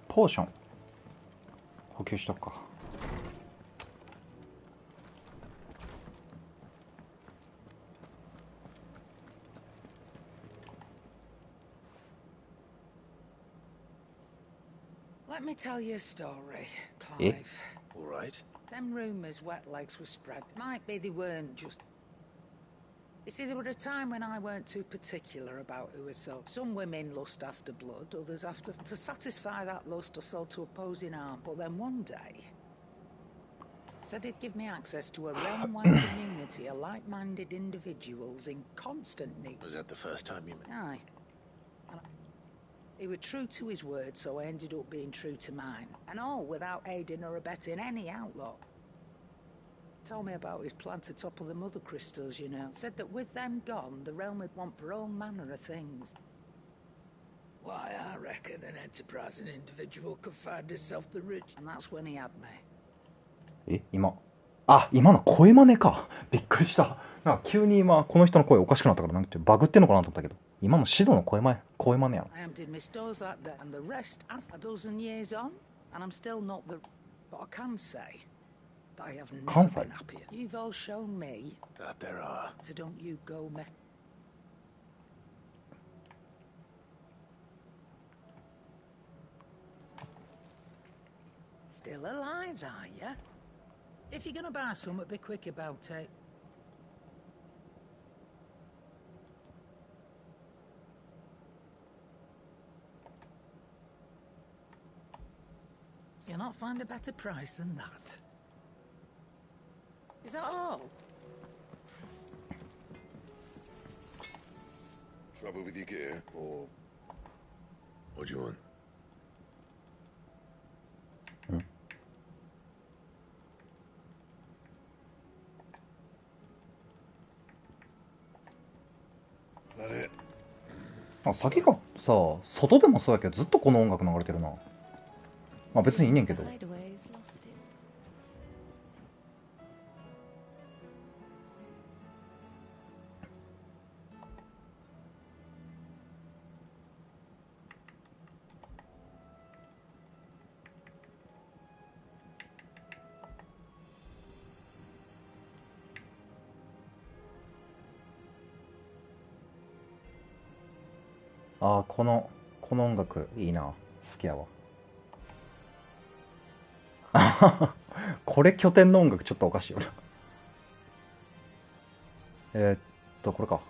S18: ポーション補給しとくか。
S22: Let me tell you a story, Clive.
S14: All right.
S22: Them rumours wet legs were spread. Might be they weren't just... You see, there were a time when I weren't too particular about who was sold. Some women lust after blood, others after... To satisfy that lust, are sold to opposing arm. But then one day... said it'd give me access to a realm-wide community of like-minded individuals in constant need.
S14: Was that the first time you met?
S22: Aye. He was true to his word, so I ended up being true to mine. And all without aiding or abetting any outlaw. Told me about his plan to topple the mother crystals, you know. Said that with them gone, the realm would want for all manner of things. Why, I reckon an enterprising individual could find himself the rich. And that's when he had me.
S1: 今の声真似か。びっくりした。なんか急に今この人の声おかしくなったからなんてバグってんのかなと思ったけど、今のシドの声真似やな。
S22: I emptied my stores out there, and the rest as a dozen years on, and I'm still not the... But I can say that I have never been happier. You've all shown me
S14: that there are.
S22: So don't you go mess... Still alive, are ya? If you're gonna buy something, be quick about it. You'll not find a better price than that. Is that all?
S15: Trouble with your gear, or what do you want?
S1: あ、先がさ、外でもそうやけどずっとこの音楽流れてるな。まあ別にいいねんけど。ああ、この音楽いいな。好きやわ。これ拠点の音楽ちょっとおかしいよな。これか。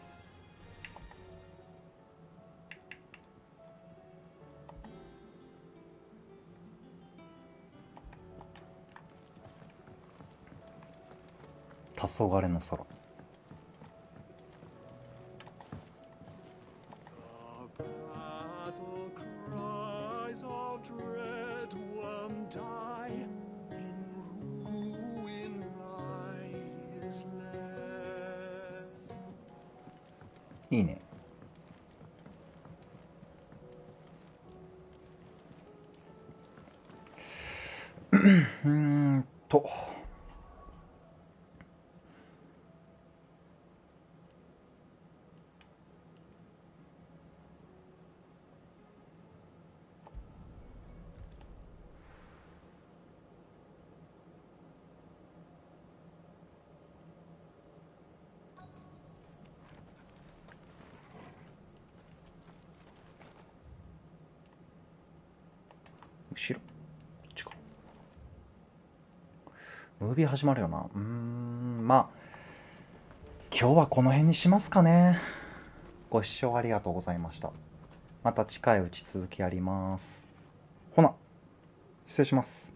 S1: 黄昏の空。いいね。と。後ろこっちか。ムービー始まるよな。まあ今日はこの辺にしますかね。ご視聴ありがとうございました。また近いうち続きやります。ほな失礼します。